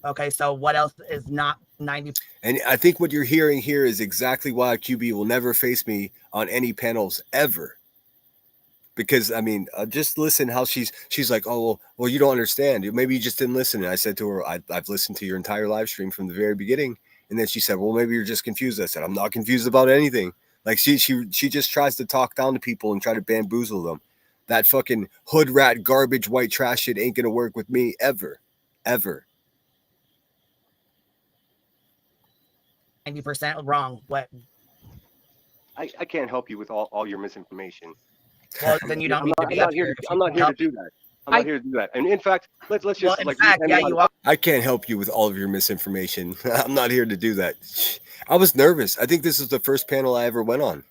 Okay, so what else is not 90? And I think what you're hearing here is exactly why QB will never face me on any panels ever. Because I mean, just listen how she's like, oh well, you don't understand. Maybe you just didn't listen. And I said to her, I've listened to your entire live stream from the very beginning. And then she said, well, maybe you're just confused. I said, I'm not confused about anything. Like she just tries to talk down to people and try to bamboozle them. That fucking hood rat garbage white trash shit ain't gonna work with me ever. 90% wrong. What? I can't help you with all your misinformation. Well, then you don't need to be up here. I'm not here to do that. I'm not here to do that. And in fact, let's just well, in fact, yeah, you are. I can't help you with all of your misinformation. I'm not here to do that. I was nervous. I think this is the first panel I ever went on.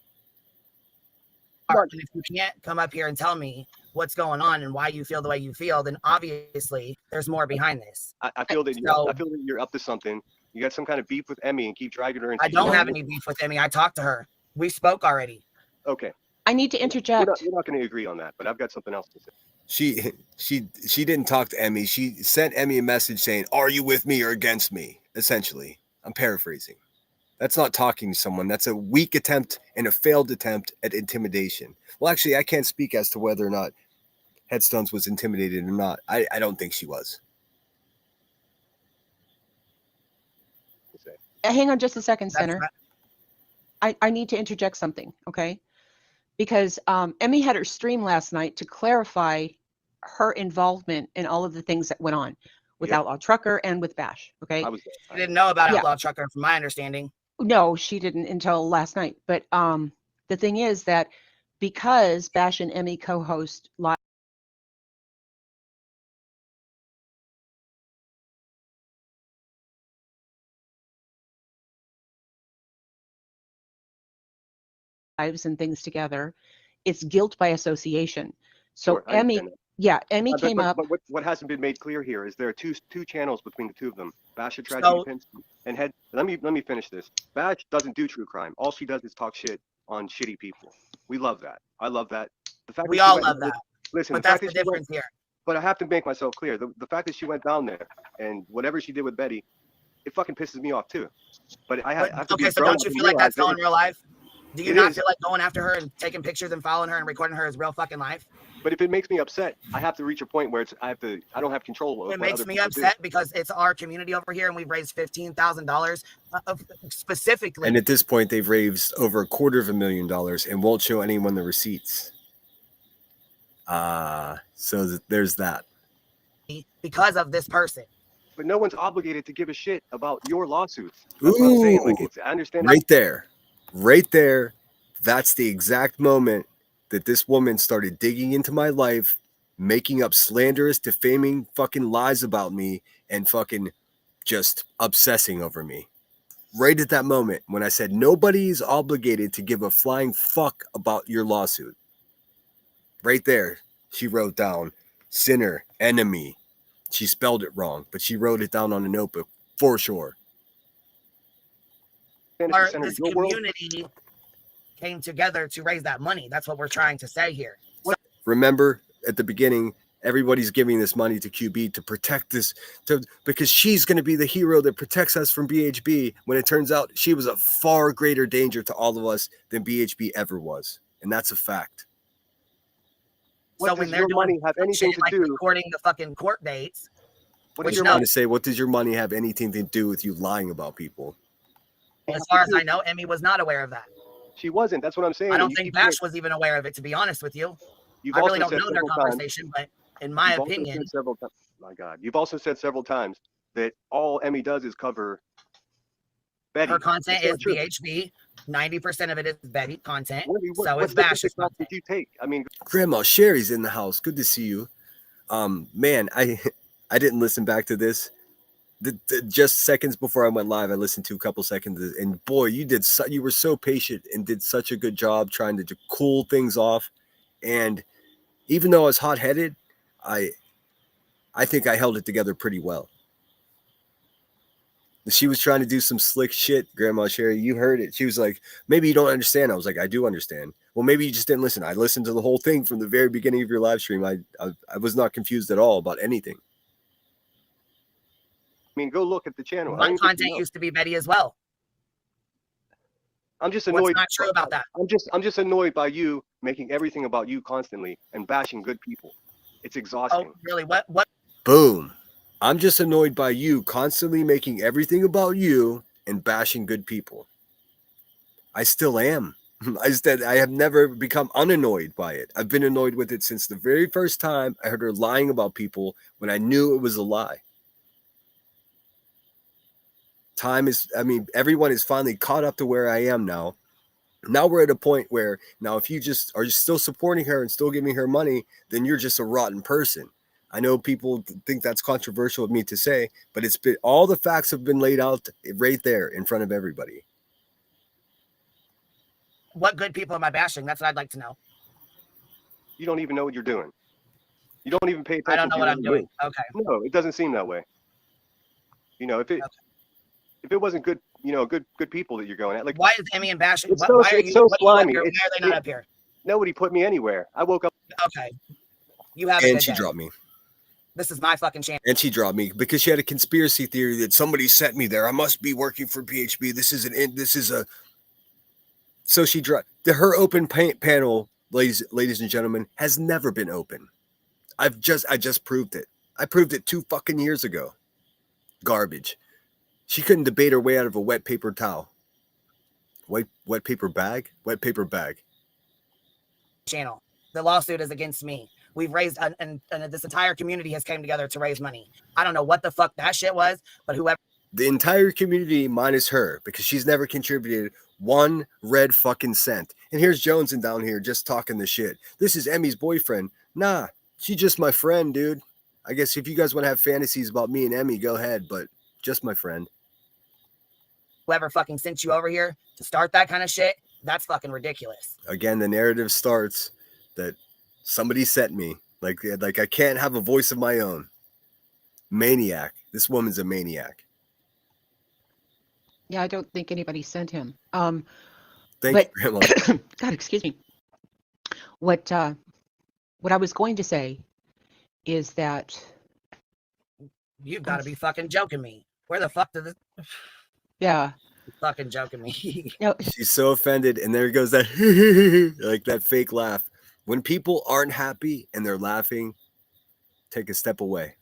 And if you can't come up here and tell me what's going on and why you feel the way you feel, then obviously there's more behind this. I feel that you're up to something. You got some kind of beef with Emmy and keep dragging her into. I don't have any beef with Emmy. I talked to her. We spoke already. Okay. I need to interject. We're not going to agree on that, but I've got something else to say. She didn't talk to Emmy. She sent Emmy a message saying, "Are you with me or against me?" Essentially, I'm paraphrasing. That's not talking to someone. That's a weak attempt and a failed attempt at intimidation. Well, actually, I can't speak as to whether or not Headstones was intimidated or not. I don't think she was. Hang on just a second, Senator. I need to interject something, okay? Because Emmy had her stream last night to clarify her involvement in all of the things that went on with Outlaw Trucker and with Bash, okay? I didn't know about Outlaw Trucker from my understanding. No, she didn't until last night. But the thing is that because Bash and Emmy co-host live lives and things together. It's guilt by association. So Sure, I understand that. Emmy came up. But what hasn't been made clear here is there are two channels between the two of them. Bash the Tragedy So Pins and Head. Let me finish this. Bash doesn't do true crime. All she does is talk shit on shitty people. We love that. I love that. The fact we that she all went, love that. listen, But the fact that's the that she went, difference here. but I have to make myself clear. The fact that she went down there and whatever she did with Betty, it fucking pisses me off too. But I have to be Okay, so grown don't up you and feel like realize that's going that real life? Do you it not is. feel like going after her and taking pictures and following her and recording her is real fucking life? But if it makes me upset, I have to reach a point where I don't have control over It what makes other me people upset because it's our community over here and we've raised $15,000 specifically. And at this point, they've raised over $250,000 and won't show anyone the receipts. So there's that. Because of this person. But no one's obligated to give a shit about your lawsuits. That's what I'm saying. Like, I understand. Right there. That's the exact moment that this woman started digging into my life, making up slanderous, defaming fucking lies about me, and fucking just obsessing over me. Right at that moment when I said nobody is obligated to give a flying fuck about your lawsuit. Right there, she wrote down sinner, enemy. She spelled it wrong, but she wrote it down on a notebook for sure. This community came together to raise that money. That's what we're trying to say here. So, remember at the beginning, everybody's giving this money to QB to protect this, because she's going to be the hero that protects us from BHB, when it turns out she was a far greater danger to all of us than BHB ever was. And that's a fact. So when they're money have anything to do recording the fucking court dates? What does your money say? What does your money have anything to do with you lying about people? As far as I know, Emmy was not aware of that. She wasn't. That's what I'm saying. I don't think Bash was even aware of it, to be honest with you. I really don't know their conversation, but in my opinion, my God, you've also said several times that all Emmy does is cover Betty. Her content is BHB. 90% of it is Betty content. So it's Bash's content. Did you take? I mean, Grandma Sherry's in the house. Good to see you. Man, I didn't listen back to this. Just seconds before I went live, I listened to a couple seconds, and boy, you were so patient and did such a good job trying to cool things off. And even though I was hot-headed, I think I held it together pretty well. She was trying to do some slick shit, Grandma Sherry. You heard it. She was like, maybe you don't understand. I was like, I do understand. Well, maybe you just didn't listen. I listened to the whole thing from the very beginning of your live stream. I was not confused at all about anything. I mean, go look at the channel. My content used to be Betty as well. I'm just annoyed. What's not true about that? I'm just annoyed by you making everything about you constantly and bashing good people. It's exhausting. Oh, really? What? Boom. I'm just annoyed by you constantly making everything about you and bashing good people. I still am. I have never become unannoyed by it. I've been annoyed with it since the very first time I heard her lying about people when I knew it was a lie. Everyone is finally caught up to where I am now. Now we're at a point where now if you just are still supporting her and still giving her money, then you're just a rotten person. I know people think that's controversial of me to say, but all the facts have been laid out right there in front of everybody. What good people am I bashing? That's what I'd like to know. You don't even know what you're doing. You don't even pay attention. I don't know what I'm doing. Okay. No, it doesn't seem that way. You know, if it wasn't good, good people that you're going at, like, why is Emmy and Bash? It's so slimy. Why are they not up here? Nobody put me anywhere. I woke up. Okay. You have a good day. Dropped me. This is my fucking channel. And she dropped me because she had a conspiracy theory that somebody sent me there. I must be working for PHB. So she dropped. Her open panel, ladies and gentlemen, has never been open. I just proved it. I proved it 2 fucking years ago. Garbage. She couldn't debate her way out of a wet paper towel. Wet paper bag? Wet paper bag. Channel. The lawsuit is against me. We've raised, and this entire community has came together to raise money. I don't know what the fuck that shit was, but whoever. The entire community minus her, because she's never contributed 1 red fucking cent. And here's Joneson down here just talking the shit. This is Emmy's boyfriend. Nah, she's just my friend, dude. I guess if you guys want to have fantasies about me and Emmy, go ahead, but just my friend. Whoever fucking sent you over here to start that kind of shit, That's fucking ridiculous. Again, the narrative starts that somebody sent me. Like I can't have a voice of my own. Maniac. This woman's a maniac. Yeah, I don't think anybody sent him. Thank But you, Grandma. God, excuse me. What I was going to say is that You've got to be fucking joking me. Where the fuck did this? yeah, You're fucking joking me. no, She's so offended, and there goes that like that fake laugh. When people aren't happy and they're laughing, take a step away.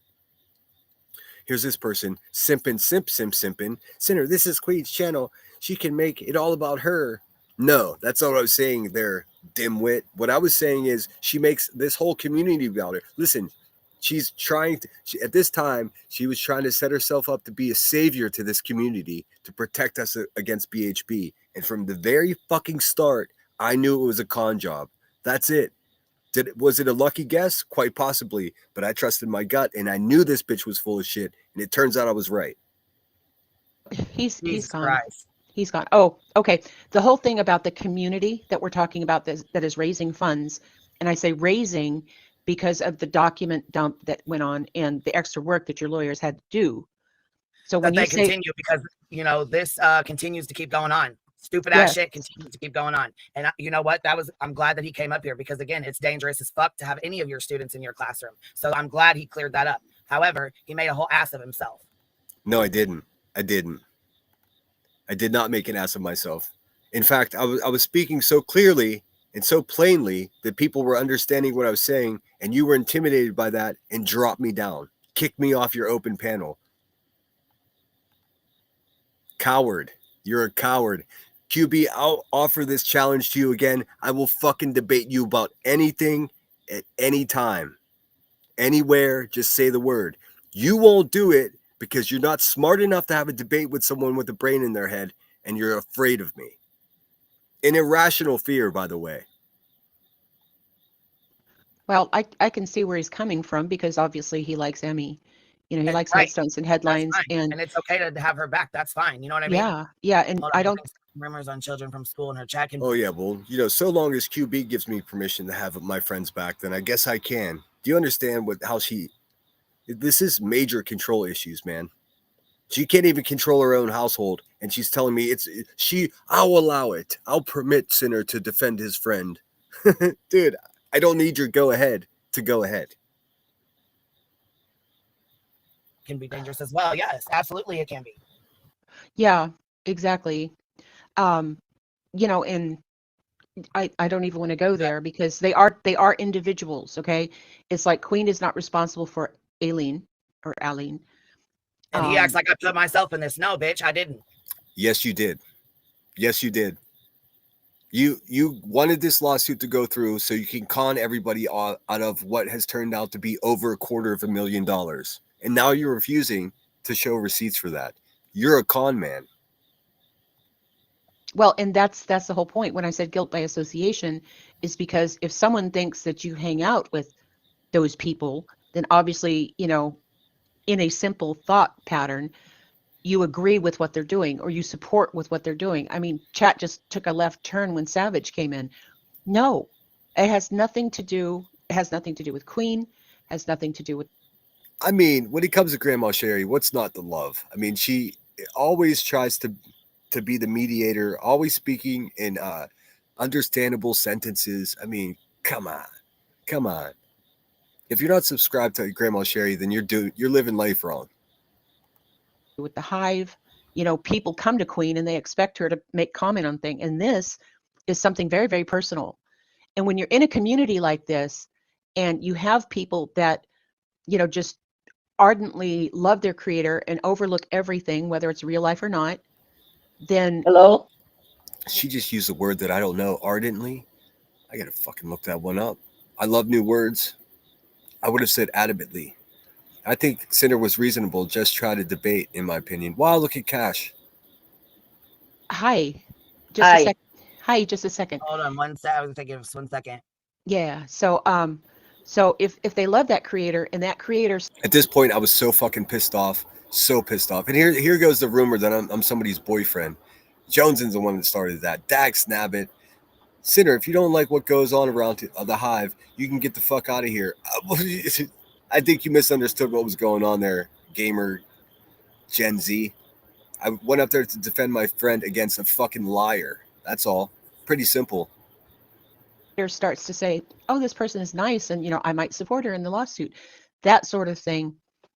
Here's this person simping, simping. Sinner, this is Queen's channel. She can make it all about her. No, that's not what I was saying there, dimwit. What I was saying is she makes this whole community about her. Listen, she's trying to, at this time, she was trying to set herself up to be a savior to this community to protect us against BHB. And from the very fucking start, I knew it was a con job. That's it. Was it a lucky guess? Quite possibly, but I trusted my gut and I knew this bitch was full of shit, and it turns out I was right. he's Jesus gone. Christ. He's gone. Oh, okay. The whole thing about the community that we're talking about that is raising funds, and I say raising because of the document dump that went on and the extra work that your lawyers had to do. So when That you they say continue because this continues to keep going on. Stupid Yes. ass shit continues to keep going on. And you know what? I'm glad that he came up here because again, it's dangerous as fuck to have any of your students in your classroom. So I'm glad he cleared that up. However, he made a whole ass of himself. No, I didn't. I did not make an ass of myself. In fact, I was speaking so clearly and so plainly that people were understanding what I was saying, and you were intimidated by that and dropped me down, kicked me off your open panel. Coward. You're a coward. QB, I'll offer this challenge to you again. I will fucking debate you about anything at any time. Anywhere, just say the word. You won't do it because you're not smart enough to have a debate with someone with a brain in their head, and you're afraid of me. An irrational fear, by the way. well, I can see where he's coming from because obviously he likes Emmy. He likes Right. headstones and That's headlines fine. and it's okay to have her back. That's fine. You know what I mean? yeah, and Hold on, I don't rumors on children from school and her chat can. Oh, yeah, well, so long as QB gives me permission to have my friends back, then I guess I can. Do you understand this is major control issues, man. She can't even control her own household, and she's telling me I'll allow it. I'll permit Sinner to defend his friend. Dude, I don't need your go ahead to go ahead. Can be dangerous as well. Yes, absolutely, it can be. Yeah, exactly. And I don't even want to go there because they are individuals. Okay, it's like Queen is not responsible for Aline. And he acts like I put myself in this. No, bitch, I didn't. Yes, you did. Yes, you did. You wanted this lawsuit to go through so you can con everybody out of what has turned out to be over $250,000. And now you're refusing to show receipts for that. You're a con man. Well, and that's the whole point when I said guilt by association is because if someone thinks that you hang out with those people, then obviously, in a simple thought pattern, you agree with what they're doing or you support with what they're doing. I mean, chat just took a left turn when Savage came in. No, it has nothing to do with Queen, has nothing to do with. I mean, when it comes to Grandma Sherry, what's not to love? I mean, she always tries to be the mediator, always speaking in understandable sentences. I mean, come on. If you're not subscribed to Grandma Sherry, then you're living life wrong. With the hive, people come to Queen and they expect her to make comment on things. And this is something very, very personal. And when you're in a community like this and you have people that, just ardently love their creator and overlook everything, whether it's real life or not, then. Hello? She just used a word that I don't know, ardently. I gotta fucking look that one up. I love new words. I would have said adamantly. I think Cinder was reasonable, just try to debate, in my opinion. Wow, look at Cash. Hi. Hi, just a second. Hold on one second. I was thinking of 1 second. Yeah. So if they love that creator and that creator. At this point, I was so fucking pissed off. So pissed off. And here goes the rumor that I'm somebody's boyfriend. Joneson's the one that started that. Dag Snabbit. Sinner, if you don't like what goes on around the hive, you can get the fuck out of here. I think you misunderstood what was going on there, gamer Gen Z. I went up there to defend my friend against a fucking liar. That's all. Pretty simple. Starts to say, oh, this person is nice and, I might support her in the lawsuit, that sort of thing.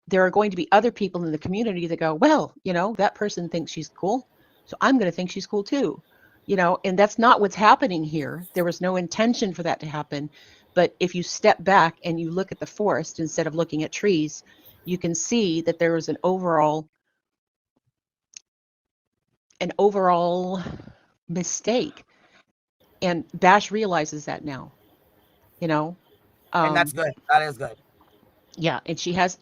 There are going to be other people in the community that go, well, that person thinks she's cool, so I'm going to think she's cool too. And that's not what's happening here. There was no intention for that to happen. But if you step back and you look at the forest instead of looking at trees, you can see that there was an overall mistake. And Bash realizes that now, and that's good. That is good. Yeah, and she has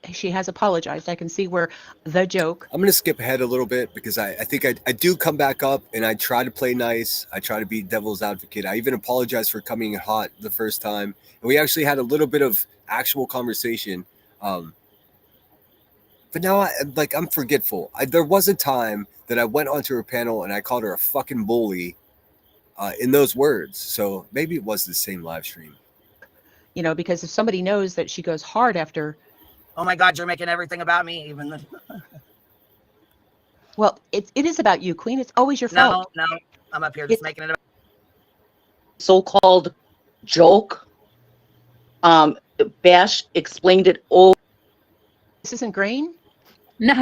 apologized. I can see where the joke. I'm gonna skip ahead a little bit because I think I do come back up and I try to play nice. I try to be devil's advocate. I even apologize for coming in hot the first time, and we actually had a little bit of actual conversation. But now I'm forgetful. There was a time that I went onto her panel and I called her a fucking bully in those words. So maybe it was the same live stream. Because if somebody knows that she goes hard after. Oh my God, you're making everything about me, even the. Well, it is about you, Queen. It's always your fault. No, I'm up here just making it about. So-called joke. Bash explained it all. This isn't Grain? No.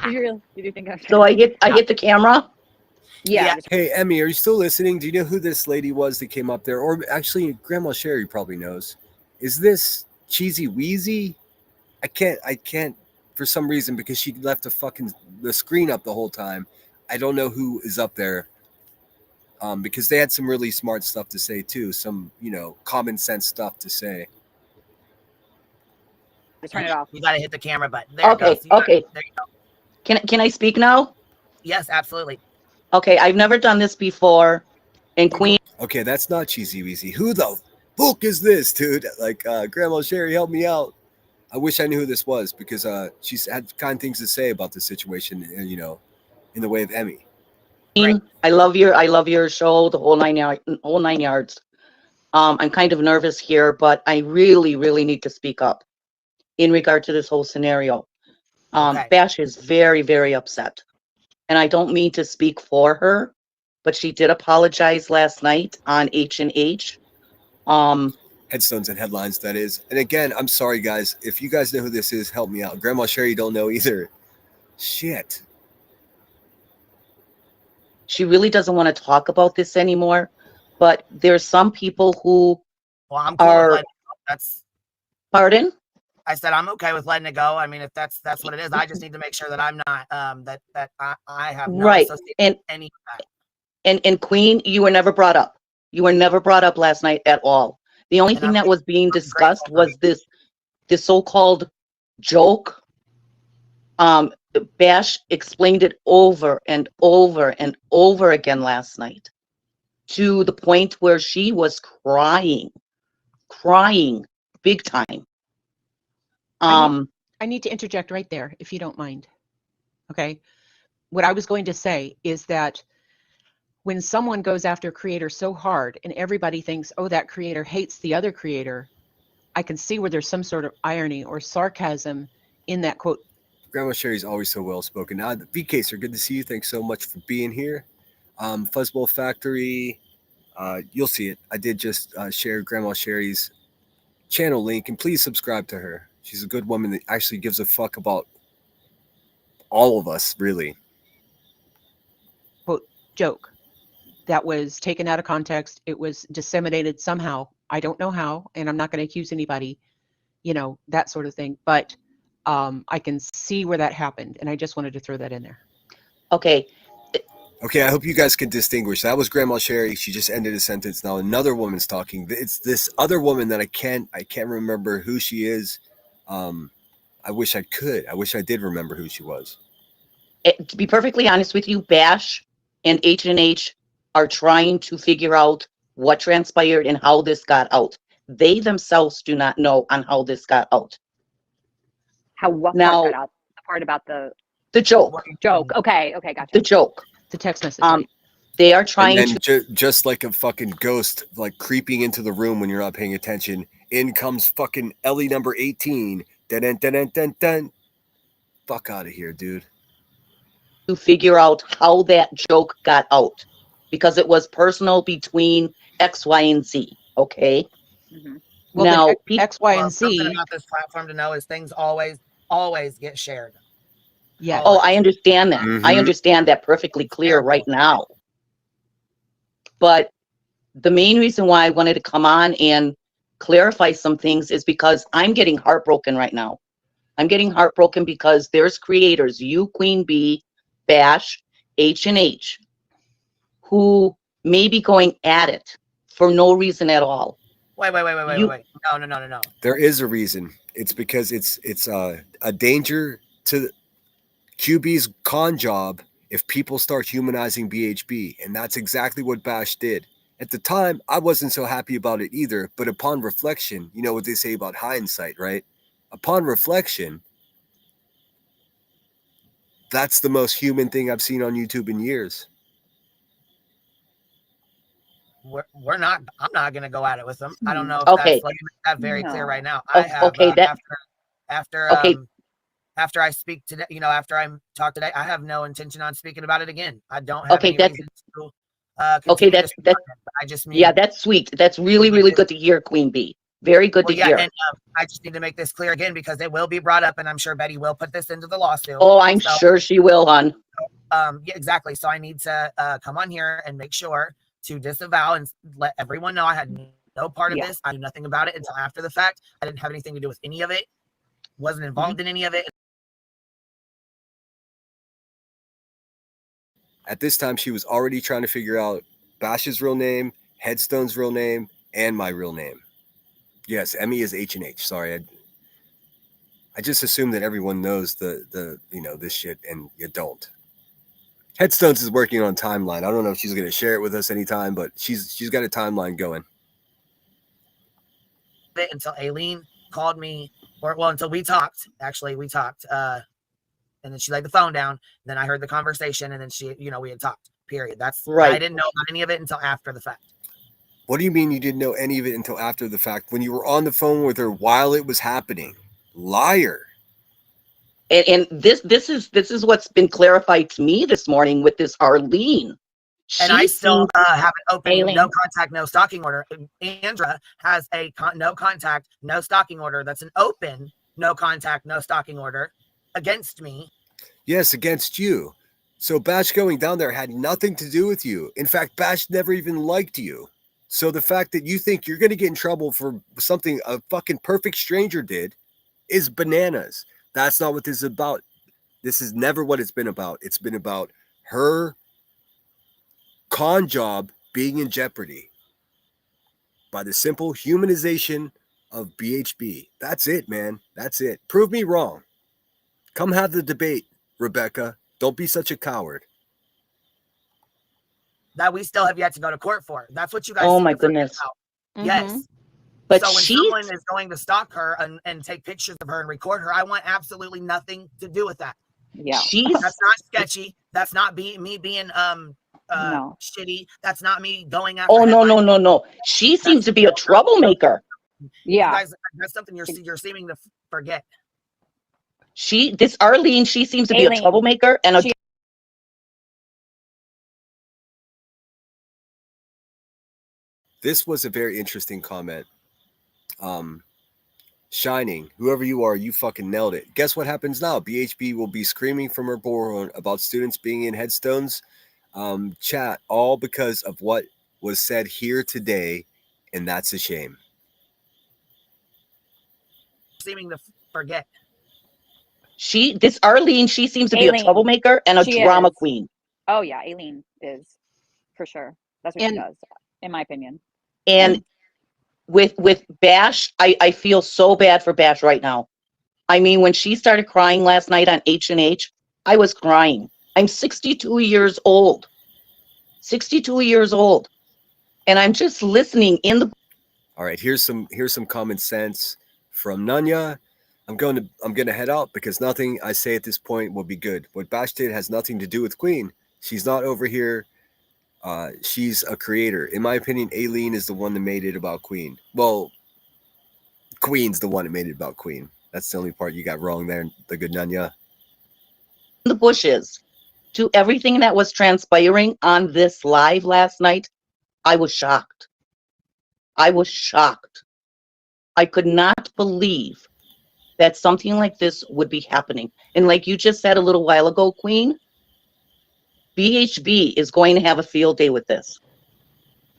Did you think I was So I hit the camera? Yeah. Hey, Emmy, are you still listening? Do you know who this lady was that came up there? Or actually, Grandma Sherry probably knows. Is this Cheesy Wheezy? I can't, for some reason, because she left the screen up the whole time. I don't know who is up there. Because they had some really smart stuff to say, too. Some, common sense stuff to say. Just turn it off. You got to hit the camera button. There Okay, it goes. okay. There you go. Can I speak now? Yes, absolutely. Okay, I've never done this before. And Queen. Okay, that's not Cheesy Weezy. Who the fuck is this, dude? Grandma Sherry, help me out. I wish I knew who this was because she's had kind things to say about the situation, in the way of Emmy. Great. I love your show, the whole nine yards. I'm kind of nervous here, but I really, really need to speak up in regard to this whole scenario. Okay. Bash is very, very upset. And I don't mean to speak for her, but she did apologize last night on H&H. Headstones and headlines, that is. And again, I'm sorry, guys. If you guys know who this is, help me out. Grandma Sherry don't know either. Shit. She really doesn't want to talk about this anymore. But there's some people who I'm cool with letting it go. That's. Pardon? I said I'm okay with letting it go. I mean, if that's what it is, I just need to make sure that I'm not that I have no association with any of that. And Queen, you were never brought up. You were never brought up last night at all. The only thing that was being discussed was this so-called joke. Bash explained it over and over and over again last night, to the point where she was crying big time. I need to interject right there, if you don't mind. Okay. What I was going to say is that when someone goes after a creator so hard and everybody thinks, oh, that creator hates the other creator, I can see where there's some sort of irony or sarcasm in that quote. Grandma Sherry's always so well spoken. VK, sir, good to see you. Thanks so much for being here. Fuzzball Factory, you'll see it. I did just share Grandma Sherry's channel link, and please subscribe to her. She's a good woman that actually gives a fuck about all of us, really. Quote, joke that was taken out of context. It was disseminated somehow. I don't know how, and I'm not going to accuse anybody, that sort of thing. But I can see where that happened, and I just wanted to throw that in there. Okay. Okay, I hope you guys can distinguish. That was Grandma Sherry. She just ended a sentence. Now another woman's talking. It's this other woman that I can't remember who she is. I wish I could. I wish I did remember who she was. To be perfectly honest with you, Bash and H&H are trying to figure out what transpired and how this got out. They themselves do not know on how this got out. What now, part got out? The part about the joke. Joke. Okay, gotcha. The joke. The text message. They are trying And then to. just like a fucking ghost, like creeping into the room when you're not paying attention, in comes fucking Ellie number 18. Dun, dun, dun, dun, dun. Fuck out of here, dude. To figure out how that joke got out because it was personal between X, Y, and Z. Okay. Mhm. Well, Now, then people. X, Y, Well, and something Z. about this platform to know is things always get shared. Yeah. Oh, Always. I understand that. I Mhm. understand that perfectly clear right Terrible. now. But the main reason why I wanted to come on and clarify some things is because I'm getting heartbroken right now. I'm getting heartbroken because there's creators, you, Queen Bee, Bash, H&H, who may be going at it for no reason at all. Wait. You, No. There is a reason. It's because it's a danger to QB's con job if people start humanizing BHB, and that's exactly what Bash did. At the time, I wasn't so happy about it either, but upon reflection, you know what they say about hindsight, right? Upon reflection, that's the most human thing I've seen on YouTube in years. We're not. I'm not gonna go at it with them. I don't know if okay, that's let me make that very clear right No. now. I have okay, that, after okay, after I speak today, after I talk today, I have no intention on speaking about it again. I don't have okay, any that's, reason to okay, continue this. I just yeah, need. that's sweet. That's really, really good to hear, Queen Bee. Very good Well, to yeah, hear. and I just need to make this clear again because it will be brought up, and I'm sure Betty will put this into the lawsuit. Oh, I'm So, sure she will, hon. yeah, exactly. So I need to come on here and make sure to disavow and let everyone know I had no part of Yeah. this. I knew nothing about it until after the fact. I didn't have anything to do with any of it. Wasn't involved in any of it. At this time, she was already trying to figure out Bash's real name, Headstone's real name, and my real name. Yes, Emmy is H&H. Sorry, I just assume that everyone knows the this shit, and you don't. Headstones is working on a timeline. I don't know if she's going to share it with us anytime, but she's got a timeline going. Until Aileen called me, until we talked. Actually, we talked, and then she laid the phone down. Then I heard the conversation, and then we had talked. Period. That's Right. I didn't know about any of it until after the fact. What do you mean you didn't know any of it until after the fact? When you were on the phone with her while it was happening, liar. And this is what's been clarified to me this morning with this Arlene. And I still have an open Aileen. no contact, no stalking order. Andra has a no contact, no stalking order. That's an open no contact, no stalking order against me. Yes, against you. So Bash going down there had nothing to do with you. In fact, Bash never even liked you. So the fact that you think you're going to get in trouble for something a fucking perfect stranger did is bananas. That's not what this is about. This is never what it's been about. It's been about her con job being in jeopardy by the simple humanization of BHB. That's it, man. That's it. Prove me wrong. Come have the debate, Rebecca. Don't be such a coward. That we still have yet to go to court for. That's what you guys. Oh seem my to forget goodness. about. Yes. But so when she's someone is going to stalk her and take pictures of her and record her, I want absolutely nothing to do with that. Yeah. she's That's not sketchy. That's not me being No. shitty. That's not me going after. oh no headlines. no no no. She seems to be a troublemaker. Yeah. You guys, that's something you're seeming to forget. This Arlene, she seems to be a Aileen. troublemaker and a She- This was a very interesting comment. Shining, whoever you are, you fucking nailed it. Guess what happens now? BHB will be screaming from her bullhorn about students being in Headstones chat, all because of what was said here today, and that's a shame. Seeming to forget. this Arlene, she seems to be a Aileen. troublemaker and a She drama is. queen. Oh yeah, Aileen is for sure. That's what she And- does, in my opinion. And with Bash, I feel so bad for Bash right now. I mean, when she started crying last night on H&H, I was crying. I'm 62 years old. 62 years old. And I'm just listening in the All right, here's some common sense from Nanya. I'm gonna head out because nothing I say at this point will be good. What Bash did has nothing to do with Queen. She's not over here She's a creator. In my opinion, Aileen is the one that made it about Queen. Well, Queen's the one that made it about Queen. That's the only part you got wrong there, the good Nunya. The bushes to everything that was transpiring on this live last night, I was shocked. I was shocked. I could not believe that something like this would be happening. And like you just said a little while ago, Queen, BHB is going to have a field day with this.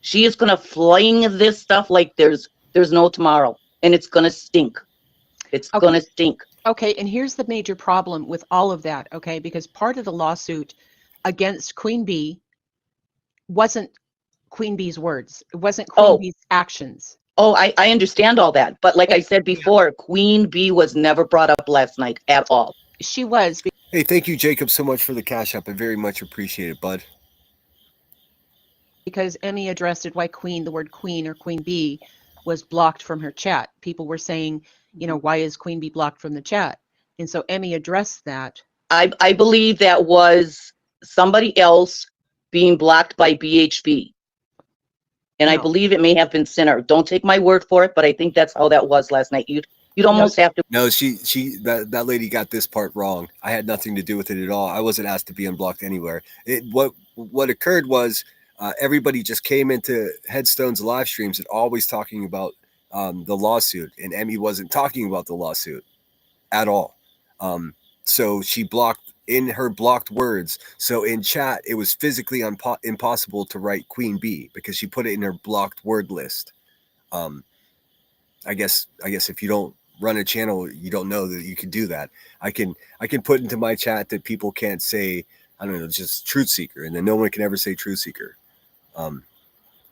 She is going to fling this stuff like there's no tomorrow, and it's going to stink. It's Okay. going to stink. Okay, and here's the major problem with all of that, okay? Because part of the lawsuit against Queen Bee wasn't Queen Bee's words. It wasn't Queen Bee's actions. Oh, I understand all that. But like I said before, Queen Bee was never brought up last night at all. She was. Hey, thank you, Jacob, so much for the cash up. I very much appreciate it, bud. Because Emmy addressed it why the word Queen or Queen Bee was blocked from her chat. People were saying, you know, why is Queen Bee blocked from the chat? And so Emmy addressed that. I believe that was somebody else being blocked by BHB. And I believe it may have been Sinner. Don't take my word for it, but I think that's how that was last night. You'd almost have to. No, that lady got this part wrong. I had nothing to do with it at all. I wasn't asked to be unblocked anywhere. What occurred was everybody just came into Headstone's live streams and always talking about the lawsuit, and Emmy wasn't talking about the lawsuit at all. So she blocked in her blocked words. So in chat, it was physically impossible to write Queen Bee because she put it in her blocked word list. I guess if you don't run a channel, you don't know that you can do that. I can put into my chat that people can't say, I don't know, just truth seeker, and then no one can ever say truth seeker.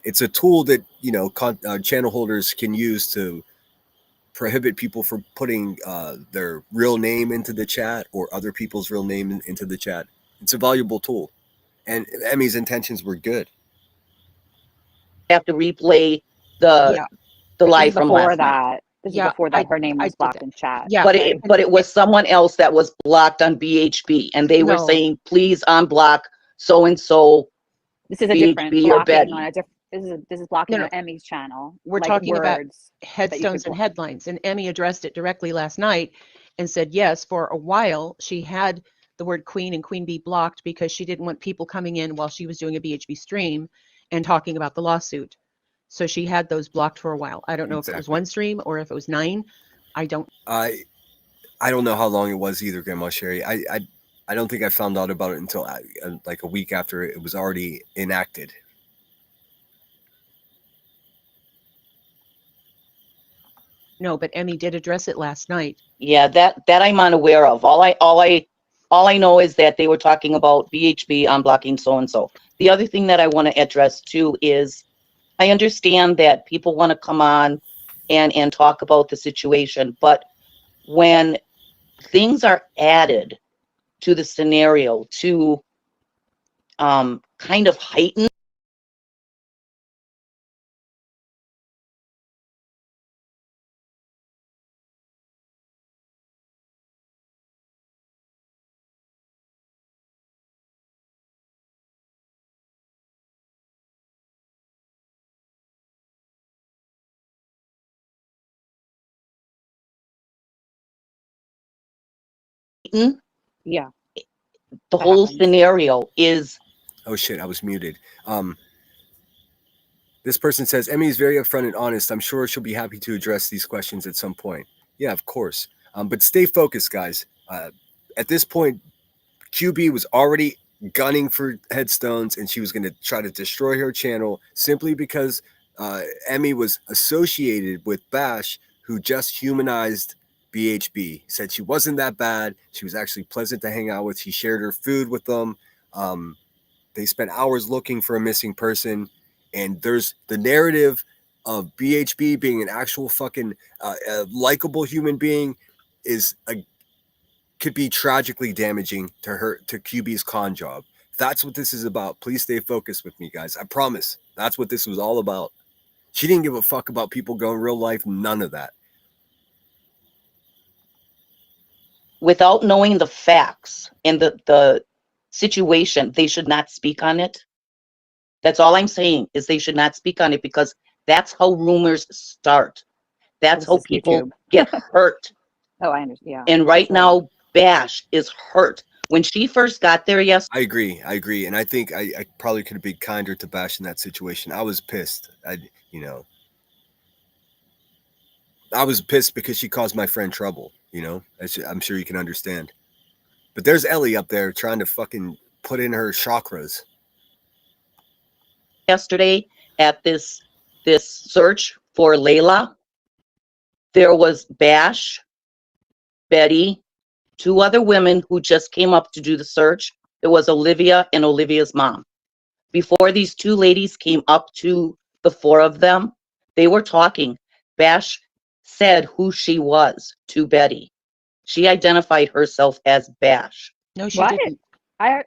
It's a tool that, you know, channel holders can use to prohibit people from putting their real name into the chat or other people's real name into the chat. It's a valuable tool, and Emmy's intentions were good. Have to replay the live from last night. This is before that her name was blocked in chat. Yeah, but it was someone else that was blocked on BHB, and they were saying, please unblock so and so. This is a different blocking on a different. This is blocking on Emmy's channel. We're talking about headstones and headlines, and Emmy addressed it directly last night and said, yes, for a while she had the word Queen and Queen Bee blocked because she didn't want people coming in while she was doing a BHB stream and talking about the lawsuit. So she had those blocked for a while. I don't know if it was one stream or if it was 9. I don't know how long it was either, Grandma Sherry. I don't think I found out about it until like a week after it was already enacted. No, but Emmy did address it last night. Yeah, that I'm unaware of. All I know is that they were talking about BHB unblocking so and so. The other thing that I want to address too is I understand that people want to come on and talk about the situation, but when things are added to the scenario to kind of heighten yeah, the whole scenario is. Oh shit, I was muted. This person says Emmy is very upfront and honest. I'm sure she'll be happy to address these questions at some point. Yeah, of course. But stay focused, guys. At this point, QB was already gunning for headstones, and she was going to try to destroy her channel simply because Emmy was associated with Bash, who just humanized BHB. Said she wasn't that bad. She was actually pleasant to hang out with. She shared her food with them. They spent hours looking for a missing person. And there's the narrative of BHB being an actual fucking likable human being could be tragically damaging to QB's con job. That's what this is about. Please stay focused with me, guys. I promise. That's what this was all about. She didn't give a fuck about people going real life. None of that. Without knowing the facts and the situation, they should not speak on it. That's all I'm saying, is they should not speak on it, because that's how rumors start. That's This how is people YouTube. get hurt. Oh, I understand. Yeah. And for right sure. now, Bash is hurt. When she first got there yesterday, I agree, and I think I probably could have been kinder to Bash in that situation. I was pissed. I was pissed because she caused my friend trouble. I'm sure you can understand. But there's Ellie up there trying to fucking put in her chakras. at this search for Layla, there was Bash, Betty, two other women who just came up to do the search. It was Olivia and Olivia's mom. Before these two ladies came up to the four of them, they were talking. Bash said who she was to Betty. She identified herself as Bash. No, she What? didn't.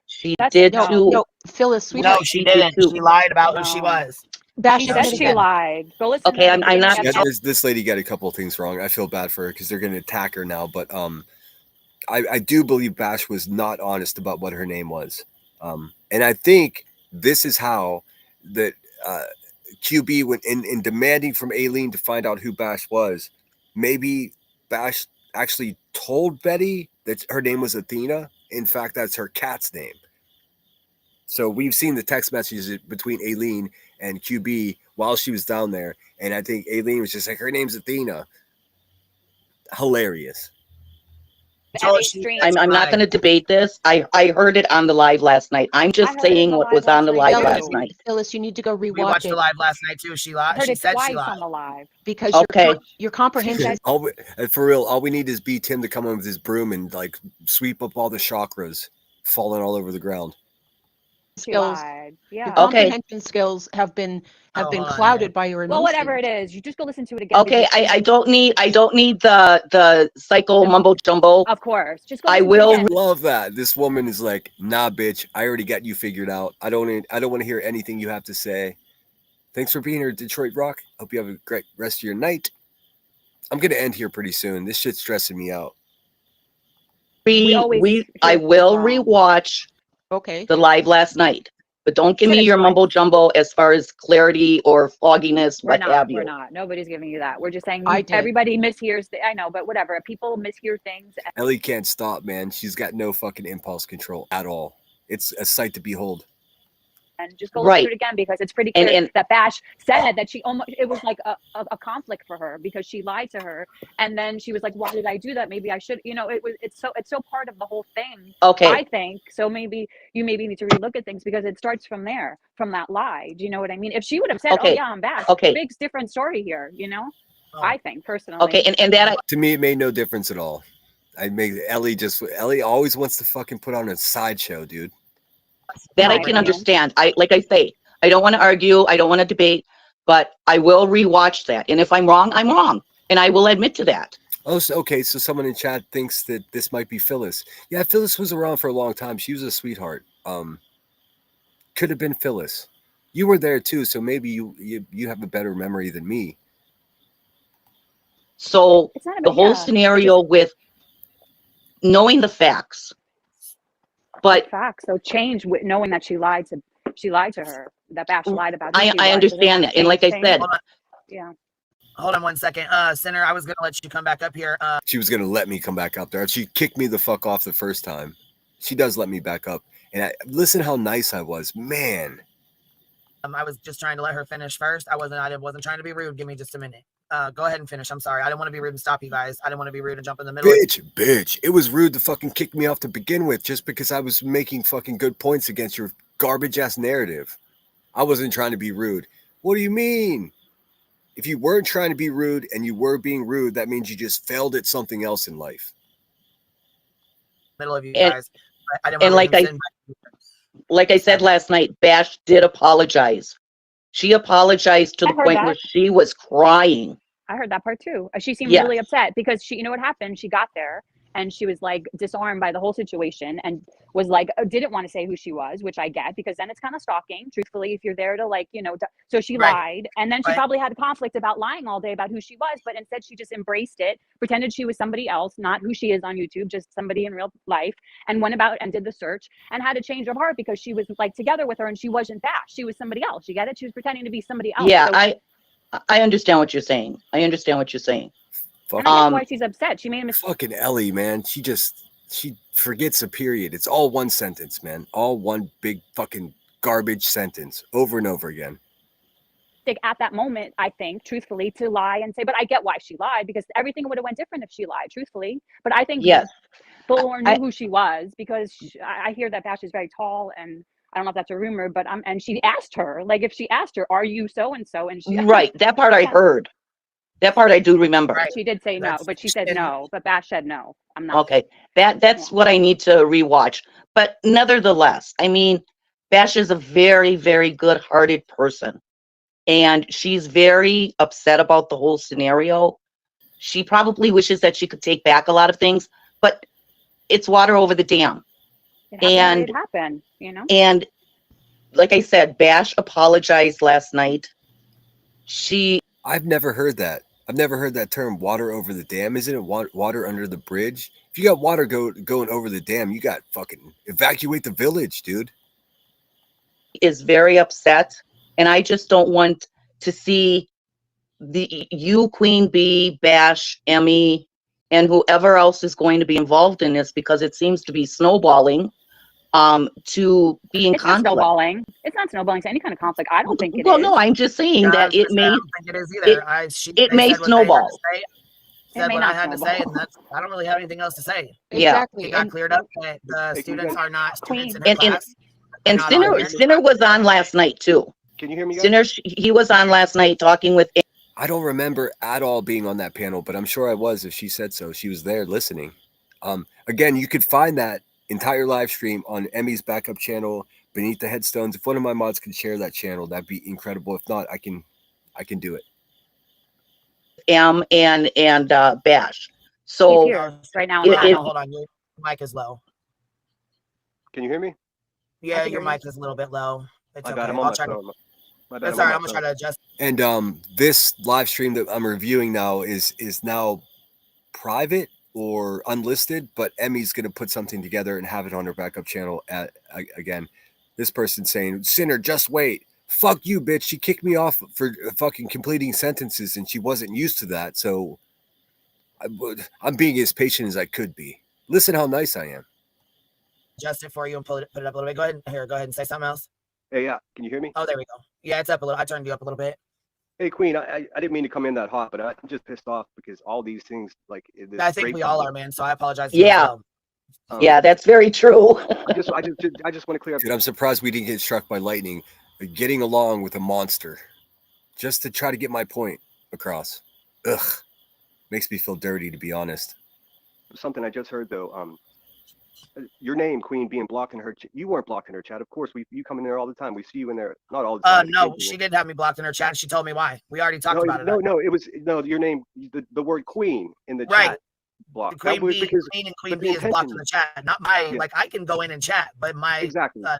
She That's did No, too. no, Phyllis, No, sweetheart. she She did didn't. too. She lied about who she No. was. Bash She No, said admitted she she that. didn't. lied. Go listen Okay, to the I'm beginning not. of the This lady got a couple of things wrong. I feel bad for her because they're going to attack her now. But I do believe Bash was not honest about what her name was. And I think this is how that QB went in demanding from Aileen to find out who Bash was. Maybe Bash actually told Betty that her name was Athena. In fact, that's her cat's name. So we've seen the text messages between Aileen and QB while she was down there. And I think Aileen was just like, her name's Athena. Hilarious. So she mainstream. said she I'm not lied. going to debate this. I heard it on the live last night. I'm I just heard it saying the what live was on last the night live Phyllis, last too. night. Phyllis, you need to go We rewatch watched the it live last night too. She I lied. heard She it said she twice lied. on the live. because Okay. your She comprehension. said For real, all we need is be Tim to come in with his broom and like sweep up all the chakras falling all over the ground. she skills, lied. your Yeah. Okay. comprehension skills have been Oh, hold on clouded here. by your emotions. Well, whatever it is, you just go listen to it again. Okay. because I don't need the psycho mumbo jumbo. Of course, just go I listen to it will. again. Love that. This woman is like, nah, bitch. I already got you figured out. I don't want to hear anything you have to say. Thanks for being here, Detroit Rock. Hope you have a great rest of your night. I'm gonna end here pretty soon. This shit's stressing me out. We always I hear will wrong. rewatch Okay. the live last night, but don't give Said me it your twice. mumbo jumbo as far as clarity or fogginess, We're what not. have We're you. not. Nobody's giving you that. We're just saying I did. everybody mishears. I know, but whatever. People mishear things. Ellie can't stop, man. She's got no fucking impulse control at all. It's a sight to behold. And just go listen Right. to it again because it's pretty clear And that Bash said that she almost, it was like a conflict for her because she lied to her, and then she was like, why did I do that? Maybe I should, it's so part of the whole thing. okay. I think so. Maybe you need to relook at things because it starts from there, from that lie. Do you know what I mean? If she would have said, oh Okay. yeah, I'm Bash, Okay. big different story here, Oh. I think personally. Okay. And that To me, it made no difference at all. Ellie always wants to fucking put on a sideshow, dude. That My I can opinion. understand. Like I say, I don't want to argue. I don't want to debate, but I will rewatch that. And if I'm wrong, I'm wrong. And I will admit to that. Oh, so, okay. So someone in chat thinks that this might be Phyllis. Yeah, Phyllis was around for a long time. She was a sweetheart. Could have been Phyllis. You were there too, so maybe you have a better memory than me. So It's not the about, whole yeah, scenario with knowing the facts, but facts. So change with knowing that she lied to her. That Bash lied about who she was. I understand that. And like I said, Hold on. Yeah. Hold on 1 second. Sinner, I was gonna let you come back up here. She was gonna let me come back up there. She kicked me the fuck off the first time. She does let me back up, and listen how nice I was, man. I was just trying to let her finish first. I wasn't trying to be rude. Give me just a minute. Go ahead and finish. I'm sorry. I didn't want to be rude and stop you guys. I didn't want to be rude and jump in the middle. Bitch. It was rude to fucking kick me off to begin with just because I was making fucking good points against your garbage ass narrative. I wasn't trying to be rude. What do you mean? If you weren't trying to be rude and you were being rude, that means you just failed at something else in life. Middle of you And- guys. I didn't and want to like I said last night, Bash did apologize. She apologized to I the heard point that. where she was crying. I heard that part too. She seemed Yes. really upset because she, what happened? She got there and she was like disarmed by the whole situation and was like didn't want to say who she was, which I get, because then it's kind of stalking, truthfully, if you're there to like, you know, so she Right. lied, and then she Right. probably had conflict about lying all day about who she was, but instead she just embraced it, pretended she was somebody else, not who she is on YouTube, just somebody in real life, and went about and did the search and had a change of heart because she was like together with her and she wasn't Bash, she was somebody else. You get it? She was pretending to be somebody else. Yeah, So I understand what you're saying. I understand what you're saying. and I get Um, why she's upset. She made a mistake. Fucking Ellie, man. She forgets a period. It's all one sentence, man. All one big fucking garbage sentence over and over again. At that moment, I think, truthfully, to lie and say, but I get why she lied, because everything would have went different if she lied, truthfully. But I think yes, Bullhorn knew I, who she was, because I hear that Bash is very tall, and I don't know if that's a rumor, but and she asked her, like, if she asked her, are you so and so, and she right. That part I heard. That part I do remember. Right. she did say no, That's but she said and no, but Bash said no, I'm not. Okay, that's what I need to rewatch. But nevertheless, I mean, Bash is a very, very good-hearted person, and she's very upset about the whole scenario. She probably wishes that she could take back a lot of things, but it's water over the dam. It happened the way And it happened, you know? and like I said, Bash apologized last night. I've never heard that. I've never heard that term, water over the dam. Isn't it water under the bridge? If you got water going over the dam, you got fucking evacuate the village, dude. Is very upset, and I just don't want to see you, Queen Bee, Bash, Emmy, and whoever else is going to be involved in this, because it seems to be snowballing to be in It's not conflict. snowballing. It's not snowballing to any kind of conflict. I don't think it Well, is. no, I'm just saying that it I may don't think it is either. it They may said what they had to snowball. say, It said may what I not had to say, snowball. and I don't really have anything else to say. Yeah. Exactly. It got And cleared up that the Hey, can you students guys- are not students in her And class. They're and not on here. Sinner was on last night too. Can you hear me, guys? Sinner, he was on last night talking with. I don't remember at all being on that panel, but I'm sure I was if she said so. She was there listening. Again, you could find that entire live stream on Emmy's backup channel, Beneath the Headstones. If one of my mods could share that channel, that'd be incredible. If not, I can do it. M and Bash. He's So here right now. it- Hold on, your mic is low. Can you hear me? Yeah, can your hear you. mic is a little bit low. It's My okay. bad. I'm on I'll my try to. phone. My bad. That's I'm all right. on I'm my gonna try phone. to adjust. And this live stream that I'm reviewing now is now private or unlisted, but Emmy's going to put something together and have it on her backup channel again. This person saying, Sinner, just wait. Fuck you, bitch. She kicked me off for fucking completing sentences and she wasn't used to that. So I'm being as patient as I could be. Listen how nice I am. Adjust it for you and put it up a little bit. Go ahead and say something else. Hey, yeah. Can you hear me? Oh, there we go. Yeah, it's up a little. I turned you up a little bit. Hey, Queen. I didn't mean to come in that hot, but I'm just pissed off because all these things like. I think we all are, man. So I apologize. Yeah. Well. Yeah, that's very true. I just want to clear up. Dude, I'm surprised we didn't get struck by lightning. Getting along with a monster just to try to get my point across. Ugh. Makes me feel dirty, to be honest. Something I just heard though. Your name, Queen, being blocked in her. You weren't blocked in her chat. Of course, you come in there all the time. We see you in there. Not all the time. No, she did have me blocked in her chat. She told me why. We already talked about it. No. It was your name. The word Queen in the Right. chat blocked. Queen and Queen B is blocked in the chat. Not my like. I can go in and chat, but my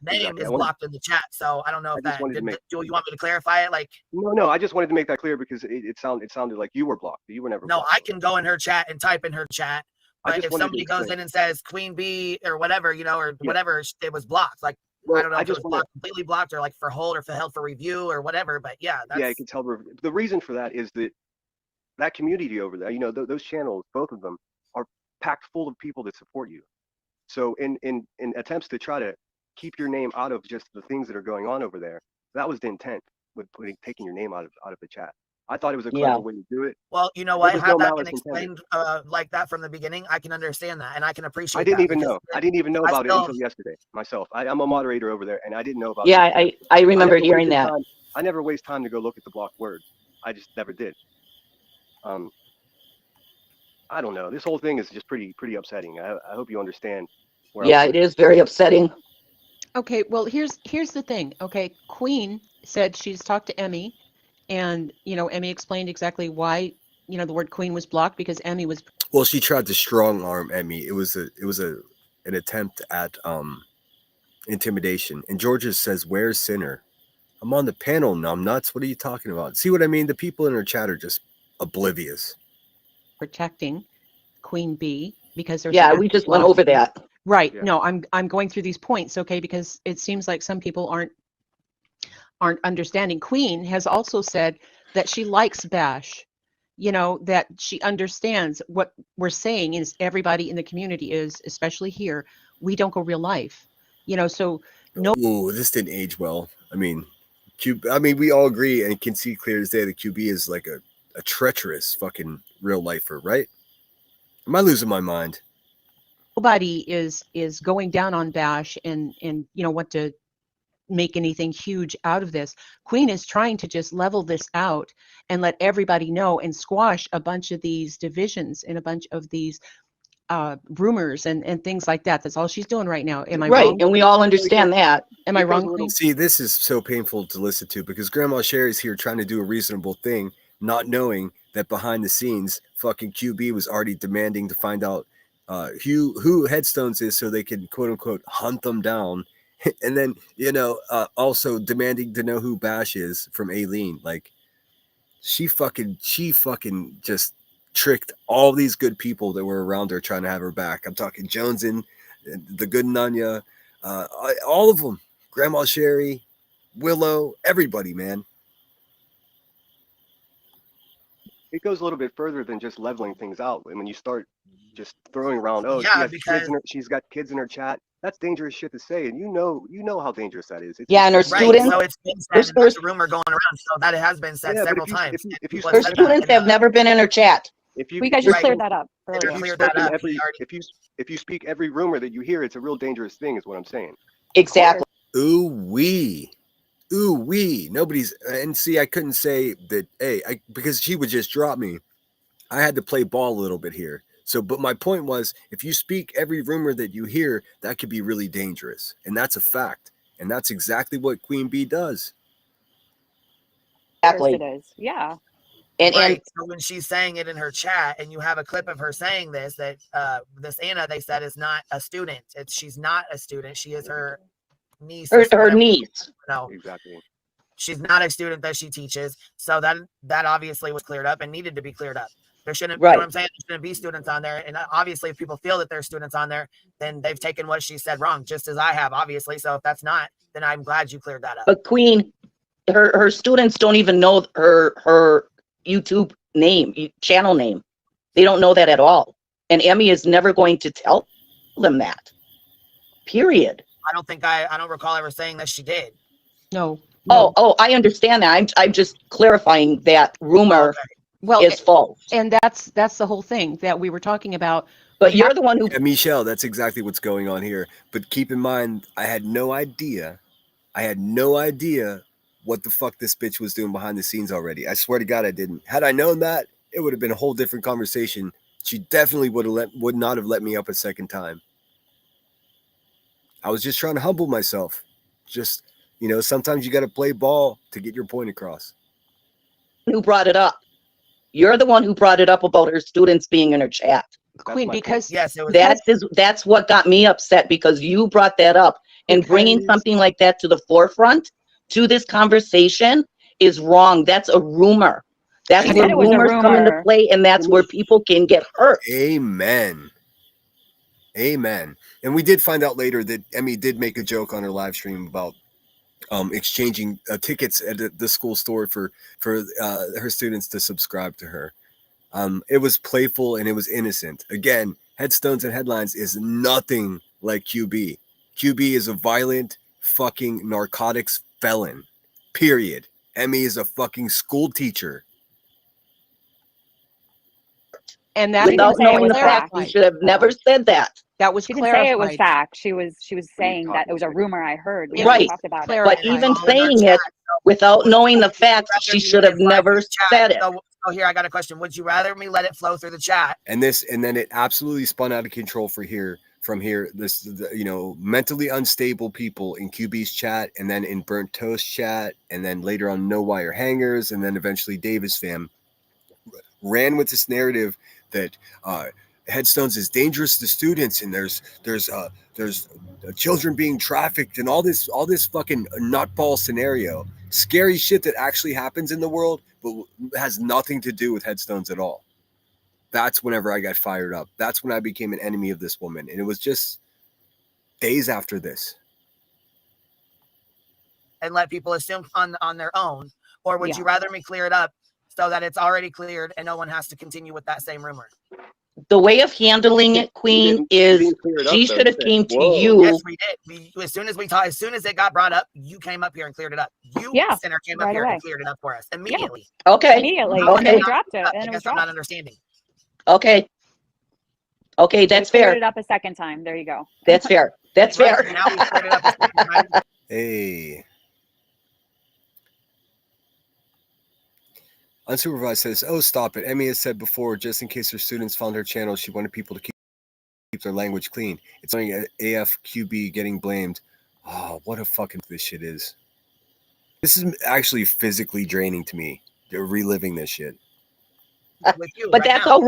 name is blocked in the chat. So I don't know if that. Do you want me to clarify it? Like. No. I just wanted to make that clear because it sounded like you were blocked. You were never. No, blocked. I can go in her chat and type in her chat. But if somebody goes in and says Queen B or whatever, or whatever, it was blocked. Like I don't know if it was blocked, completely blocked, or like for hold or for held for review or whatever. But yeah, you can tell. The reason for that is that community over there. Those channels, both of them, are packed full of people that support you. So in attempts to try to keep your name out of just the things that are going on over there, that was the intent with taking your name out of the chat. I thought it was a clever way to do it. Well, you know what? Had that been explained like that from the beginning, I can understand that and I can appreciate. I didn't even know. I didn't even know about it until yesterday myself. I'm a moderator over there, and I didn't know about it. Yeah, I remember hearing that. I never waste time to go look at the blocked words. I just never did. I don't know. This whole thing is just pretty upsetting. I hope you understand. Yeah, it is very upsetting. Okay, well, here's the thing. Okay, Queen said she's talked to Emmy. And, Emmy explained exactly why, the word Queen was blocked because Emmy was. Well, she tried to strong arm Emmy. It was an attempt at intimidation. And Georgia says, "Where's Sinner? I'm on the panel, numbnuts. What are you talking about?" See what I mean? The people in her chat are just oblivious. Protecting Queen Bee because there's Yeah, an we just actual went over that. right. Yeah. No, I'm going through these points, okay, because it seems like some people aren't understanding. Queen has also said that she likes Bash, that she understands what we're saying is everybody in the community is, especially here, we don't go real life, so no. Ooh, this didn't age well. I mean, we all agree and can see clear as day that QB is like a treacherous fucking real lifer, right? Am I losing my mind? Nobody is going down on Bash and want to make anything huge out of this. Queen is trying to just level this out and let everybody know and squash a bunch of these divisions and a bunch of these rumors and things like that. That's all she's doing right now. Am I Right, wrong? and we all understand that. Am I It goes wrong, a little- Queen? See, this is so painful to listen to because Grandma Sherry's here trying to do a reasonable thing, not knowing that behind the scenes, fucking QB was already demanding to find out who Headstones is so they can quote unquote hunt them down. And then, also demanding to know who Bash is from Aileen. Like, she fucking just tricked all these good people that were around her trying to have her back. I'm talking Jones and the good Nanya, all of them. Grandma Sherry, Willow, everybody, man. It goes a little bit further than just leveling things out. And when you start just throwing around, oh, Yeah, kids in her, she's got kids in her chat. That's dangerous shit to say, and you know how dangerous that is. It's Yeah, and her just- Right. students, So it's been her, said, and that's a rumor going around. So that it has been said Yeah, but several if you times. if you People her have said that, students and, have never been in her chat. if you We guys if you just Right. cleared that up If earlier. you cleared speak that in up. every We already, if you speak every rumor that you hear, it's a real dangerous thing, is what I'm saying. Exactly. Ooh wee. Ooh wee. Nobody's and see, I couldn't say that because she would just drop me. I had to play ball a little bit here. So, but my point was, if you speak every rumor that you hear, that could be really dangerous. And that's a fact. And that's exactly what Queen Bee does. Of course Exactly. it is. Yeah. And right. So when she's saying it in her chat, and you have a clip of her saying this, that this Anna, they said, is not a student. She's not a student. She is her niece. Or her whatever. niece. No, Exactly. she's not a student that she teaches. So that obviously was cleared up and needed to be cleared up. There shouldn't, you know Right. what I'm saying? There shouldn't be students on there. And obviously, if people feel that there's students on there, then they've taken what she said wrong, just as I have, obviously. So if that's not, then I'm glad you cleared that up. But Queen, her students don't even know her YouTube name, channel name. They don't know that at all. And Emmy is never going to tell them that. Period. I don't recall ever saying that she did. No. No. Oh, I understand that. I'm just clarifying that rumor Okay. Well, is false. and that's the whole thing that we were talking about. But you're the one who Yeah, Michelle, that's exactly what's going on here. But keep in mind, I had no idea what the fuck this bitch was doing behind the scenes already. I swear to God, I didn't. Had I known that, it would have been a whole different conversation. She definitely would not have let me up a second time. I was just trying to humble myself. Just, sometimes you got to play ball to get your point across. who brought it up. You're the one who brought it up about her students being in her chat. Queen, my point. because Yes, it was. That's what got me upset, because you brought that up, and bringing Because- something like that to the forefront to this conversation is wrong. That's a rumor. That's She where said it was a rumors come into rumor. play, and that's where people can get hurt. Amen. And we did find out later that Emmy did make a joke on her live stream about exchanging tickets at the school store for her students to subscribe to her. It was playful and it was innocent. Again, Headstones and Headlines is nothing like QB. QB is a violent fucking narcotics felon. Period. Emmy is a fucking school teacher. and that Without say it knowing was the facts, you fact. should have never said that. That was She didn't say it was clarified. fact. She was When you saying that it was a talk- rumor I heard. We Right. talked about it. Clarified. But even all in our saying chat. it without knowing the Would you facts, rather she me should have let it fly never through the chat? said it. So here, I got a question. Would you rather me let it flow through the chat? And then it absolutely spun out of control from here. Mentally unstable people in QB's chat, and then in Burnt Toast chat, and then later on No Wire Hangers, and then eventually Davis fam ran with this narrative that headstones is dangerous to students, and there's children being trafficked, and all this fucking nutball scenario, scary shit that actually happens in the world, but has nothing to do with headstones at all. That's whenever I got fired up. That's when I became an enemy of this woman, and it was just days after this. And let people assume on their own, or would Yeah. you rather me clear it up so that it's already cleared and no one has to continue with that same rumor? The way of handling it, Queen, is she should have came to you. Yes, we did. As soon as it got brought up, you came up here and cleared it up. You, Sinner, came up right here away. and cleared it up for us immediately. Okay. Immediately. Okay. And we dropped it. I And it was guess I'm not dropped. understanding. Okay. Okay, that's We cleared fair. it up a second time. There you go. That's fair. That's Right, fair. now we cleared it up a second time. Hey. Unsupervised says, "Oh, stop it. Emmy has said before, just in case her students found her channel, she wanted people to keep their language clean. It's only AFQB getting blamed. Oh, what a fucking this shit is. This is actually physically draining to me. They're reliving this shit. With you But right that's now.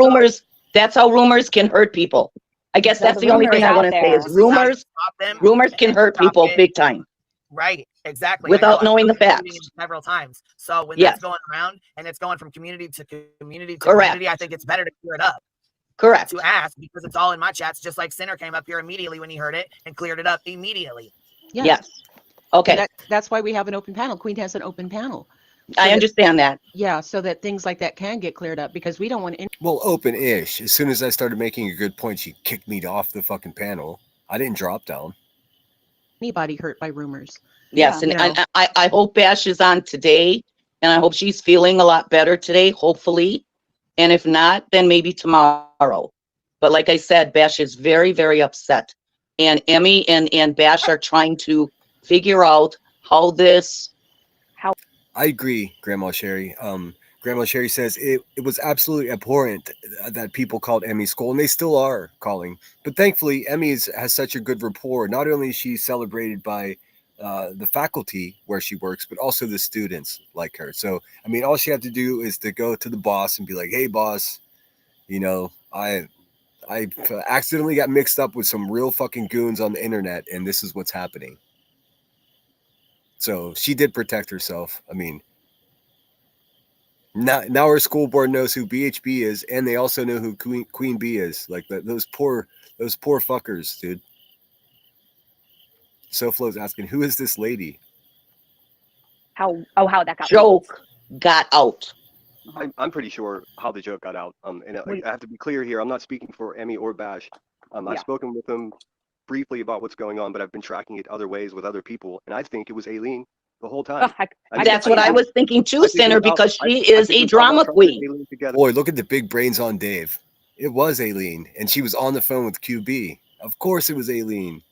how rumors can hurt people. I guess that's the only thing I want to say is rumors can hurt people big time. Right, exactly. Without knowing the I've facts. it several times. So when Yes. that's going around and it's going from community to community to Correct. community, I think it's better to clear it up. Correct. To ask, because it's all in my chats, just like Sinner came up here immediately when he heard it and cleared it up immediately. Yes. Okay. That's why we have an open panel. Queen has an open panel. I understand that. Yeah, so that things like that can get cleared up, because we don't want Well, open-ish. As soon as I started making a good point, she kicked me off the fucking panel. I didn't drop down. anybody hurt by rumors. Yes, You and know. I hope Bash is on today, and I hope she's feeling a lot better today, hopefully. And if not, then maybe tomorrow. But like I said, Bash is very, very upset. And Emmy and Bash are trying to figure out how this. I agree, Grandma Sherry. Grandma Sherry says it was absolutely abhorrent that people called Emmy school, and they still are calling. But thankfully, Emmy has such a good rapport. Not only is she celebrated by the faculty where she works, but also the students like her. So, I mean, all she had to do is to go to the boss and be like, "Hey, boss, you know, I accidentally got mixed up with some real fucking goons on the internet, and this is what's happening." So she did protect herself. I mean, now our school board knows who BHB is, and they also know who Queen B is. Like those poor fuckers, dude. SoFlo's asking, who is this lady? How that got joke got out. I'm pretty sure how the joke got out. And I have to be clear here. I'm not speaking for Emmy or Bash. I've spoken with them briefly about what's going on, but I've been tracking it other ways with other people, and I think it was Aileen the whole time. That's what I was thinking too, Sinner, because she is a drama queen. Boy, look at the big brains on Dave. It was Aileen, and she was on the phone with QB. Of course it was Aileen.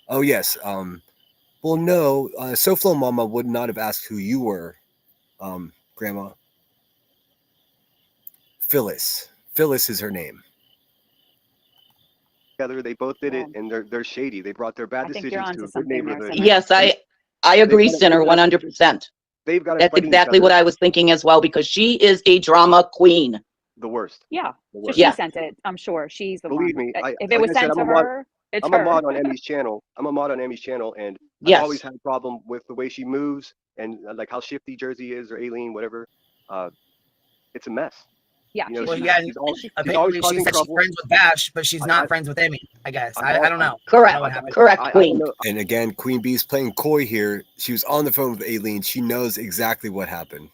Oh, yes. Well, no, SoFlo Mama would not have asked who you were, Grandma. Phyllis. Phyllis is her name. Together, they both did it, and they're shady. They brought their bad decisions to a good neighborhood. Yes, I agree, Sinner, 100%. They've got. That's exactly what I was thinking as well, because she is a drama queen. The worst. Yeah. The So worst. she sent it. I'm sure she's the Believe one. me, If it was sent to her, it's I'm her. a mod on Emmy's channel. I'm a mod on Emmy's channel, and Yes. I've always had a problem with the way she moves and like how shifty Jersey is, or Aileen, whatever. It's a mess. Yeah. You know, Well, she's yeah, always apparently she causing said she's trouble. friends with Bash, but she's not friends with Emmy, I guess. I don't know. Correct. I don't know what happened. Correct, Queen. And again, Queen Bee's playing coy here. She was on the phone with Aileen. She knows exactly what happened.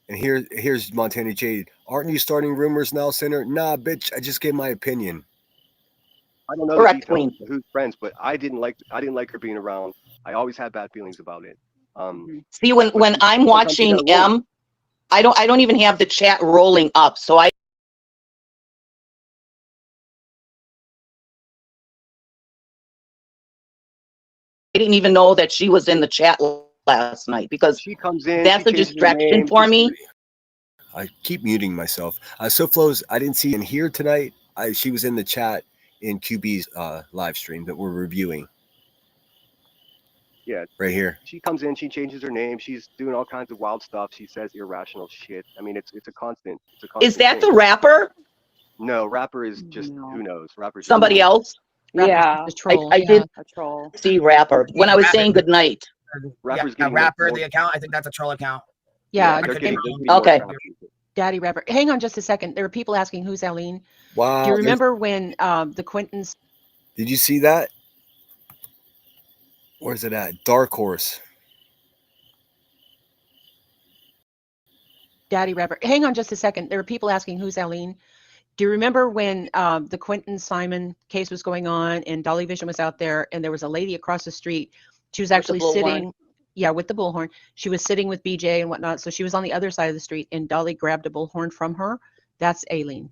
And here's Montana Jade. Aren't you starting rumors now, Sinner? Nah, bitch. I just gave my opinion. I don't know Correct, the details of who's friends, but I didn't like her being around. I always had bad feelings about it. See, when I'm watching M, I don't even have the chat rolling up, so I didn't even know that she was in the chat last night, because she comes in, that's she a changes her distraction name, for me. I keep muting myself. SoFlo's, I didn't see in here tonight. She was in the chat in QB's live stream that we're reviewing. Yeah, right here. she comes in, she changes her name, she's doing all kinds of wild stuff. She says irrational shit. I mean, it's a constant. It's a constant. Is that thing. the rapper? No, rapper is just No. who knows. Rapper's just Somebody else? Rapper's Yeah, just a troll. I yeah. did a troll. see rapper when I was Rapper. saying goodnight. Rapper's yeah, getting like rapper, more. the account. I think that's a troll account. Yeah, I they're could getting, be they're wrong. getting more Okay. traffic. Daddy Rapper. Hang on just a second. There are people asking who's Eileen. Wow. Do you remember when the Quintons? Did you see that? Where's it at? Dark Horse. Daddy Rapper. Hang on just a second. There are people asking who's Eileen. Do you remember when the Quentin Simon case was going on and Dolly Vision was out there and there was a lady across the street? She was actually sitting, with the bullhorn. She was sitting with BJ and whatnot. So she was on the other side of the street and Dolly grabbed a bullhorn from her. That's Aileen.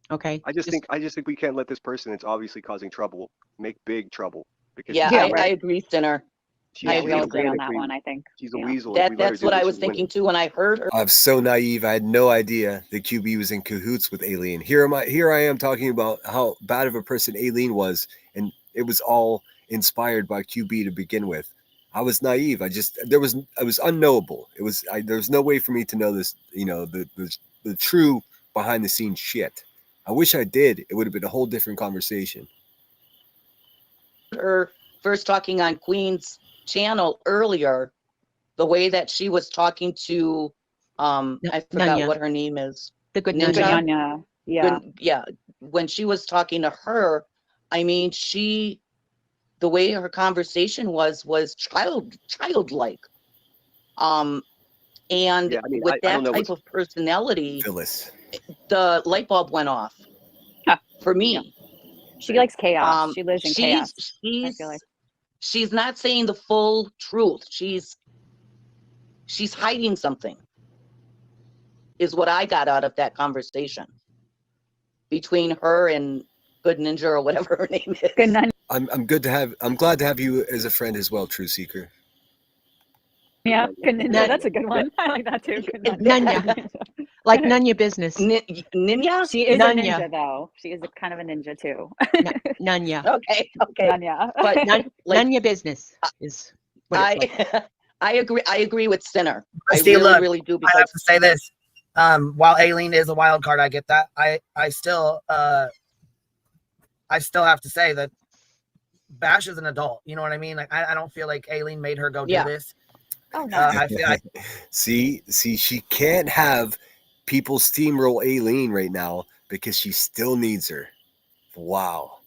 Okay. I just think we can't let this person that's obviously causing trouble make big trouble. Because Yeah, Yeah, I right. agree, Sinner. she's Yeah, we all a agree on that basically- one, I think. She's a Yeah. weasel. If we let her That's do what this, I was she's winning. thinking too when I heard her. I'm so naive. I had no idea that QB was in cahoots with Aileen. Here I am talking about how bad of a person Aileen was, and it was all inspired by QB to begin with. I was naive. I was unknowable. There was no way for me to know this, the true behind the scenes shit. I wish I did. It would have been a whole different conversation. Her first talking on Queen's channel earlier, the way that she was talking to I forgot Nanya. what her name is. The good Ninja. Good Nanya. Nanya. Yeah. Yeah. When she was talking to her, I mean, the way her conversation was childlike. And Yeah, I mean, with I that don't know type of personality, Phyllis. the light bulb went off Huh. for me. She likes chaos. She lives in chaos. I feel like. She's not saying the full truth. She's hiding something, is what I got out of that conversation between her and Good Ninja or whatever her name is. Good Nanya. I'm glad to have you as a friend as well, True Seeker. Yeah, Good Ninja. Nanya. That's a good one. I like that too. Good Nanya. Like Nanya business. Ninja? She is Nanya. a ninja, though. She is a kind of a ninja too. Nanya. Okay. Nanya. But Nanya business is what it's like. I agree with Sinner. But I see, really, look, really do, I because have to say this. While Aileen is a wild card, I get that. I still have to say that Bash is an adult. You know what I mean? Like I don't feel like Aileen made her go do this. Oh no. I feel like See, she can't have people steamroll Aileen right now because she still needs her. Wow.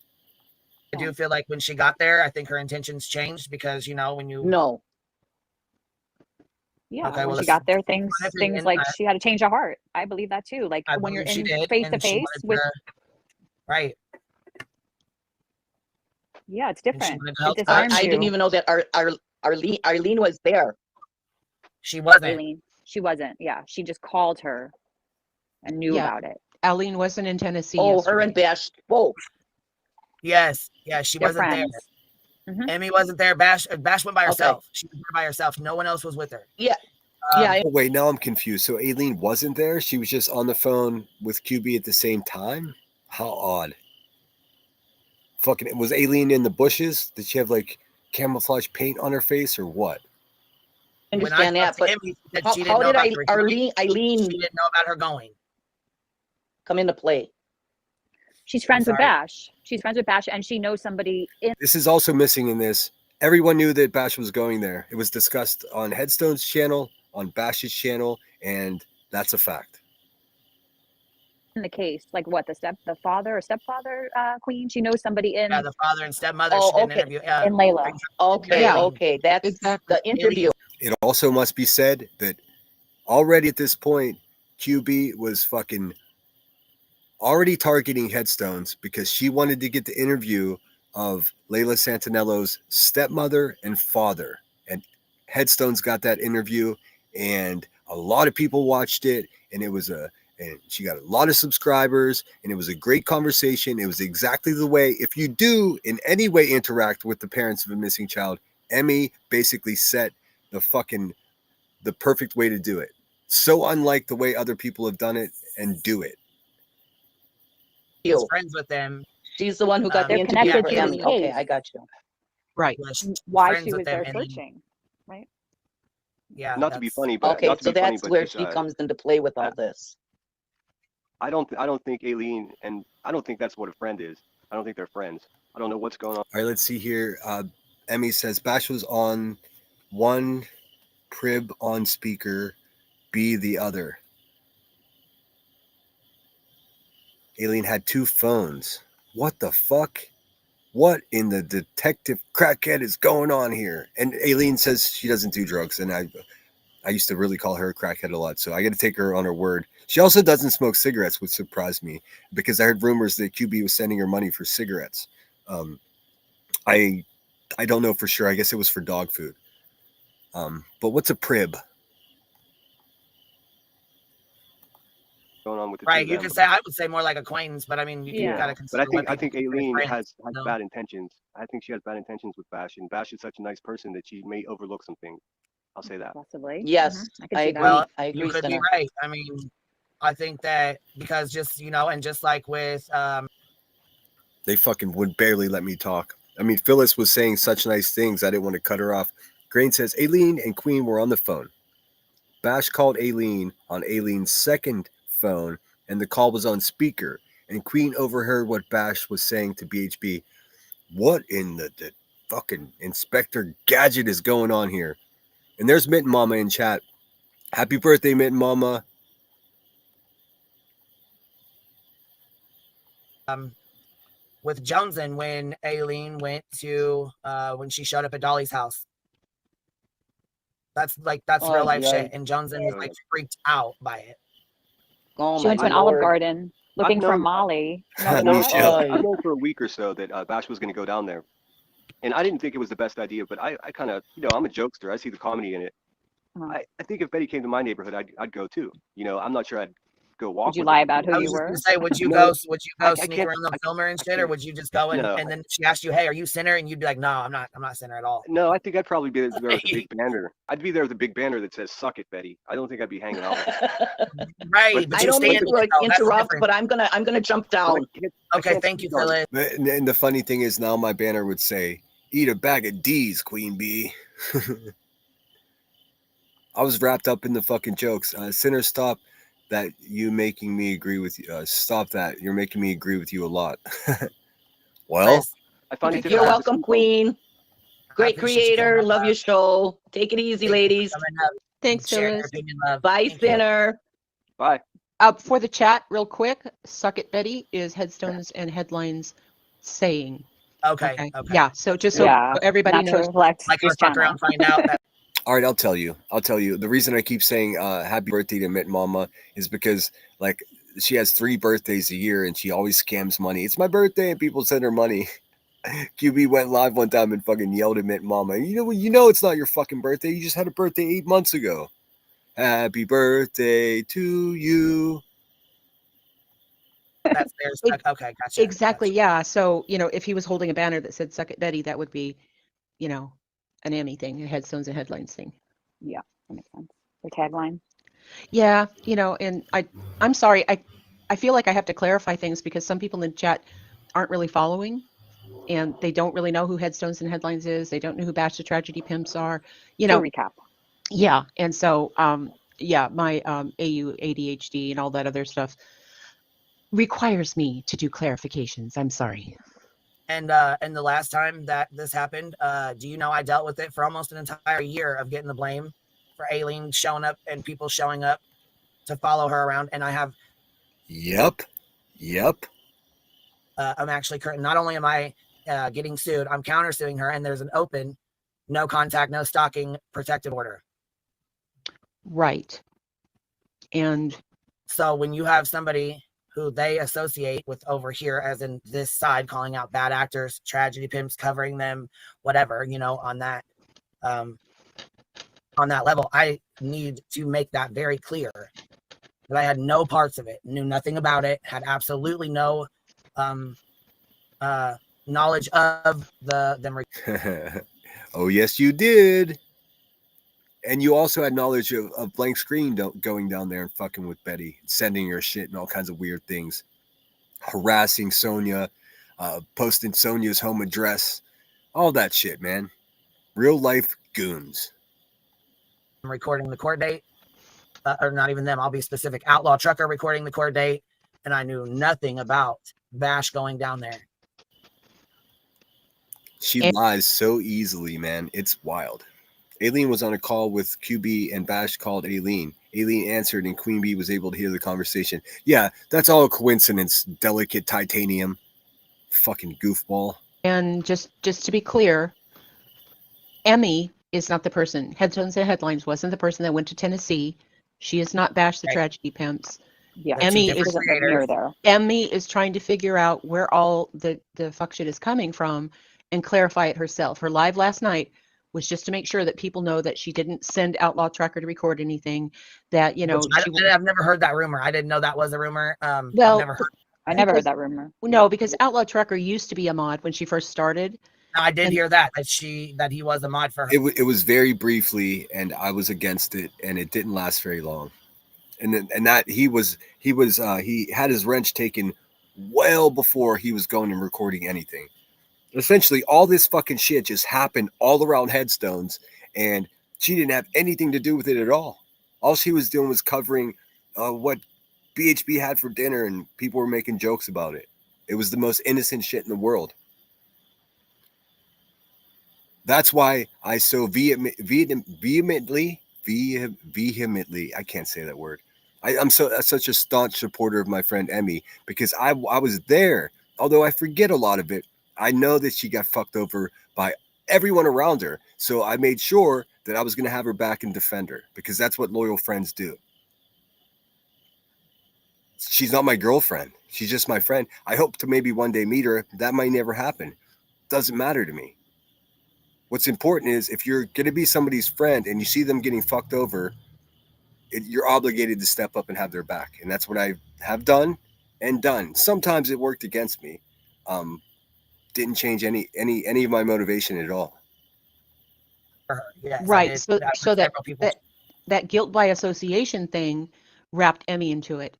I do feel like when she got there, I think her intentions changed because when you no. Yeah, Okay, when well, she got there, things opinion, like she had a change of heart. I believe that too. Like I when you're believe she in did, face to and she face wanted with, right. yeah, it's And she different. wanted to It help. disarms I didn't you. even know that Arlene was there. She wasn't. Aileen. She wasn't. Yeah, she just called her and knew Yeah. about it. Eileen wasn't in Tennessee. Oh, her yesterday. and Bash both. Yes, she They're wasn't friends. there. Mhm. Emmy wasn't there. Bash went by Okay. herself. She was there by herself. No one else was with her. Yeah. Um, Yeah. Oh, wait, now I'm confused. So Aileen wasn't there? She was just on the phone with QB at the same time? How odd. Fucking, was Aileen in the bushes? Did she have like camouflage paint on her face or what? I when understand I that, talked to but Emmy, she said how, she didn't how know did about the recruiting. Eileen She didn't know about her going. come into play? She's friends with sorry? Bash. She's friends with Bash, and she knows somebody in. This is also missing in this. Everyone knew that Bash was going there. It was discussed on Headstone's channel, on Bash's channel, and that's a fact. The case, like what the father or stepfather queen. She knows somebody in Yeah, the father and stepmother. Oh, she did an okay. interview. in Layla. Okay, Yeah. okay, that's Exactly. the interview. It also must be said that already at this point, QB was fucking already targeting Headstones because she wanted to get the interview of Layla Santinello's stepmother and father. And Headstones got that interview, and a lot of people watched it, and and she got a lot of subscribers, and it was a great conversation. It was exactly the way, if you do in any way interact with the parents of a missing child, Emmy basically set the perfect way to do it. So unlike the way other people have done it and do it. was friends with them. She's the one who got the They're interview connected for to this Emmy. Okay, case. I got you. Right. was why friends she with was them, there and then, searching, right? yeah, Not to be that's funny, but Okay, not to so be funny, that's but where this, she comes into play with all this. I don't think Aileen, and I don't think that's what a friend is. I don't think they're friends. I don't know what's going on. All right, let's see here. Emmy says Bash was on one, Prib on speaker, B the other. Aileen had two phones. What the fuck? What in the detective crackhead is going on here? And Aileen says she doesn't do drugs, and I used to really call her a crackhead a lot, so I got to take her on her word. She also doesn't smoke cigarettes, which surprised me because I heard rumors that QB was sending her money for cigarettes. I don't know for sure. I guess it was for dog food. But what's a Prib? Going on with the two right. of You them. could say, I would say more like acquaintance, but I mean, you Yeah. gotta But consider what I people think consider Aileen friends. has You know? bad intentions. I think she has bad intentions with Bash, and Bash is such a nice person that she may overlook some things. I'll say that. Possibly. Yes, I can I see that. agree. Well, I you agree, could be Sinner. right. I mean, I think that because just and just like with They fucking would barely let me talk. I mean, Phyllis was saying such nice things. I didn't want to cut her off. Grain says Aileen and Queen were on the phone. Bash called Aileen on Aileen's second phone, and the call was on speaker. And Queen overheard what Bash was saying to BHB. What in the fucking Inspector Gadget is going on here? And there's Mitten Mama in chat. Happy birthday, Mitten Mama. with Joneson when Aileen went to when she showed up at Dolly's house. That's real life yeah. shit. And Joneson was like freaked out by it. Oh She my went to an Olive Lord. Garden looking for Molly. Remember No that? shit. I've known for a week or so that Bash was going to go down there, and I didn't think it was the best idea. But I kind of, I'm a jokester. I see the comedy in it. Uh-huh. I think if Betty came to my neighborhood, I'd go too. I'm not sure I'd go walk Would you with her. lie about who I was you just gonna were? say, would you No, go I sneak can't. around the filmer and I shit, or can't. would you just go No, and then she asked you, hey, are you Sinner? And you'd be like, no, I'm not Sinner at all. no. I think I'd probably be there with a big banner. I'd be there with a big banner that says "Suck it, Betty." I don't think I'd be hanging out with her. Right, but I you don't mean stand to with it though. That's the interrupt, difference. but I'm gonna jump But down. I Okay, can't thank you, speak on it. Phyllis. And the funny thing is now my banner would say, eat a bag of D's, Queen Bee. I was wrapped up in the fucking jokes. Sinner, stop that. You making me agree with you. Stop that. You're making me agree with you a lot. Well, Liz, I find it thank you. You're difficult to welcome, speak on. Queen. I Great appreciate you coming creator. up. Love your show. Take it easy, Thank you for ladies. coming up and Thanks, sharing your Phyllis. opinion, love. Bye, Thank you. Sinner. Bye. For the chat, real quick, Suck It Betty is Headstones and Headlines saying. Okay. Yeah, so just so Yeah. everybody Not to knows. reflect Like this our fuck channel. around, find out that all right, I'll tell you. The reason I keep saying happy birthday to Mitt Mama is because like she has 3 birthdays a year and she always scams money. It's my birthday and people send her money. QB went live one time and fucking yelled at Mitt Mama. You know it's not your fucking birthday. You just had a birthday 8 months ago. Happy birthday to you. that's their stuck. Okay, gotcha. Exactly, yeah. So, if he was holding a banner that said Suck It Betty, that would be, an Emmy thing, a Headstones and Headlines thing. Yeah, that makes sense. Their tagline. Yeah, and I'm sorry. I feel like I have to clarify things because some people in the chat aren't really following and they don't really know who Headstones and Headlines is. They don't know who Bash the Tragedy Pimps are. Do a recap. Yeah. And so, my AU ADHD and all that other stuff requires me to do clarifications. I'm sorry. And the last time that this happened, do you know I dealt with it for almost an entire year of getting the blame for Aileen showing up and people showing up to follow her around. And I have. Yep. I'm actually not only am I getting sued, I'm countersuing her, and there's an open, no contact, no stalking protective order. Right. And so when you have somebody who they associate with over here, as in this side, calling out bad actors, tragedy pimps, covering them, whatever, on that level, I need to make that very clear that I had no parts of it, knew nothing about it, had absolutely no knowledge of them. Oh, yes, you did. And you also had knowledge of Blank Screen going down there and fucking with Betty, sending her shit and all kinds of weird things, harassing Sonia, posting Sonia's home address, all that shit, man. Real life goons. I'm recording the court date, or not even them. I'll be specific. Outlaw Trucker recording the court date, and I knew nothing about Bash going down there. She And- lies so easily, man. It's wild. Aileen was on a call with QB and Bash called Aileen. Aileen answered and Queen Bee was able to hear the conversation. Yeah, that's all a coincidence, delicate titanium. Fucking goofball. And just to be clear, Emmy is not the person. Headstones and Headlines wasn't the person that went to Tennessee. She is not Bash the Right. Tragedy Pimps. Yeah, They're two Emmy different is doesn't live creators. near there. Emmy is trying to figure out where all the fuck shit is coming from and clarify it herself. Her live last night was just to make sure that people know that she didn't send Outlaw Trucker to record anything. That I've never heard that rumor. I didn't know that was a rumor. I've well, never heard. I never because heard that rumor. no, because Outlaw Trucker used to be a mod when she first started. No, I did And- hear that he was a mod for her. It was very briefly, and I was against it, and it didn't last very long. And that he had his wrench taken well before he was going and recording anything. Essentially, all this fucking shit just happened all around Headstones, and she didn't have anything to do with it at all. All she was doing was covering what BHB had for dinner, and people were making jokes about it. It was the most innocent shit in the world. That's why I so vehemently, I can't say that word. I'm such a staunch supporter of my friend Emmy because I was there. Although I forget a lot of it, I know that she got fucked over by everyone around her. So I made sure that I was going to have her back and defend her because that's what loyal friends do. She's not my girlfriend. She's just my friend. I hope to maybe one day meet her. That might never happen. Doesn't matter to me. What's important is if you're going to be somebody's friend and you see them getting fucked over, you're obligated to step up and have their back. And that's what I have done and done. Sometimes it worked against me. Didn't change any of my motivation at all. For her. Yes, right. I did. So Several people. that guilt by association thing wrapped Emmy into it.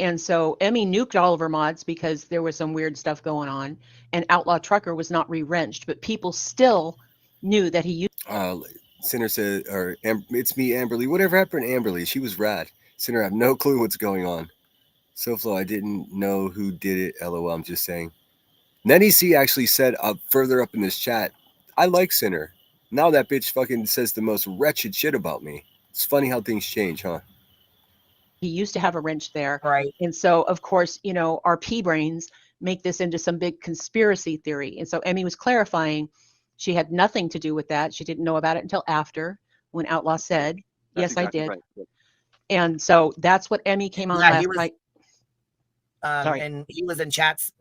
And so Emmy nuked all of her mods because there was some weird stuff going on, and Outlaw Trucker was not re-wrenched, but people still knew that he used. Sinner said, or it's me, Amberly. Whatever happened to Amberly? She was rad. Sinner, I have no clue what's going on. SoFlo, I didn't know who did it. LOL, I'm just saying. Nenny C actually said further up in this chat, I like Sinner. Now that bitch fucking says the most wretched shit about me. It's funny how things change, huh? He used to have a wrench there. Right. And so, of course, our pea brains make this into some big conspiracy theory. And so Emmy was clarifying she had nothing to do with that. She didn't know about it until after when Outlaw said, That's yes, I exactly did. right. Yeah. And so that's what Emmy came on Yeah, last he was- night. Sorry. And he was in chats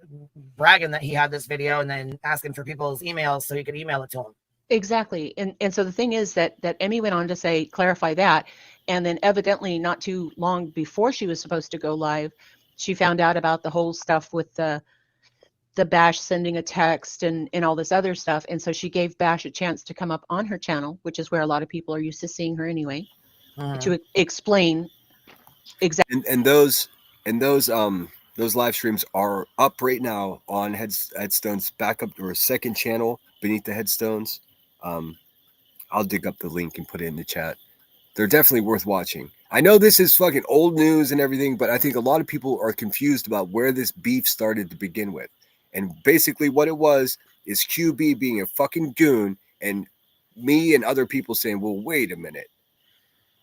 bragging that he had this video and then asking for people's emails so he could email it to them. Exactly. And so the thing is that Emmy went on to say, clarify that. And then evidently not too long before she was supposed to go live, she found out about the whole stuff with the Bash sending a text and all this other stuff. And so she gave Bash a chance to come up on her channel, which is where a lot of people are used to seeing her anyway, to explain exactly. And those live streams are up right now on Headstone's backup or second channel beneath the Headstones. I'll dig up the link and put it in the chat. They're definitely worth watching. I know this is fucking old news and everything, but I think a lot of people are confused about where this beef started to begin with. And basically what it was is QB being a fucking goon and me and other people saying, well, wait a minute.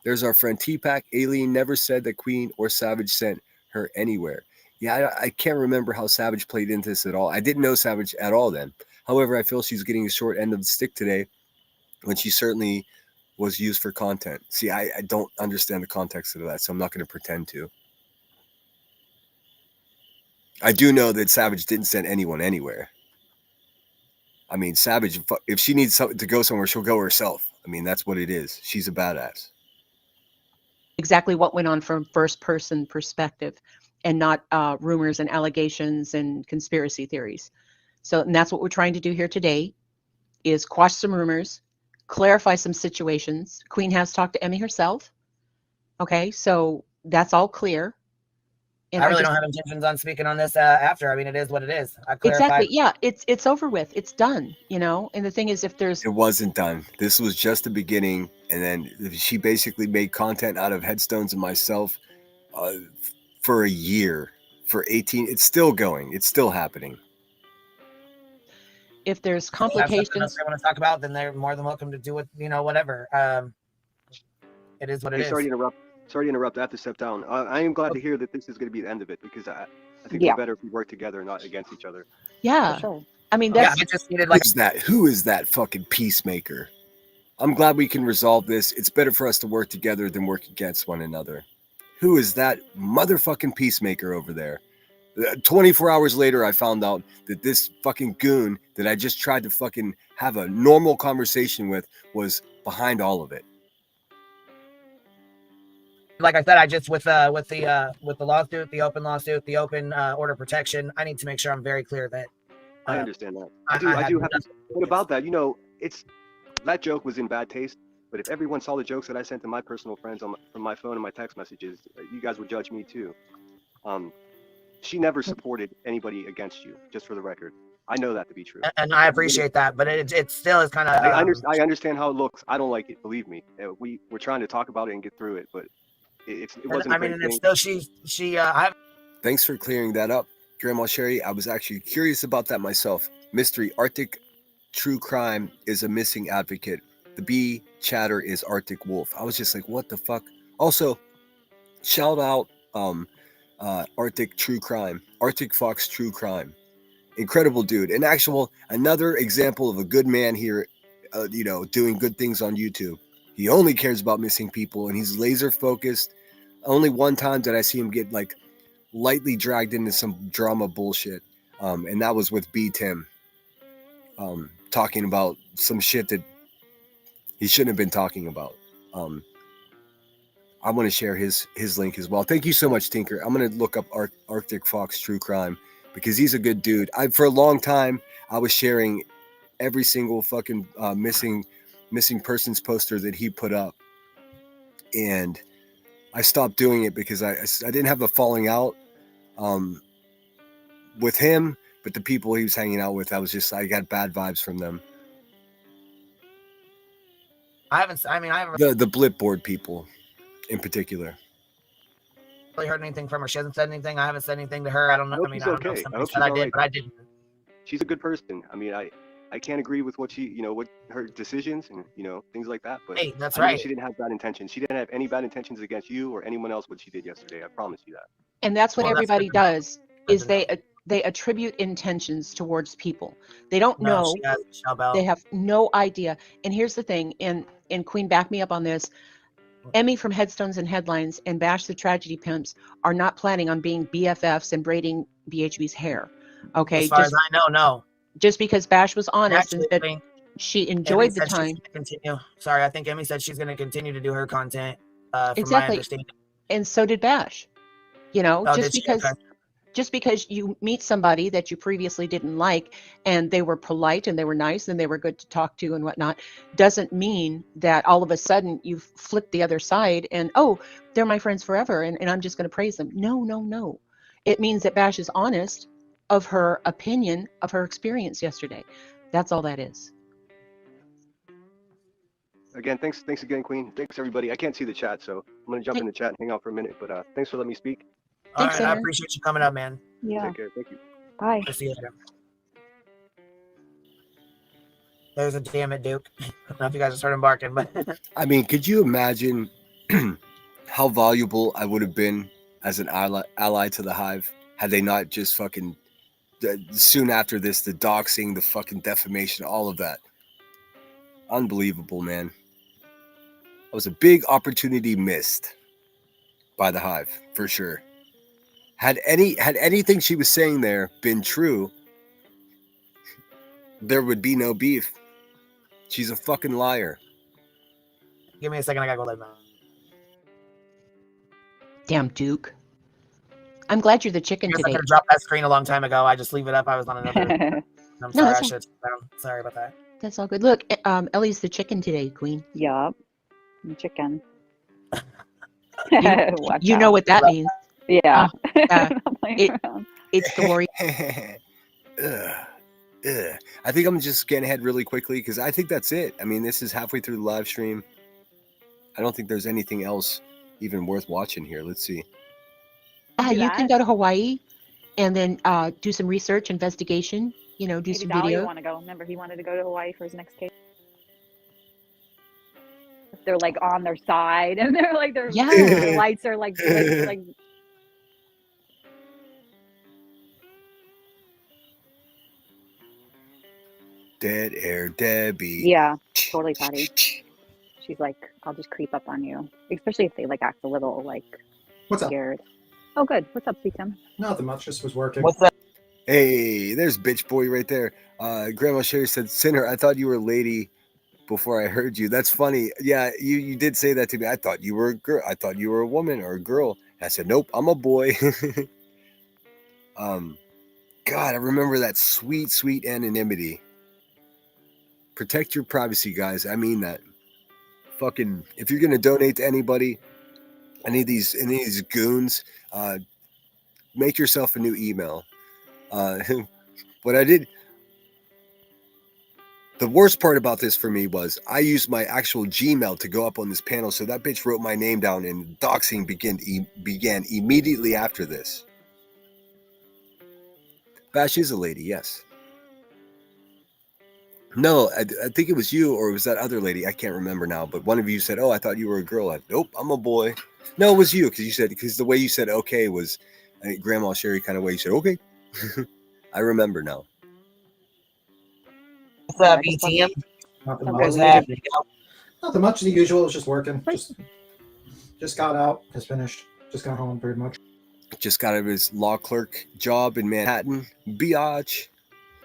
There's our friend T-Pack. Aileen never said that Queen or Savage sent her anywhere. Yeah, I can't remember how Savage played into this at all. I didn't know Savage at all then. However, I feel she's getting a short end of the stick today when she certainly was used for content. See, I don't understand the context of that, so I'm not going to pretend to. I do know that Savage didn't send anyone anywhere. I mean, Savage, if she needs to go somewhere, she'll go herself. I mean, that's what it is. She's a badass. Exactly what went on from first person perspective and not rumors and allegations and conspiracy theories. So, and that's what we're trying to do here today is quash some rumors, clarify some situations. Queen has talked to Emmy herself. Okay, so that's all clear. I really don't have intentions on speaking on this after. I mean, it is what it is. I clarified. Exactly. Yeah, it's over with. It's done, you know. And the thing is, if there's It wasn't done. This was just the beginning, and then she basically made content out of Headstones and myself for a year, for 18. It's still going. It's still happening. if there's If they have something else complications, they want to talk about, then they're more than welcome to do it. You know, whatever. It is what it Hey, is. sorry to interrupt. Sorry to interrupt. I have to step down. I am glad to hear that this is going to be the end of it, because I think Yeah. we're better if we work together, not against each other. yeah. For sure. I mean, Yeah, that's I just needed like Who is that fucking peacemaker? I'm glad we can resolve this. It's better for us to work together than work against one another. Who is that motherfucking peacemaker over there? 24 hours later, I found out that this fucking goon that I just tried to fucking have a normal conversation with was behind all of it. I said, I just with the lawsuit, the open lawsuit, the open order of protection, I need to make sure I'm very clear that I understand that. I I had do have to. nothing to do What with about that? You know, it's that joke was in bad taste. But if everyone saw the jokes that I sent to my personal friends from my phone and my text messages, you guys would judge me too. She never supported anybody against you, just for the record. I know that to be true. and I appreciate that, but it still is kind of. I understand how it looks. I don't like it. Believe me. We're trying to talk about it and get through it, but it wasn't a I mean, great and thing. it's still she. Thanks for clearing that up, Grandma Sherry. I was actually curious about that myself. Mystery Arctic True Crime is a missing advocate. The bee chatter is Arctic Wolf. I was just like, what the fuck? Also, shout out Arctic True Crime, Arctic Fox True Crime. Incredible dude. Another example of a good man here, doing good things on YouTube. He only cares about missing people, and he's laser focused. Only one time did I see him get like lightly dragged into some drama bullshit, and that was with B Tim, talking about some shit that he shouldn't have been talking about. I want to share his link as well. Thank you so much, Tinker. I'm going to look up Arctic Fox True Crime because he's a good dude. For a long time, I was sharing every single fucking missing persons poster that he put up, and I stopped doing it because I didn't have a falling out with him, but the people he was hanging out with, I got bad vibes from them. I haven't The Blipboard people in particular. really heard anything from her. She hasn't said anything. I haven't said anything to her. I don't know. I mean, I don't know if I somebody hope said she's I all did, right. but I didn't. She's a good person. I mean, I can't agree with what what her decisions and things like that. But Hey, that's I know right. she didn't have bad intentions. She didn't have any bad intentions against you or anyone else. What she did yesterday, I promise you that. and that's what Well, that's everybody good to know. does is they attribute intentions towards people. They don't No, know. she has Michelle Bell. They have no idea. And here's the thing, and Queen, back me up on this. Emmy from Headstones and Headlines and Bash the Tragedy Pimps are not planning on being BFFs and braiding BHB's hair. Okay, As far as I know, no. Just because Bash was honest Actually, and said she enjoyed the said she's time. gonna continue. Sorry, I think Emmy said she's going to continue to do her content. From my Exactly. understanding. And so did Bash. Oh, just because you meet somebody that you previously didn't like and they were polite and they were nice and they were good to talk to and whatnot, doesn't mean that all of a sudden you've flipped the other side and, oh, they're my friends forever and I'm just going to praise them. No. It means that Bash is honest of her opinion of her experience yesterday. That's all that is. Again, thanks again, Queen. Thanks everybody. I can't see the chat, so I'm gonna jump in the chat and hang out for a minute. But thanks for letting me speak. Thanks, all right, I appreciate you coming up, man. Yeah. Take care. Thank you. Bye. I'll see you later. There's a damn it, Duke. I don't know if you guys are starting barking, but I mean, could you imagine how valuable I would have been as an ally to the Hive had they not just fucking soon after this, the doxing, the fucking defamation, all of that. Unbelievable, man. That was a big opportunity missed by the Hive, for sure. Had anything she was saying there been true, there would be no beef. She's a fucking liar. Give me a second, I gotta go lay down. Damn Duke. I'm glad you're the chicken I today. could have dropped that screen a long time ago. I just leave it up. I was on another. I'm sorry, I should have took it down. Sorry about that. That's all good. Look, Ellie's the chicken today, Queen. Yup. Chicken. You know what that means. Yeah. Not playing it- around. It's the worry. Ugh. Ugh. I think I'm just getting ahead really quickly because I think that's it. I mean, this is halfway through the live stream. I don't think there's anything else even worth watching here. Let's see. Do You can that. go to Hawaii and then do some research, investigation, do Maybe some Dolly will video. want to go. Remember, he wanted to go to Hawaii for his next case. They're like on their side, and they're like their Yeah. lights are like blinking, like Dead Air Debbie. yeah, totally, Patty. She's like, I'll just creep up on you, especially if they like act a little like What's up? scared. Oh, good. What's up, Tim? Nothing much. Just was working. What's up? Hey, there's bitch boy right there. Grandma Sherry said, Sinner, I thought you were a lady before I heard you. That's funny. Yeah, you did say that to me. I thought you were a girl. I thought you were a woman or a girl. I said, nope, I'm a boy. God, I remember that sweet, sweet anonymity. Protect your privacy, guys. I mean that. Fucking, if you're gonna donate to anybody, any of these goons, make yourself a new email. But I did. The worst part about this for me was I used my actual Gmail to go up on this panel, so that bitch wrote my name down, and doxing began immediately after this. Bash is a lady, yes. No, I think it was you, or it was that other lady. I can't remember now, but one of you said, "Oh, I thought you were a girl." Nope, I'm a boy. No, it was you because the way you said "okay" was Grandma Sherry kind of way. You said "okay." I remember now. What's up, ETM? Nothing Okay, much. What's happening? Nothing much. The usual. It was just working. Just got out. Just finished. Just got home. Pretty much. Just got out of his law clerk job in Manhattan. Biatch.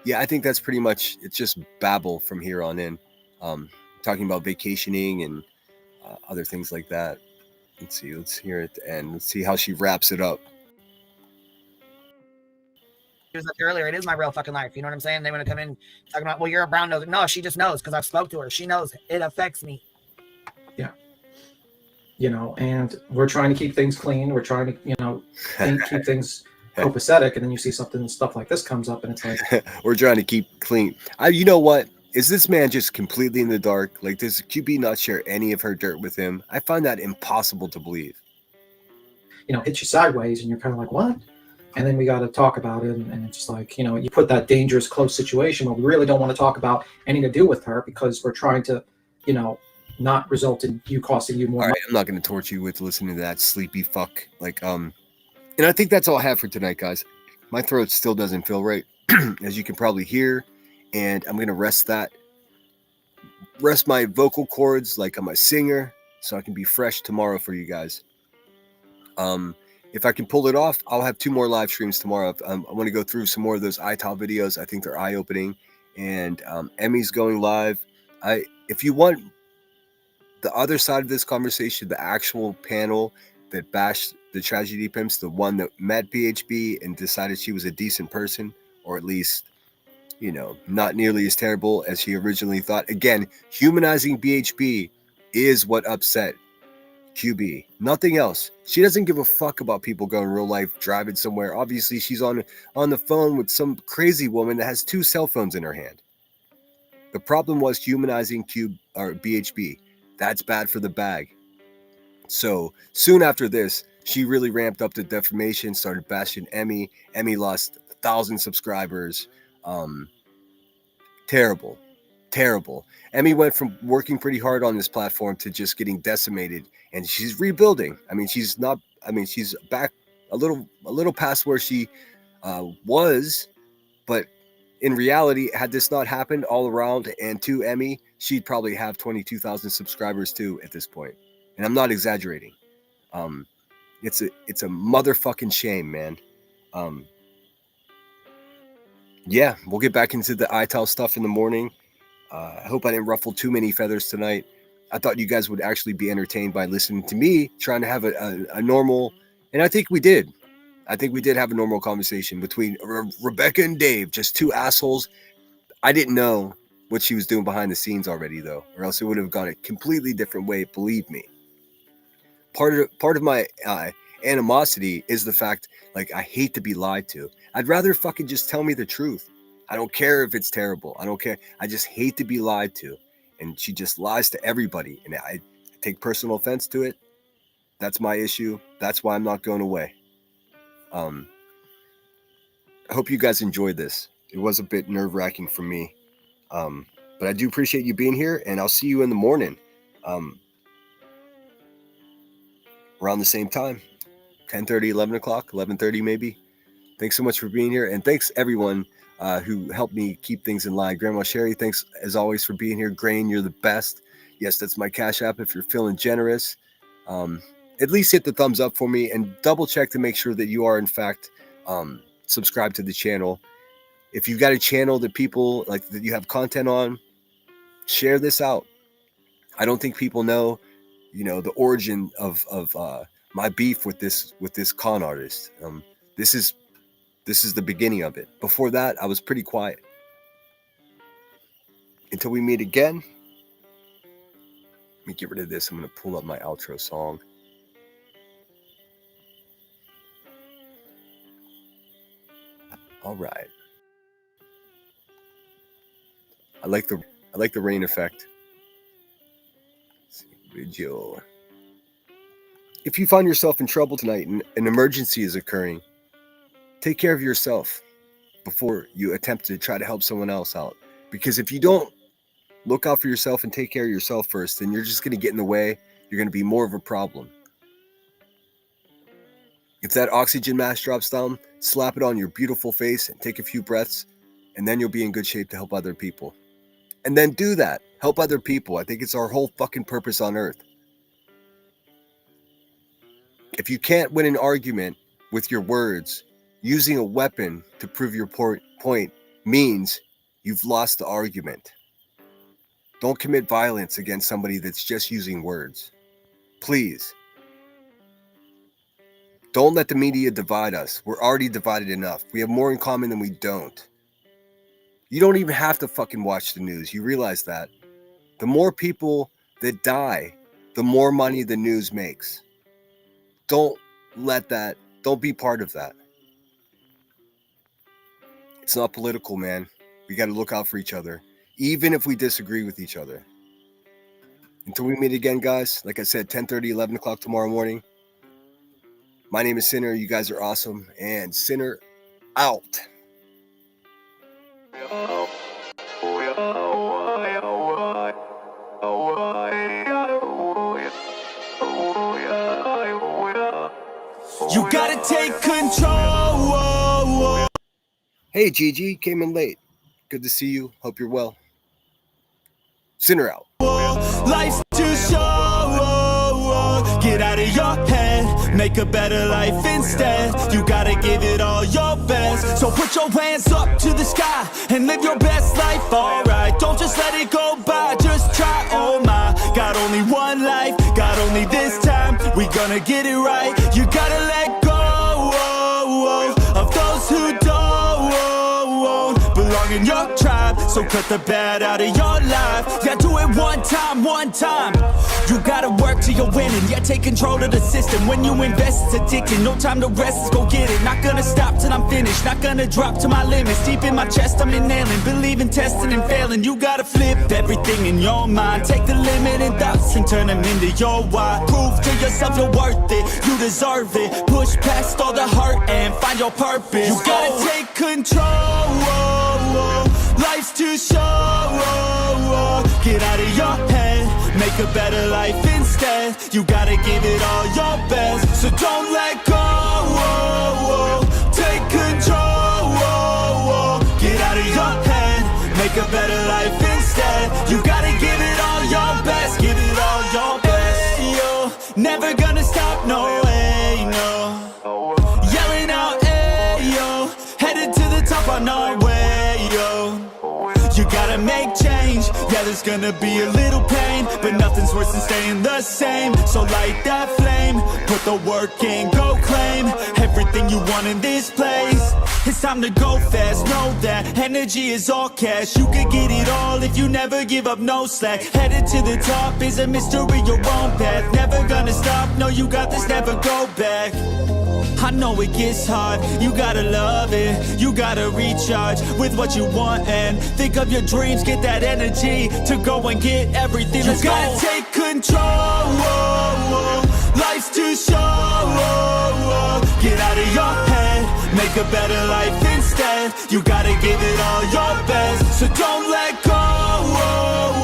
Yeah, I think that's pretty much, it's just babble from here on in. Talking about vacationing and other things like that. Let's hear it and let's see how she wraps it up. He was like earlier, it is my real fucking life. You know what I'm saying? They want to come in talking about, well, you're a brown nose. No, she just knows because I've spoke to her. She knows it affects me. Yeah. And we're trying to keep things clean. We're trying to, keep things copacetic. And then you see stuff like this comes up, and it's like we're trying to keep clean. You know what? Is this man just completely in the dark? Like, does QB not share any of her dirt with him? I find that impossible to believe. Hits you sideways, and you're kind of like, what? And then we got to talk about it, and it's just like, you put that dangerous, close situation where we really don't want to talk about anything to do with her because we're trying to, not result in you costing you more. All right, I'm not going to torture you with listening to that sleepy fuck. And I think that's all I have for tonight, guys. My throat still doesn't feel right, as you can probably hear, and I'm going to rest my vocal cords like I'm a singer, so I can be fresh tomorrow for you guys. If I can pull it off, I'll have 2 more live streams tomorrow. I want to go through some more of those ITAL videos. I think they're eye-opening, and Emmy's going live. If you want the other side of this conversation, the actual panel that bashed the tragedy pimps, the one that met BHB and decided she was a decent person, or at least, not nearly as terrible as she originally thought. Again, humanizing BHB is what upset QB. Nothing else. She doesn't give a fuck about people going real life, driving somewhere. Obviously, she's on the phone with some crazy woman that has 2 cell phones in her hand. The problem was humanizing BHB. That's bad for the bag. So soon after this, she really ramped up the defamation, started bashing Emmy. Emmy lost 1,000 subscribers. Terrible. Emmy went from working pretty hard on this platform to just getting decimated, and she's rebuilding. She's back a little past where she was, but in reality, had this not happened all around and to Emmy, she'd probably have 22,000 subscribers too at this point. And I'm not exaggerating. It's a motherfucking shame, man. Yeah, we'll get back into the ITAL stuff in the morning. I hope I didn't ruffle too many feathers tonight. I thought you guys would actually be entertained by listening to me trying to have a normal, and I think we did. I think we did have a normal conversation between Rebecca and Dave, just 2 assholes. I didn't know what she was doing behind the scenes already, though, or else it would have gone a completely different way. Believe me. Part of my animosity is the fact, like, I hate to be lied to. I'd rather fucking just tell me the truth. I don't care if it's terrible. I don't care. I just hate to be lied to. And she just lies to everybody. And I take personal offense to it. That's my issue. That's why I'm not going away. I hope you guys enjoyed this. It was a bit nerve-wracking for me. But I do appreciate you being here, and I'll see you in the morning. Around the same time. 10:30, 11 o'clock, 11:30 maybe. Thanks so much for being here. And thanks everyone who helped me keep things in line. Grandma Sherry, thanks as always for being here. Grain, you're the best. Yes, that's my Cash App if you're feeling generous. At least hit the thumbs up for me and double check to make sure that you are in fact subscribed to the channel. If you've got a channel that people like that you have content on, share this out. I don't think people know, the origin of my beef with this con artist. This is the beginning of it. Before that, I was pretty quiet. Until we meet again. Let me get rid of this. I'm going to pull up my outro song. All right. I like the rain effect. Video. If you find yourself in trouble tonight and an emergency is occurring, take care of yourself before you attempt to try to help someone else out. Because if you don't look out for yourself and take care of yourself first, then you're just going to get in the way. You're going to be more of a problem. If that oxygen mask drops down, slap it on your beautiful face and take a few breaths, and then you'll be in good shape to help other people. And then do that. Help other people. I think it's our whole fucking purpose on earth. If you can't win an argument with your words, using a weapon to prove your point means you've lost the argument. Don't commit violence against somebody that's just using words. Please. Don't let the media divide us. We're already divided enough. We have more in common than we don't. You don't even have to fucking watch the news. You realize that. The more people that die, the more money the news makes. Don't be part of that. It's not political, man. We got to look out for each other, even if we disagree with each other. Until we meet again, guys, like I said, 10:30, 11 o'clock tomorrow morning. My name is Sinner. You guys are awesome. And Sinner out. You gotta take control. Hey, Gigi, came in late. Good to see you. Hope you're well. Sinner out. Life's too short. Get out of your head. Make a better life instead. You gotta give it all your best. So put your hands up to the sky and live your best life, alright. Don't just let it go by, just try, oh my. Got only one life, got only this time. We gonna get it right. You gotta let go of those who don't belong in your tribe. So cut the bad out of your life. Yeah, do it one time. You gotta work till you're winning. Yeah, take control of the system. When you invest, it's addicting. No time to rest, let's go get it. Not gonna stop till I'm finished. Not gonna drop to my limits. Deep in my chest, I'm inhaling. Believe in testing and failing. You gotta flip everything in your mind. Take the limiting thoughts and turn them into your why. Prove to yourself you're worth it. You deserve it. Push past all the hurt and find your purpose. You gotta take control. Life's too short. Get out of your head. Make a better life instead. You gotta give it all your best. So don't let go. Take control. Get out of your head. Make a better life instead. You gotta give it all your best. Give it all your best. Hey, yo. Never gonna stop, no way, no. Yelling out, hey, yo. Headed to the top on our way, yo. You gotta make change, yeah, there's gonna be a little pain, but nothing's worse than staying the same. So light that flame, put the work in, go claim everything you want in this place. It's time to go fast, know that energy is all cash. You can get it all if you never give up, no slack. Headed to the top is a mystery, your own path. Never gonna stop, no you got this, never go back. I know it gets hard, you gotta love it. You gotta recharge with what you want and think of your dreams. Get that energy to go and get everything. Let's go. You gotta take control. Life's too short. Get out of your head, make a better life instead. You gotta give it all your best, so don't let go.